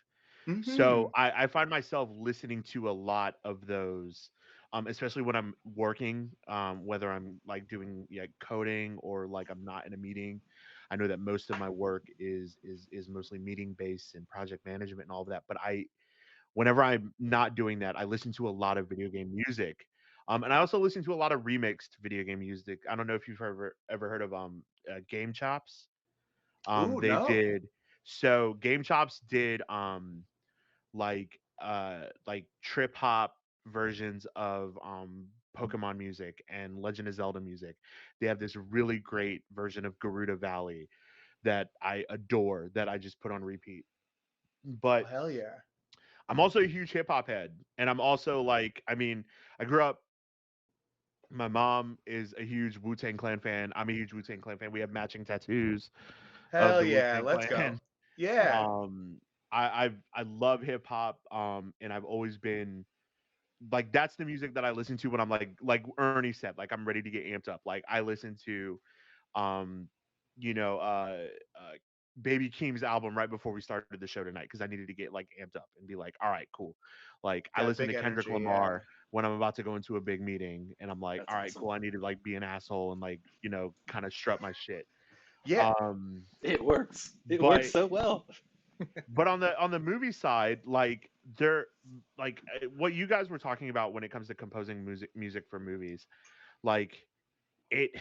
Mm-hmm. So I find myself listening to a lot of those, especially when I'm working, whether I'm like doing coding or like I'm not in a meeting. I know that most of my work is mostly meeting based and project management and all of that. But whenever I'm not doing that, I listen to a lot of video game music. And I also listen to a lot of remixed video game music. I don't know if you've ever heard of Game Chops. Ooh, They no. did so Game Chops did like trip hop versions of Pokemon music and Legend of Zelda music. They have this really great version of Garuda Valley that I adore that I just put on repeat. Oh, But hell yeah. I'm also a huge hip hop head, and I'm also like, I mean, I grew up. My mom is a huge Wu Tang Clan fan. I'm a huge Wu Tang Clan fan. We have matching tattoos of Hell the Wu yeah. Tang Let's Clan. go. Yeah. Um, I love hip hop. And I've always been like that's the music that I listen to when I'm like Ernie said, like I'm ready to get amped up. Like I listen to um you know Baby Keem's album right before we started the show tonight because I needed to get like amped up and be like, all right, cool. Like I Got listen to big Kendrick energy. Yeah. Lamar when I'm about to go into a big meeting and I'm like, That's all right, awesome. cool. I need to like be an asshole and like, kind of strut my shit. Yeah. Um It works. It works but so well. on the movie side, like there like what you guys were talking about when it comes to composing music for movies, like it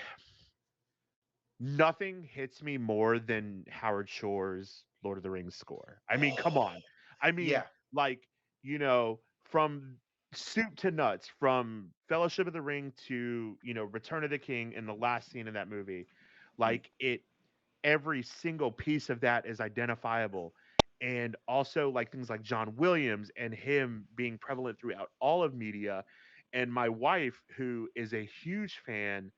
nothing hits me more than Howard Shore's Lord of the Rings score. I mean, come on. I mean, Yeah. like, from soup to nuts, from Fellowship of the Ring to, Return of the King in the last scene of that movie. Like every single piece of that is identifiable. And also like things like John Williams and him being prevalent throughout all of media. And my wife, who is a huge fan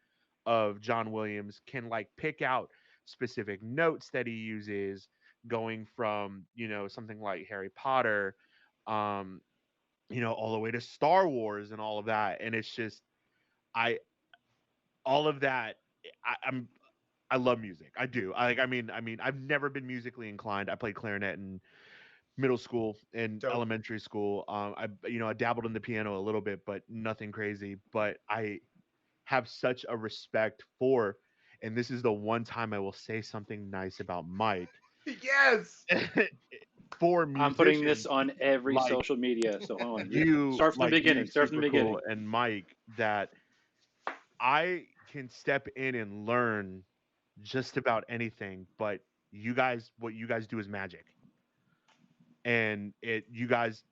of John Williams, can like pick out specific notes that he uses going from, something like Harry Potter, um, all the way to Star Wars and all of that. And it's just I all of that I love music. I do. I mean, I've never been musically inclined. I played clarinet in middle school and Dope. elementary school. I dabbled in the piano a little bit, but nothing crazy. But I have such a respect for, and this is the one time I will say something nice about Mike Yes. for I'm putting this musicians on every like social media. So hold on. you, Start from the like you, beginning. Start from the super cool, beginning. and Mike, that I can step in and learn just about anything, but what you guys do is magic. And you guys,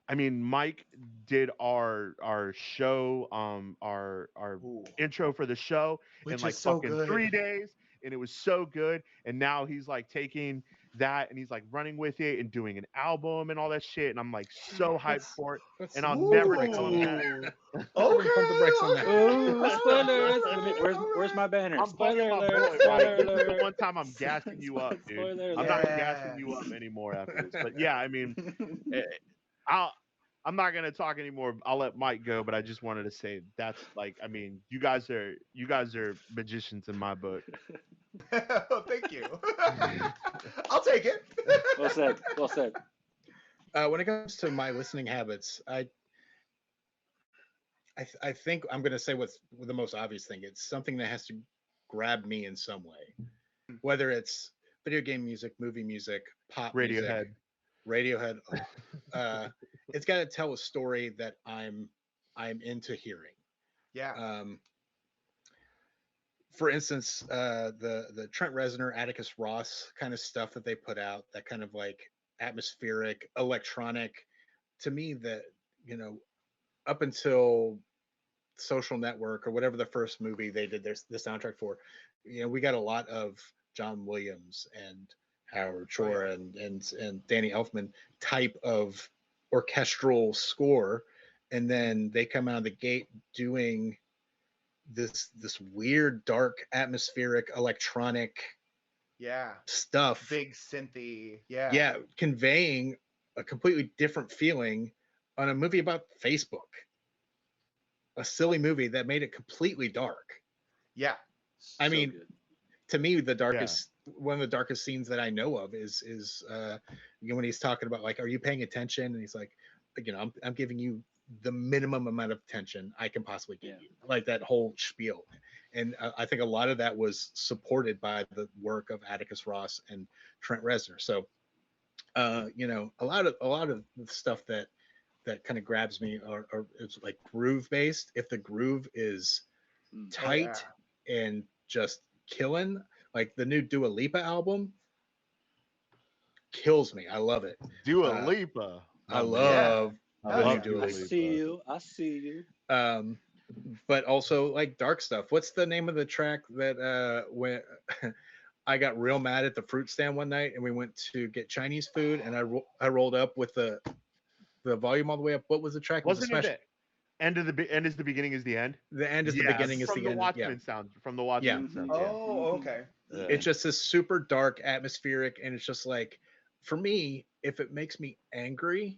I mean, Mike did our show, our Ooh. intro for the show in Which is like so fucking good. 3 days, and it was so good. And now he's like taking that and he's like running with it and doing an album and all that shit. And I'm like so hyped Let's for it. let's And I'll pump the never brakes tell on him that. that. Ooh. Everybody pump the brakes on Okay. that. Ooh, All spoilers! right. Let me. Where's my banner? I'm bugging Spoiler my alert! boy, Mike. Spoiler This is the alert! one time I'm gassing you up, dude. Spoiler I'm alert! not gassing you up Yes. anymore after this. But yeah, I mean, eh, I'll I'm not gonna talk anymore. I'll let Mike go, but I just wanted to say that's like, I mean, you guys are magicians in my book. Oh, thank you. I'll take it. Well said. Well said. When it comes to my listening habits, I think I'm going to say what's the most obvious thing. It's something that has to grab me in some way, whether it's video game music, movie music, pop music, Radiohead. Radiohead. Uh, it's got to tell a story that I'm into hearing. Yeah. Um, for instance, the Trent Reznor, Atticus Ross kind of stuff that they put out, that kind of like atmospheric, electronic, to me, that you know, up until Social Network or whatever the first movie they did the soundtrack for, we got a lot of John Williams and Howard Oh Shore yeah. and Danny Elfman type of orchestral score, and then they come out of the gate doing this weird, dark, atmospheric, electronic Yeah. stuff. Big synthy. Yeah. Yeah, conveying a completely different feeling on a movie about Facebook, a silly movie that made it completely dark. Yeah. I So mean, good. to me, the darkest one of the darkest scenes that I know of is when he's talking about like, are you paying attention? And he's like, I'm giving you the minimum amount of attention I can possibly give you, like that whole spiel. And I think a lot of that was supported by the work of Atticus Ross and Trent Reznor. So, a lot of the stuff that kind of grabs me are it's like groove based. If the groove is tight and just killing, like the new Dua Lipa album kills me. I love it. Dua Lipa. I love Dua Lipa. I see you. But also like dark stuff. What's the name of the track that when I got real mad at the fruit stand one night and we went to get Chinese food and I rolled up with the volume all the way up. What was the track? Wasn't it the end is the beginning is the end? The end is the beginning is the end. From the Watchmen sound. Oh, okay. It's just this super dark, atmospheric, and it's just like, for me, if it makes me angry,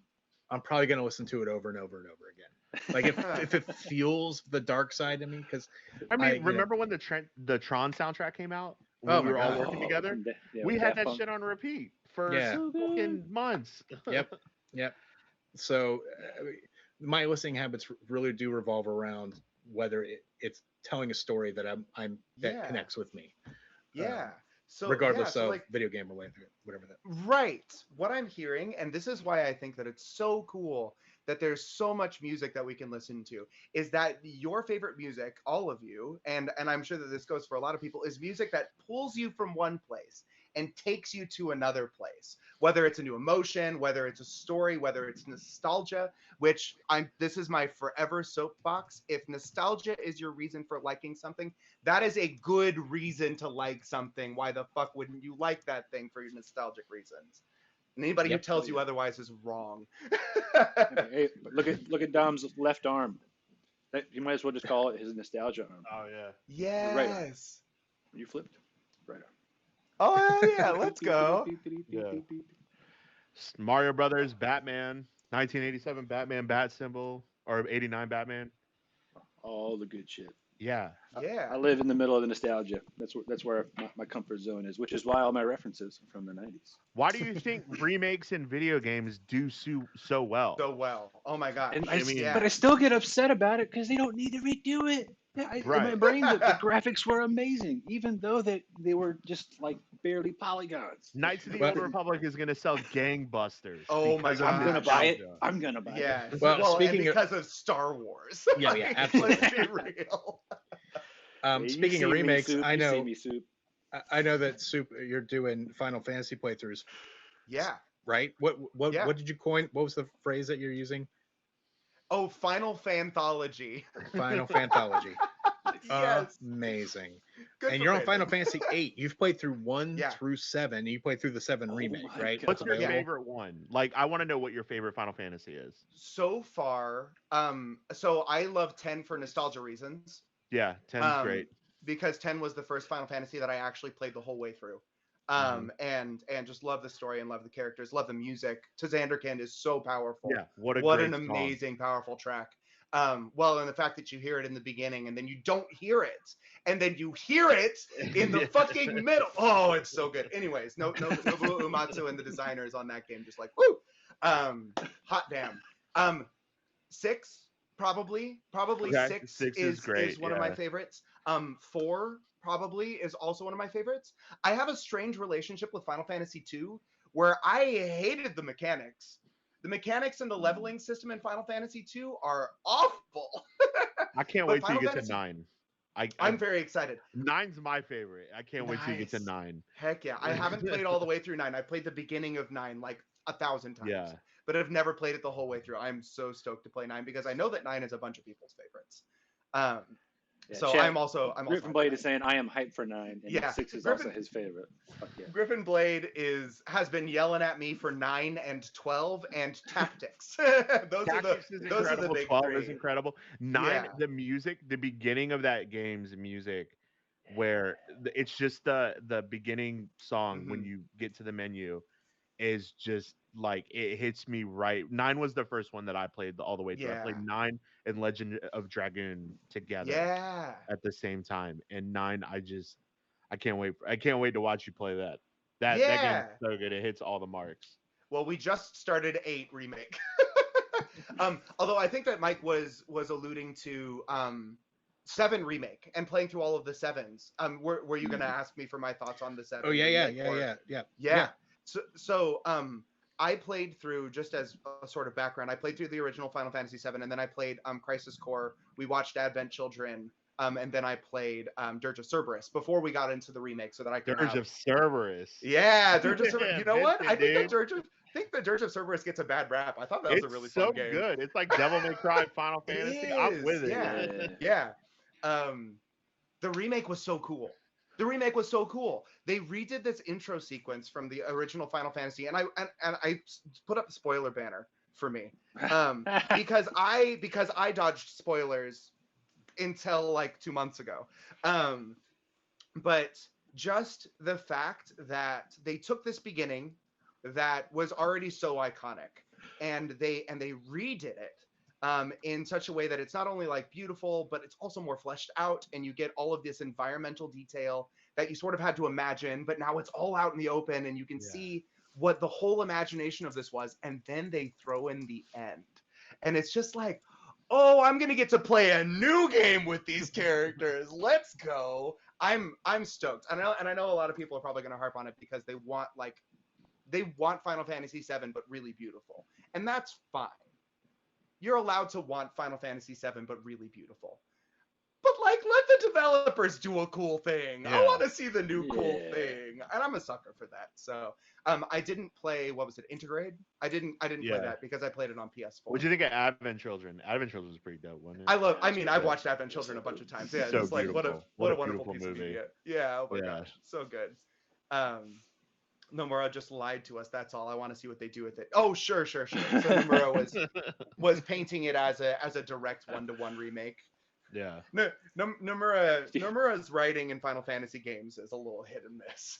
I'm probably going to listen to it over and over and over again. Like if it fuels the dark side of me, because remember when the Tron soundtrack came out? When we were all working together, we had that shit on repeat for fucking months. Yep. So my listening habits really do revolve around whether it's telling a story that that connects with me. So regardless of like, video game or whatever that. Right. What I'm hearing, and this is why I think that it's so cool that there's so much music that we can listen to, is that your favorite music, all of you, and I'm sure that this goes for a lot of people, is music that pulls you from one place and takes you to another place. Whether it's a new emotion, whether it's a story, whether it's nostalgia, which this is my forever soapbox. If nostalgia is your reason for liking something, that is a good reason to like something. Why the fuck wouldn't you like that thing for your nostalgic reasons? And anybody who tells you otherwise is wrong. Hey, look at Dom's left arm. You might as well just call it his nostalgia arm. Oh yeah. Yes. Right. You flipped. Right arm. Oh yeah, let's go. Mario Brothers, Batman, 1987 Batman bat symbol, or 89 Batman. All the good shit. Yeah. I live in the middle of the nostalgia. That's where my comfort zone is, which is why all my references are from the 90s. Why do you think remakes in video games do so well? So well. Oh my god. But I still get upset about it because they don't need to redo it. In my brain, the graphics were amazing, even though they were just like barely polygons. Knights of the Old Republic is going to sell gangbusters. Oh my god. I'm going to buy it. I'm going to buy it. Yeah. Well, speaking because of Star Wars. Yeah, absolutely. Let's be real. Speaking of remakes, I know that Soup, you're doing Final Fantasy playthroughs. Yeah. Right? What did you coin? What was the phrase that you're using? Oh, Final Fanthology. Final Fanthology. Yes. Amazing. Good and for you're on Brandon. Final Fantasy 8. You've played through 1 through 7. And you played through the 7 remake, right? What's your favorite one? Like, I want to know what your favorite Final Fantasy is. So far, so I love 10 for nostalgia reasons. Yeah, 10's great. Because 10 was the first Final Fantasy that I actually played the whole way through. And just love the story and love the characters, love the music. To Zanderkind is so powerful. Yeah, what an amazing, powerful track. Well, and the fact that you hear it in the beginning and then you don't hear it, and then you hear it in the fucking middle. Oh, it's so good. Anyways, Nobuo Uematsu and the designers on that game just like woo. Hot damn. 6 probably Okay. 6 is great. Is one of my favorites. 4 probably is also one of my favorites. I have a strange relationship with Final Fantasy 2 where I hated the mechanics. The mechanics and the leveling system in Final Fantasy 2 are awful. I can't wait till you get to 9. I'm very excited. 9's my favorite. I can't wait till you get to 9. Heck yeah. I haven't played all the way through 9. I played the beginning of 9 like 1,000 times. Yeah. But I've never played it the whole way through. I'm so stoked to play 9 because I know that 9 is a bunch of people's favorites. So Chad, I'm also Griffin Blade is saying I am hyped for 9, and 6 is also his favorite. Fuck yeah. Griffin Blade has been yelling at me for 9 and 12 and Tactics. those are the big 12 three. is incredible. 9, the music, the beginning of that game's music, where it's just the beginning song when you get to the menu is just like it hits me right. 9 was the first one that I played all the way through. I played 9 and Legend of Dragoon together at the same time. And 9, I can't wait. I can't wait to watch you play that. That game is so good. It hits all the marks. Well, we just started 8 remake. Although I think that Mike was alluding to 7 remake and playing through all of the 7s. Were you gonna ask me for my thoughts on the 7? Oh yeah. So I played through, just as a sort of background, I played through the original Final Fantasy VII, and then I played Crisis Core. We watched Advent Children, and then I played Dirge of Cerberus before we got into the remake, so that I could Dirge of Cerberus. Yeah, Dirge of Cerberus. You know what? I Vincent, think the Dirge of Cerberus gets a bad rap. I thought that was a really fun game. It's so good. It's like Devil May Cry Final Fantasy. I'm with it. Yeah. The remake was so cool. They redid this intro sequence from the original Final Fantasy, and I put up a spoiler banner for me, because I dodged spoilers until like 2 months ago. But just the fact that they took this beginning that was already so iconic, and they redid it in such a way that it's not only like beautiful, but it's also more fleshed out, and you get all of this environmental detail that you sort of had to imagine, but now it's all out in the open, and you can see what the whole imagination of this was, and then they throw in the end. And it's just like, oh, I'm gonna get to play a new game with these characters. Let's go. I'm stoked. And I know a lot of people are probably gonna harp on it because they want Final Fantasy VII, but really beautiful. And that's fine. You're allowed to want Final Fantasy VII, but really beautiful. But like, let the developers do a cool thing. Yeah. I want to see the new cool thing, and I'm a sucker for that. So, I didn't play, what was it, Intergrade? I didn't play that because I played it on PS4. What'd you think of Advent Children? Advent Children was pretty dope, wasn't it? I've watched Advent Children a bunch of times. Yeah, So it's like what a wonderful piece movie. of media. Yeah, oh my gosh, so good. Nomura just lied to us. That's all. I want to see what they do with it. Oh, sure. So Nomura was painting it as a direct 1-to-1 remake. Yeah. No, Nomura's writing in Final Fantasy games is a little hit and miss.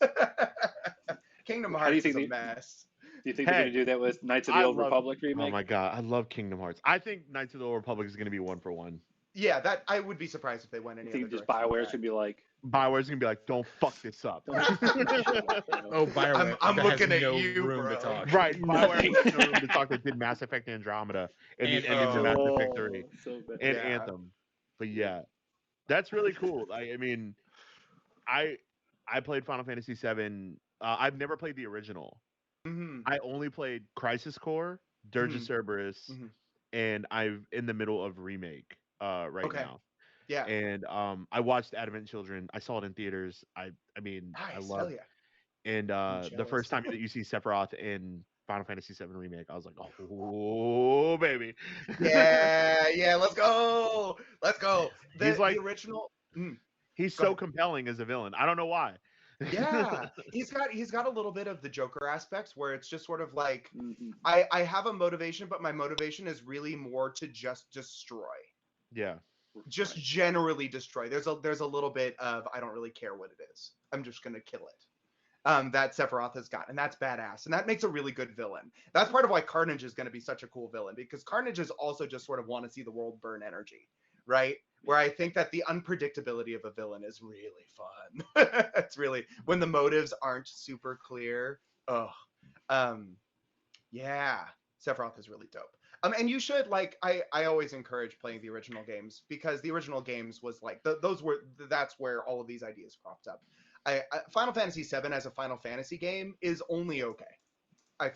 Kingdom Hearts is a mess. Do you think they're going to do that with Knights of the Old Republic remake? Oh my god, I love Kingdom Hearts. I think Knights of the Old Republic is going to be 1-for-1. Yeah, that I would be surprised if they went any other direction. Just Bioware's going to be like, don't fuck this up. Oh, Bioware. I'm looking at no you, room bro. to talk. Right, Bioware has no room to talk. That did Mass Effect Andromeda and the endings of Mass Effect 3 and Anthem. But yeah, that's really cool. I mean, I played Final Fantasy VII. I've never played the original. Mm-hmm. I only played Crisis Core, Dirge of Cerberus, and I'm in the middle of remake right now. Yeah. And I watched Advent Children. I saw it in theaters. I mean, nice. I love it. And the first time that you see Sephiroth in Final Fantasy VII Remake, I was like, oh, baby. Yeah, let's go. He's like the original. He's so compelling as a villain. I don't know why. Yeah, he's got a little bit of the Joker aspects where it's just sort of like, I have a motivation, but my motivation is really more to just destroy. Yeah. Just generally destroy. There's a little bit of, I don't really care what it is. I'm just gonna kill it. That Sephiroth has got, and that's badass, and that makes a really good villain. That's part of why Carnage is going to be such a cool villain, because Carnage is also just sort of want to see the world burn energy, right? Where I think that the unpredictability of a villain is really fun. It's really, when the motives aren't super clear. Yeah, Sephiroth is really dope. And you should, like, I always encourage playing the original games, because the original games was like, that's where all of these ideas cropped up. Final Fantasy VII as a Final Fantasy game is only okay, I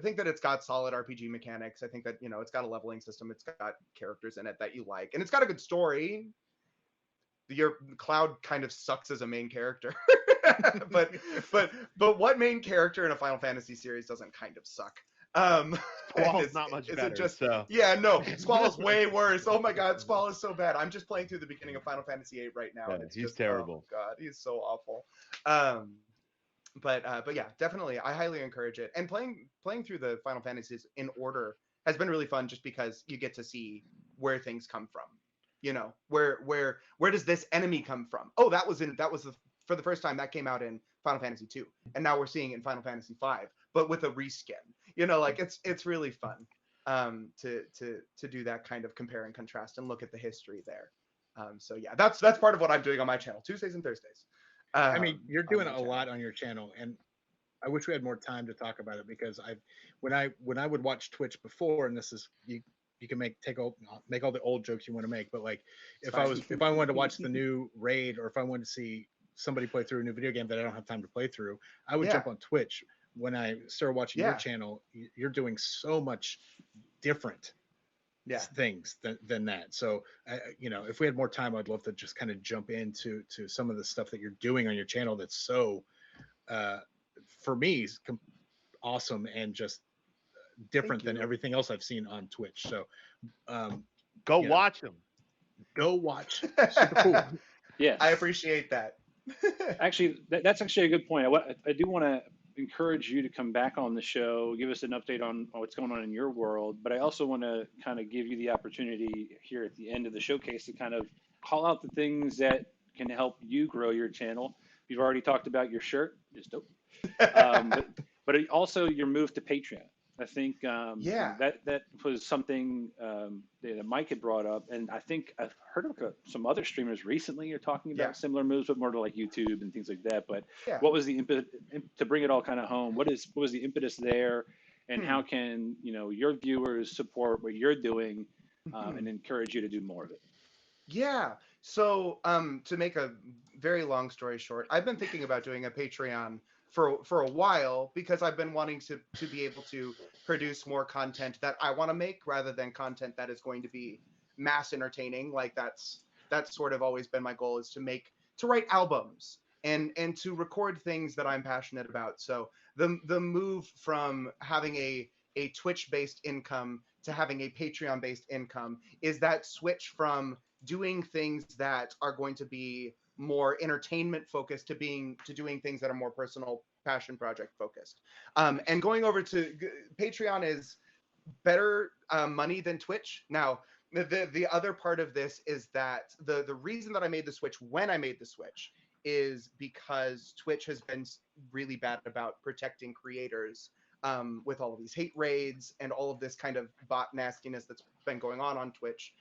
think that it's got solid RPG mechanics. I think that, it's got a leveling system. It's got characters in it that you like, and it's got a good story. Your Cloud kind of sucks as a main character, but what main character in a Final Fantasy series doesn't kind of suck? Squall's not much better. Yeah, no, Squall is way worse. Oh my god, Squall is so bad. I'm just playing through the beginning of Final Fantasy VIII right now, and it's he's terrible. Oh god, he's so awful. But yeah, definitely, I highly encourage it. And playing through the Final Fantasies in order has been really fun, just because you get to see where things come from. Where does this enemy come from? Oh, for the first time that came out in Final Fantasy II, and now we're seeing it in Final Fantasy V, but with a reskin. Like it's really fun to do that kind of compare and contrast and look at the history there. So yeah, that's part of what I'm doing on my channel, Tuesdays and Thursdays. I mean, you're doing a lot on your channel, and I wish we had more time to talk about it because when I would watch Twitch before, and this is you can make all the old jokes you want to make, but like if I wanted to watch the new raid, or if I wanted to see somebody play through a new video game that I don't have time to play through, I would jump on Twitch. When I started watching your channel, you're doing so much different things than that. So if we had more time, I'd love to just kind of jump into some of the stuff that you're doing on your channel that's so for me awesome and just different than everything else I've seen on Twitch. So go watch them. Go watch Super Cool. Yes, I appreciate that. Actually, that's actually a good point. I do want to encourage you to come back on the show, give us an update on what's going on in your world. But I also want to kind of give you the opportunity here at the end of the showcase to kind of call out the things that can help you grow your channel. We've already talked about your shirt, just dope. But also your move to Patreon. I think that was something that Mike had brought up, and I think I've heard of some other streamers recently are talking about similar moves, but more to like YouTube and things like that. But what was the impetus to bring it all kind of home? What was the impetus there, and how can your viewers support what you're doing and encourage you to do more of it? Yeah. So to make a very long story short, I've been thinking about doing a Patreon for a while because I've been wanting to be able to produce more content that I want to make rather than content that is going to be mass entertaining. Like that's sort of always been my goal, is to write albums and to record things that I'm passionate about. So the move from having a Twitch based income to having a Patreon based income is that switch from doing things that are going to be more entertainment focused to doing things that are more personal passion project focused. And going over to Patreon is better money than Twitch. Now, the other part of this is that the reason that I made the switch when I made the switch is because Twitch has been really bad about protecting creators with all of these hate raids and all of this kind of bot nastiness that's been going on Twitch.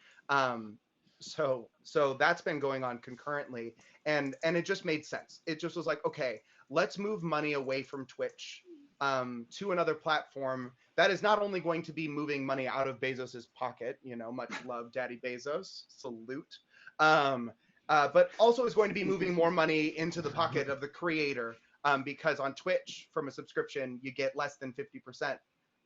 So that's been going on concurrently, and it just made sense. It just was like, okay, let's move money away from Twitch to another platform that is not only going to be moving money out of Bezos's pocket, much love, Daddy Bezos, salute, but also is going to be moving more money into the pocket of the creator, because on Twitch, from a subscription, you get less than 50%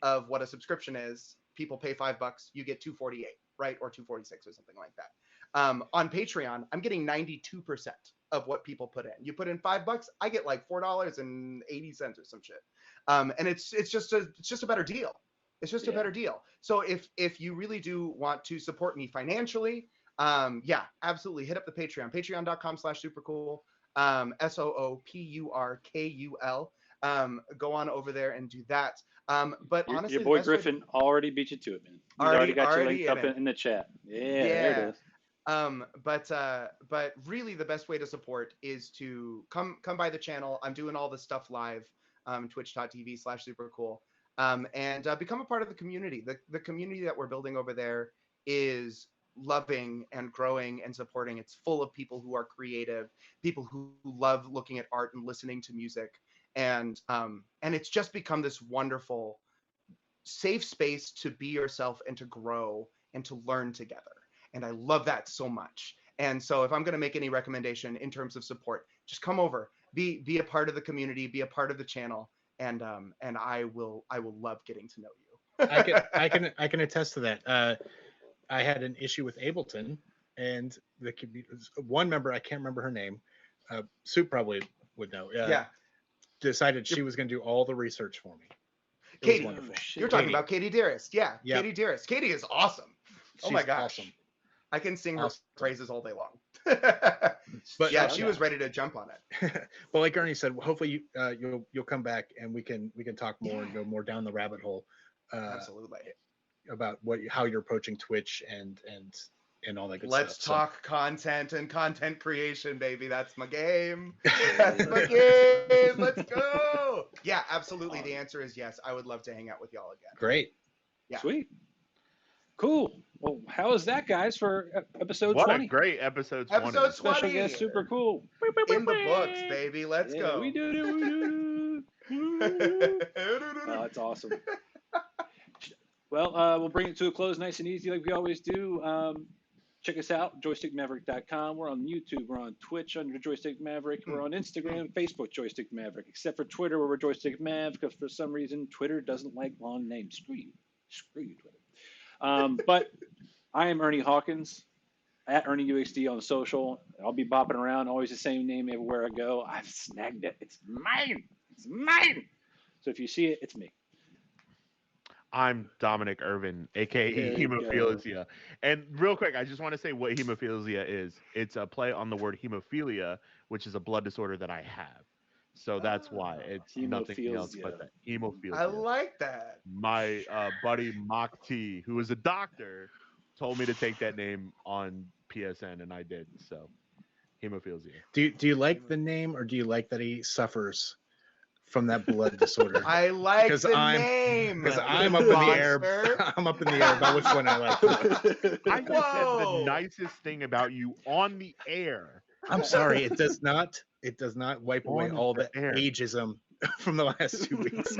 of what a subscription is. People pay $5, you get $2.48, right, or $2.46 or something like that. On Patreon, I'm getting 92% of what people put in. You put in $5, I get like $4.80 or some shit. And it's just a better deal. It's just a better deal. So if you really do want to support me financially, absolutely hit up the Patreon. Patreon.com/SoopurKul. SoopurKul. Go on over there and do that. But honestly, your boy Griffin already beat you to it, man. He's already got you linked up in the chat. Yeah, there it is. But really the best way to support is to come by the channel. I'm doing all the stuff live, twitch.tv/SoopurKul, and become a part of the community. The community that we're building over there is loving and growing and supporting. It's full of people who are creative, people who love looking at art and listening to music. And it's just become this wonderful safe space to be yourself and to grow and to learn together. And I love that so much. And so if I'm going to make any recommendation in terms of support, just come over, be a part of the community, be a part of the channel, and I will love getting to know you. I can attest to that. I had an issue with Ableton, and one member, I can't remember her name, Soup probably would know. Decided she was going to do all the research for me. Katie, you're talking about Katie Dearest. Yeah, Katie Dearest. Katie is awesome. Oh my gosh. Awesome. I can sing her praises all day long. But yeah, she was ready to jump on it. Well, like Ernie said, hopefully you'll come back and we can talk more and go more down the rabbit hole. Absolutely. About how you're approaching Twitch and all that good stuff. Let's talk content and content creation, baby. That's my game. That's my game. Let's go. Yeah, absolutely. The answer is yes. I would love to hang out with y'all again. Great. Yeah. Sweet. Cool. Well, how is that, guys, for episode What a 20? great episode 20. Episode Special 20. guest, super cool. In the books, baby. Let's Yeah, go. we do it. We do it. Oh, that's awesome. Well, we'll bring it to a close nice and easy like we always do. Check us out, joystickmaverick.com. We're on YouTube. We're on Twitch under Joystick Maverick. We're on Instagram, Facebook, Joystick Maverick, except for Twitter, where we're Joystick Mav, because for some reason, Twitter doesn't like long names. Screw you. Screw you, Twitter. But I am Ernie Hawkins, at ErnieUXD on social. I'll be bopping around, always the same name everywhere I go. I've snagged it. It's mine. It's mine. So if you see it, it's me. I'm Dominic Irvin, aka Hemophilia. And real quick, I just want to say what hemophilia is. It's a play on the word hemophilia, which is a blood disorder that I have. So that's why it's nothing else but that. Hemophilia. I like that. My buddy Mock T, who is a doctor, told me to take that name on PSN, and I did. So, hemophilia. Do you like the name, or do you like that he suffers from that blood disorder? I like the name. Because I'm up in the air. I'm up in the air about which one I like. I just said the nicest thing about you on the air. I'm sorry. It does not. It does not wipe away On all the the air. ageism from the last 2 weeks.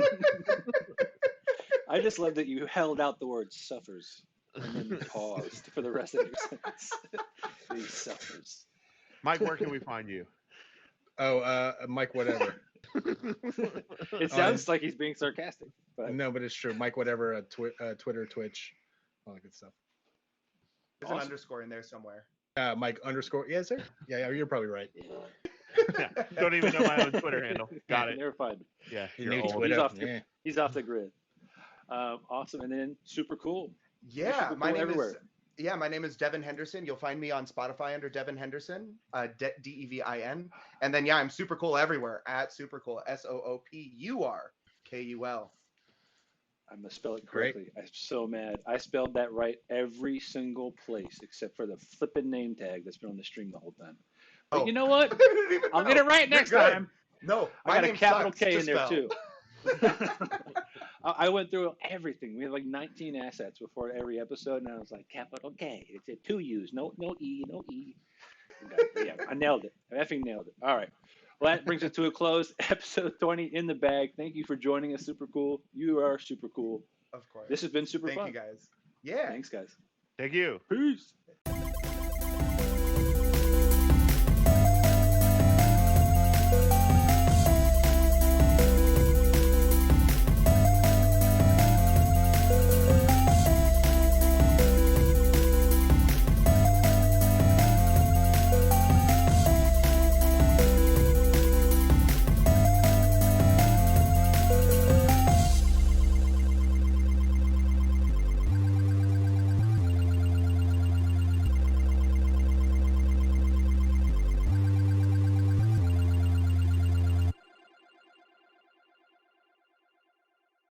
I just love that you held out the word suffers and then paused for the rest of your sentence. He suffers. Mike, where can we find you? Oh, Mike, whatever. It sounds like he's being sarcastic. But No, but it's true. Mike, whatever. Twitter, Twitch, all that good stuff. There's an underscore in there somewhere. Mike underscore. Yeah, sir. Yeah, you're probably right. Don't even know my own Twitter handle. Got it. Never find him. Yeah, You you're need old. Twitter. He's off the grid. Awesome. And then super cool. Yeah, Super my cool name everywhere. is. Yeah, my name is Devin Henderson. You'll find me on Spotify under Devin Henderson, Devin. And then, yeah, I'm super cool everywhere at SoopurKul, SoopurKul. I must spell it correctly. I'm so mad. I spelled that right every single place except for the flippin' name tag that's been on the stream the whole time. But you know what? I'll get it right next time. No, I got a capital K in there spell. too. I went through everything. We had like 19 assets before every episode, and I was like, capital K. It's a 2 U's, no E, no E. Yeah, I nailed it. I effing nailed it. All right. Well, that brings it to a close. Episode 20 in the bag. Thank you for joining us, Super Cool. You are super cool. Of course. This has been super fun. Thank you, guys. Yeah. Thanks, guys. Thank you. Peace.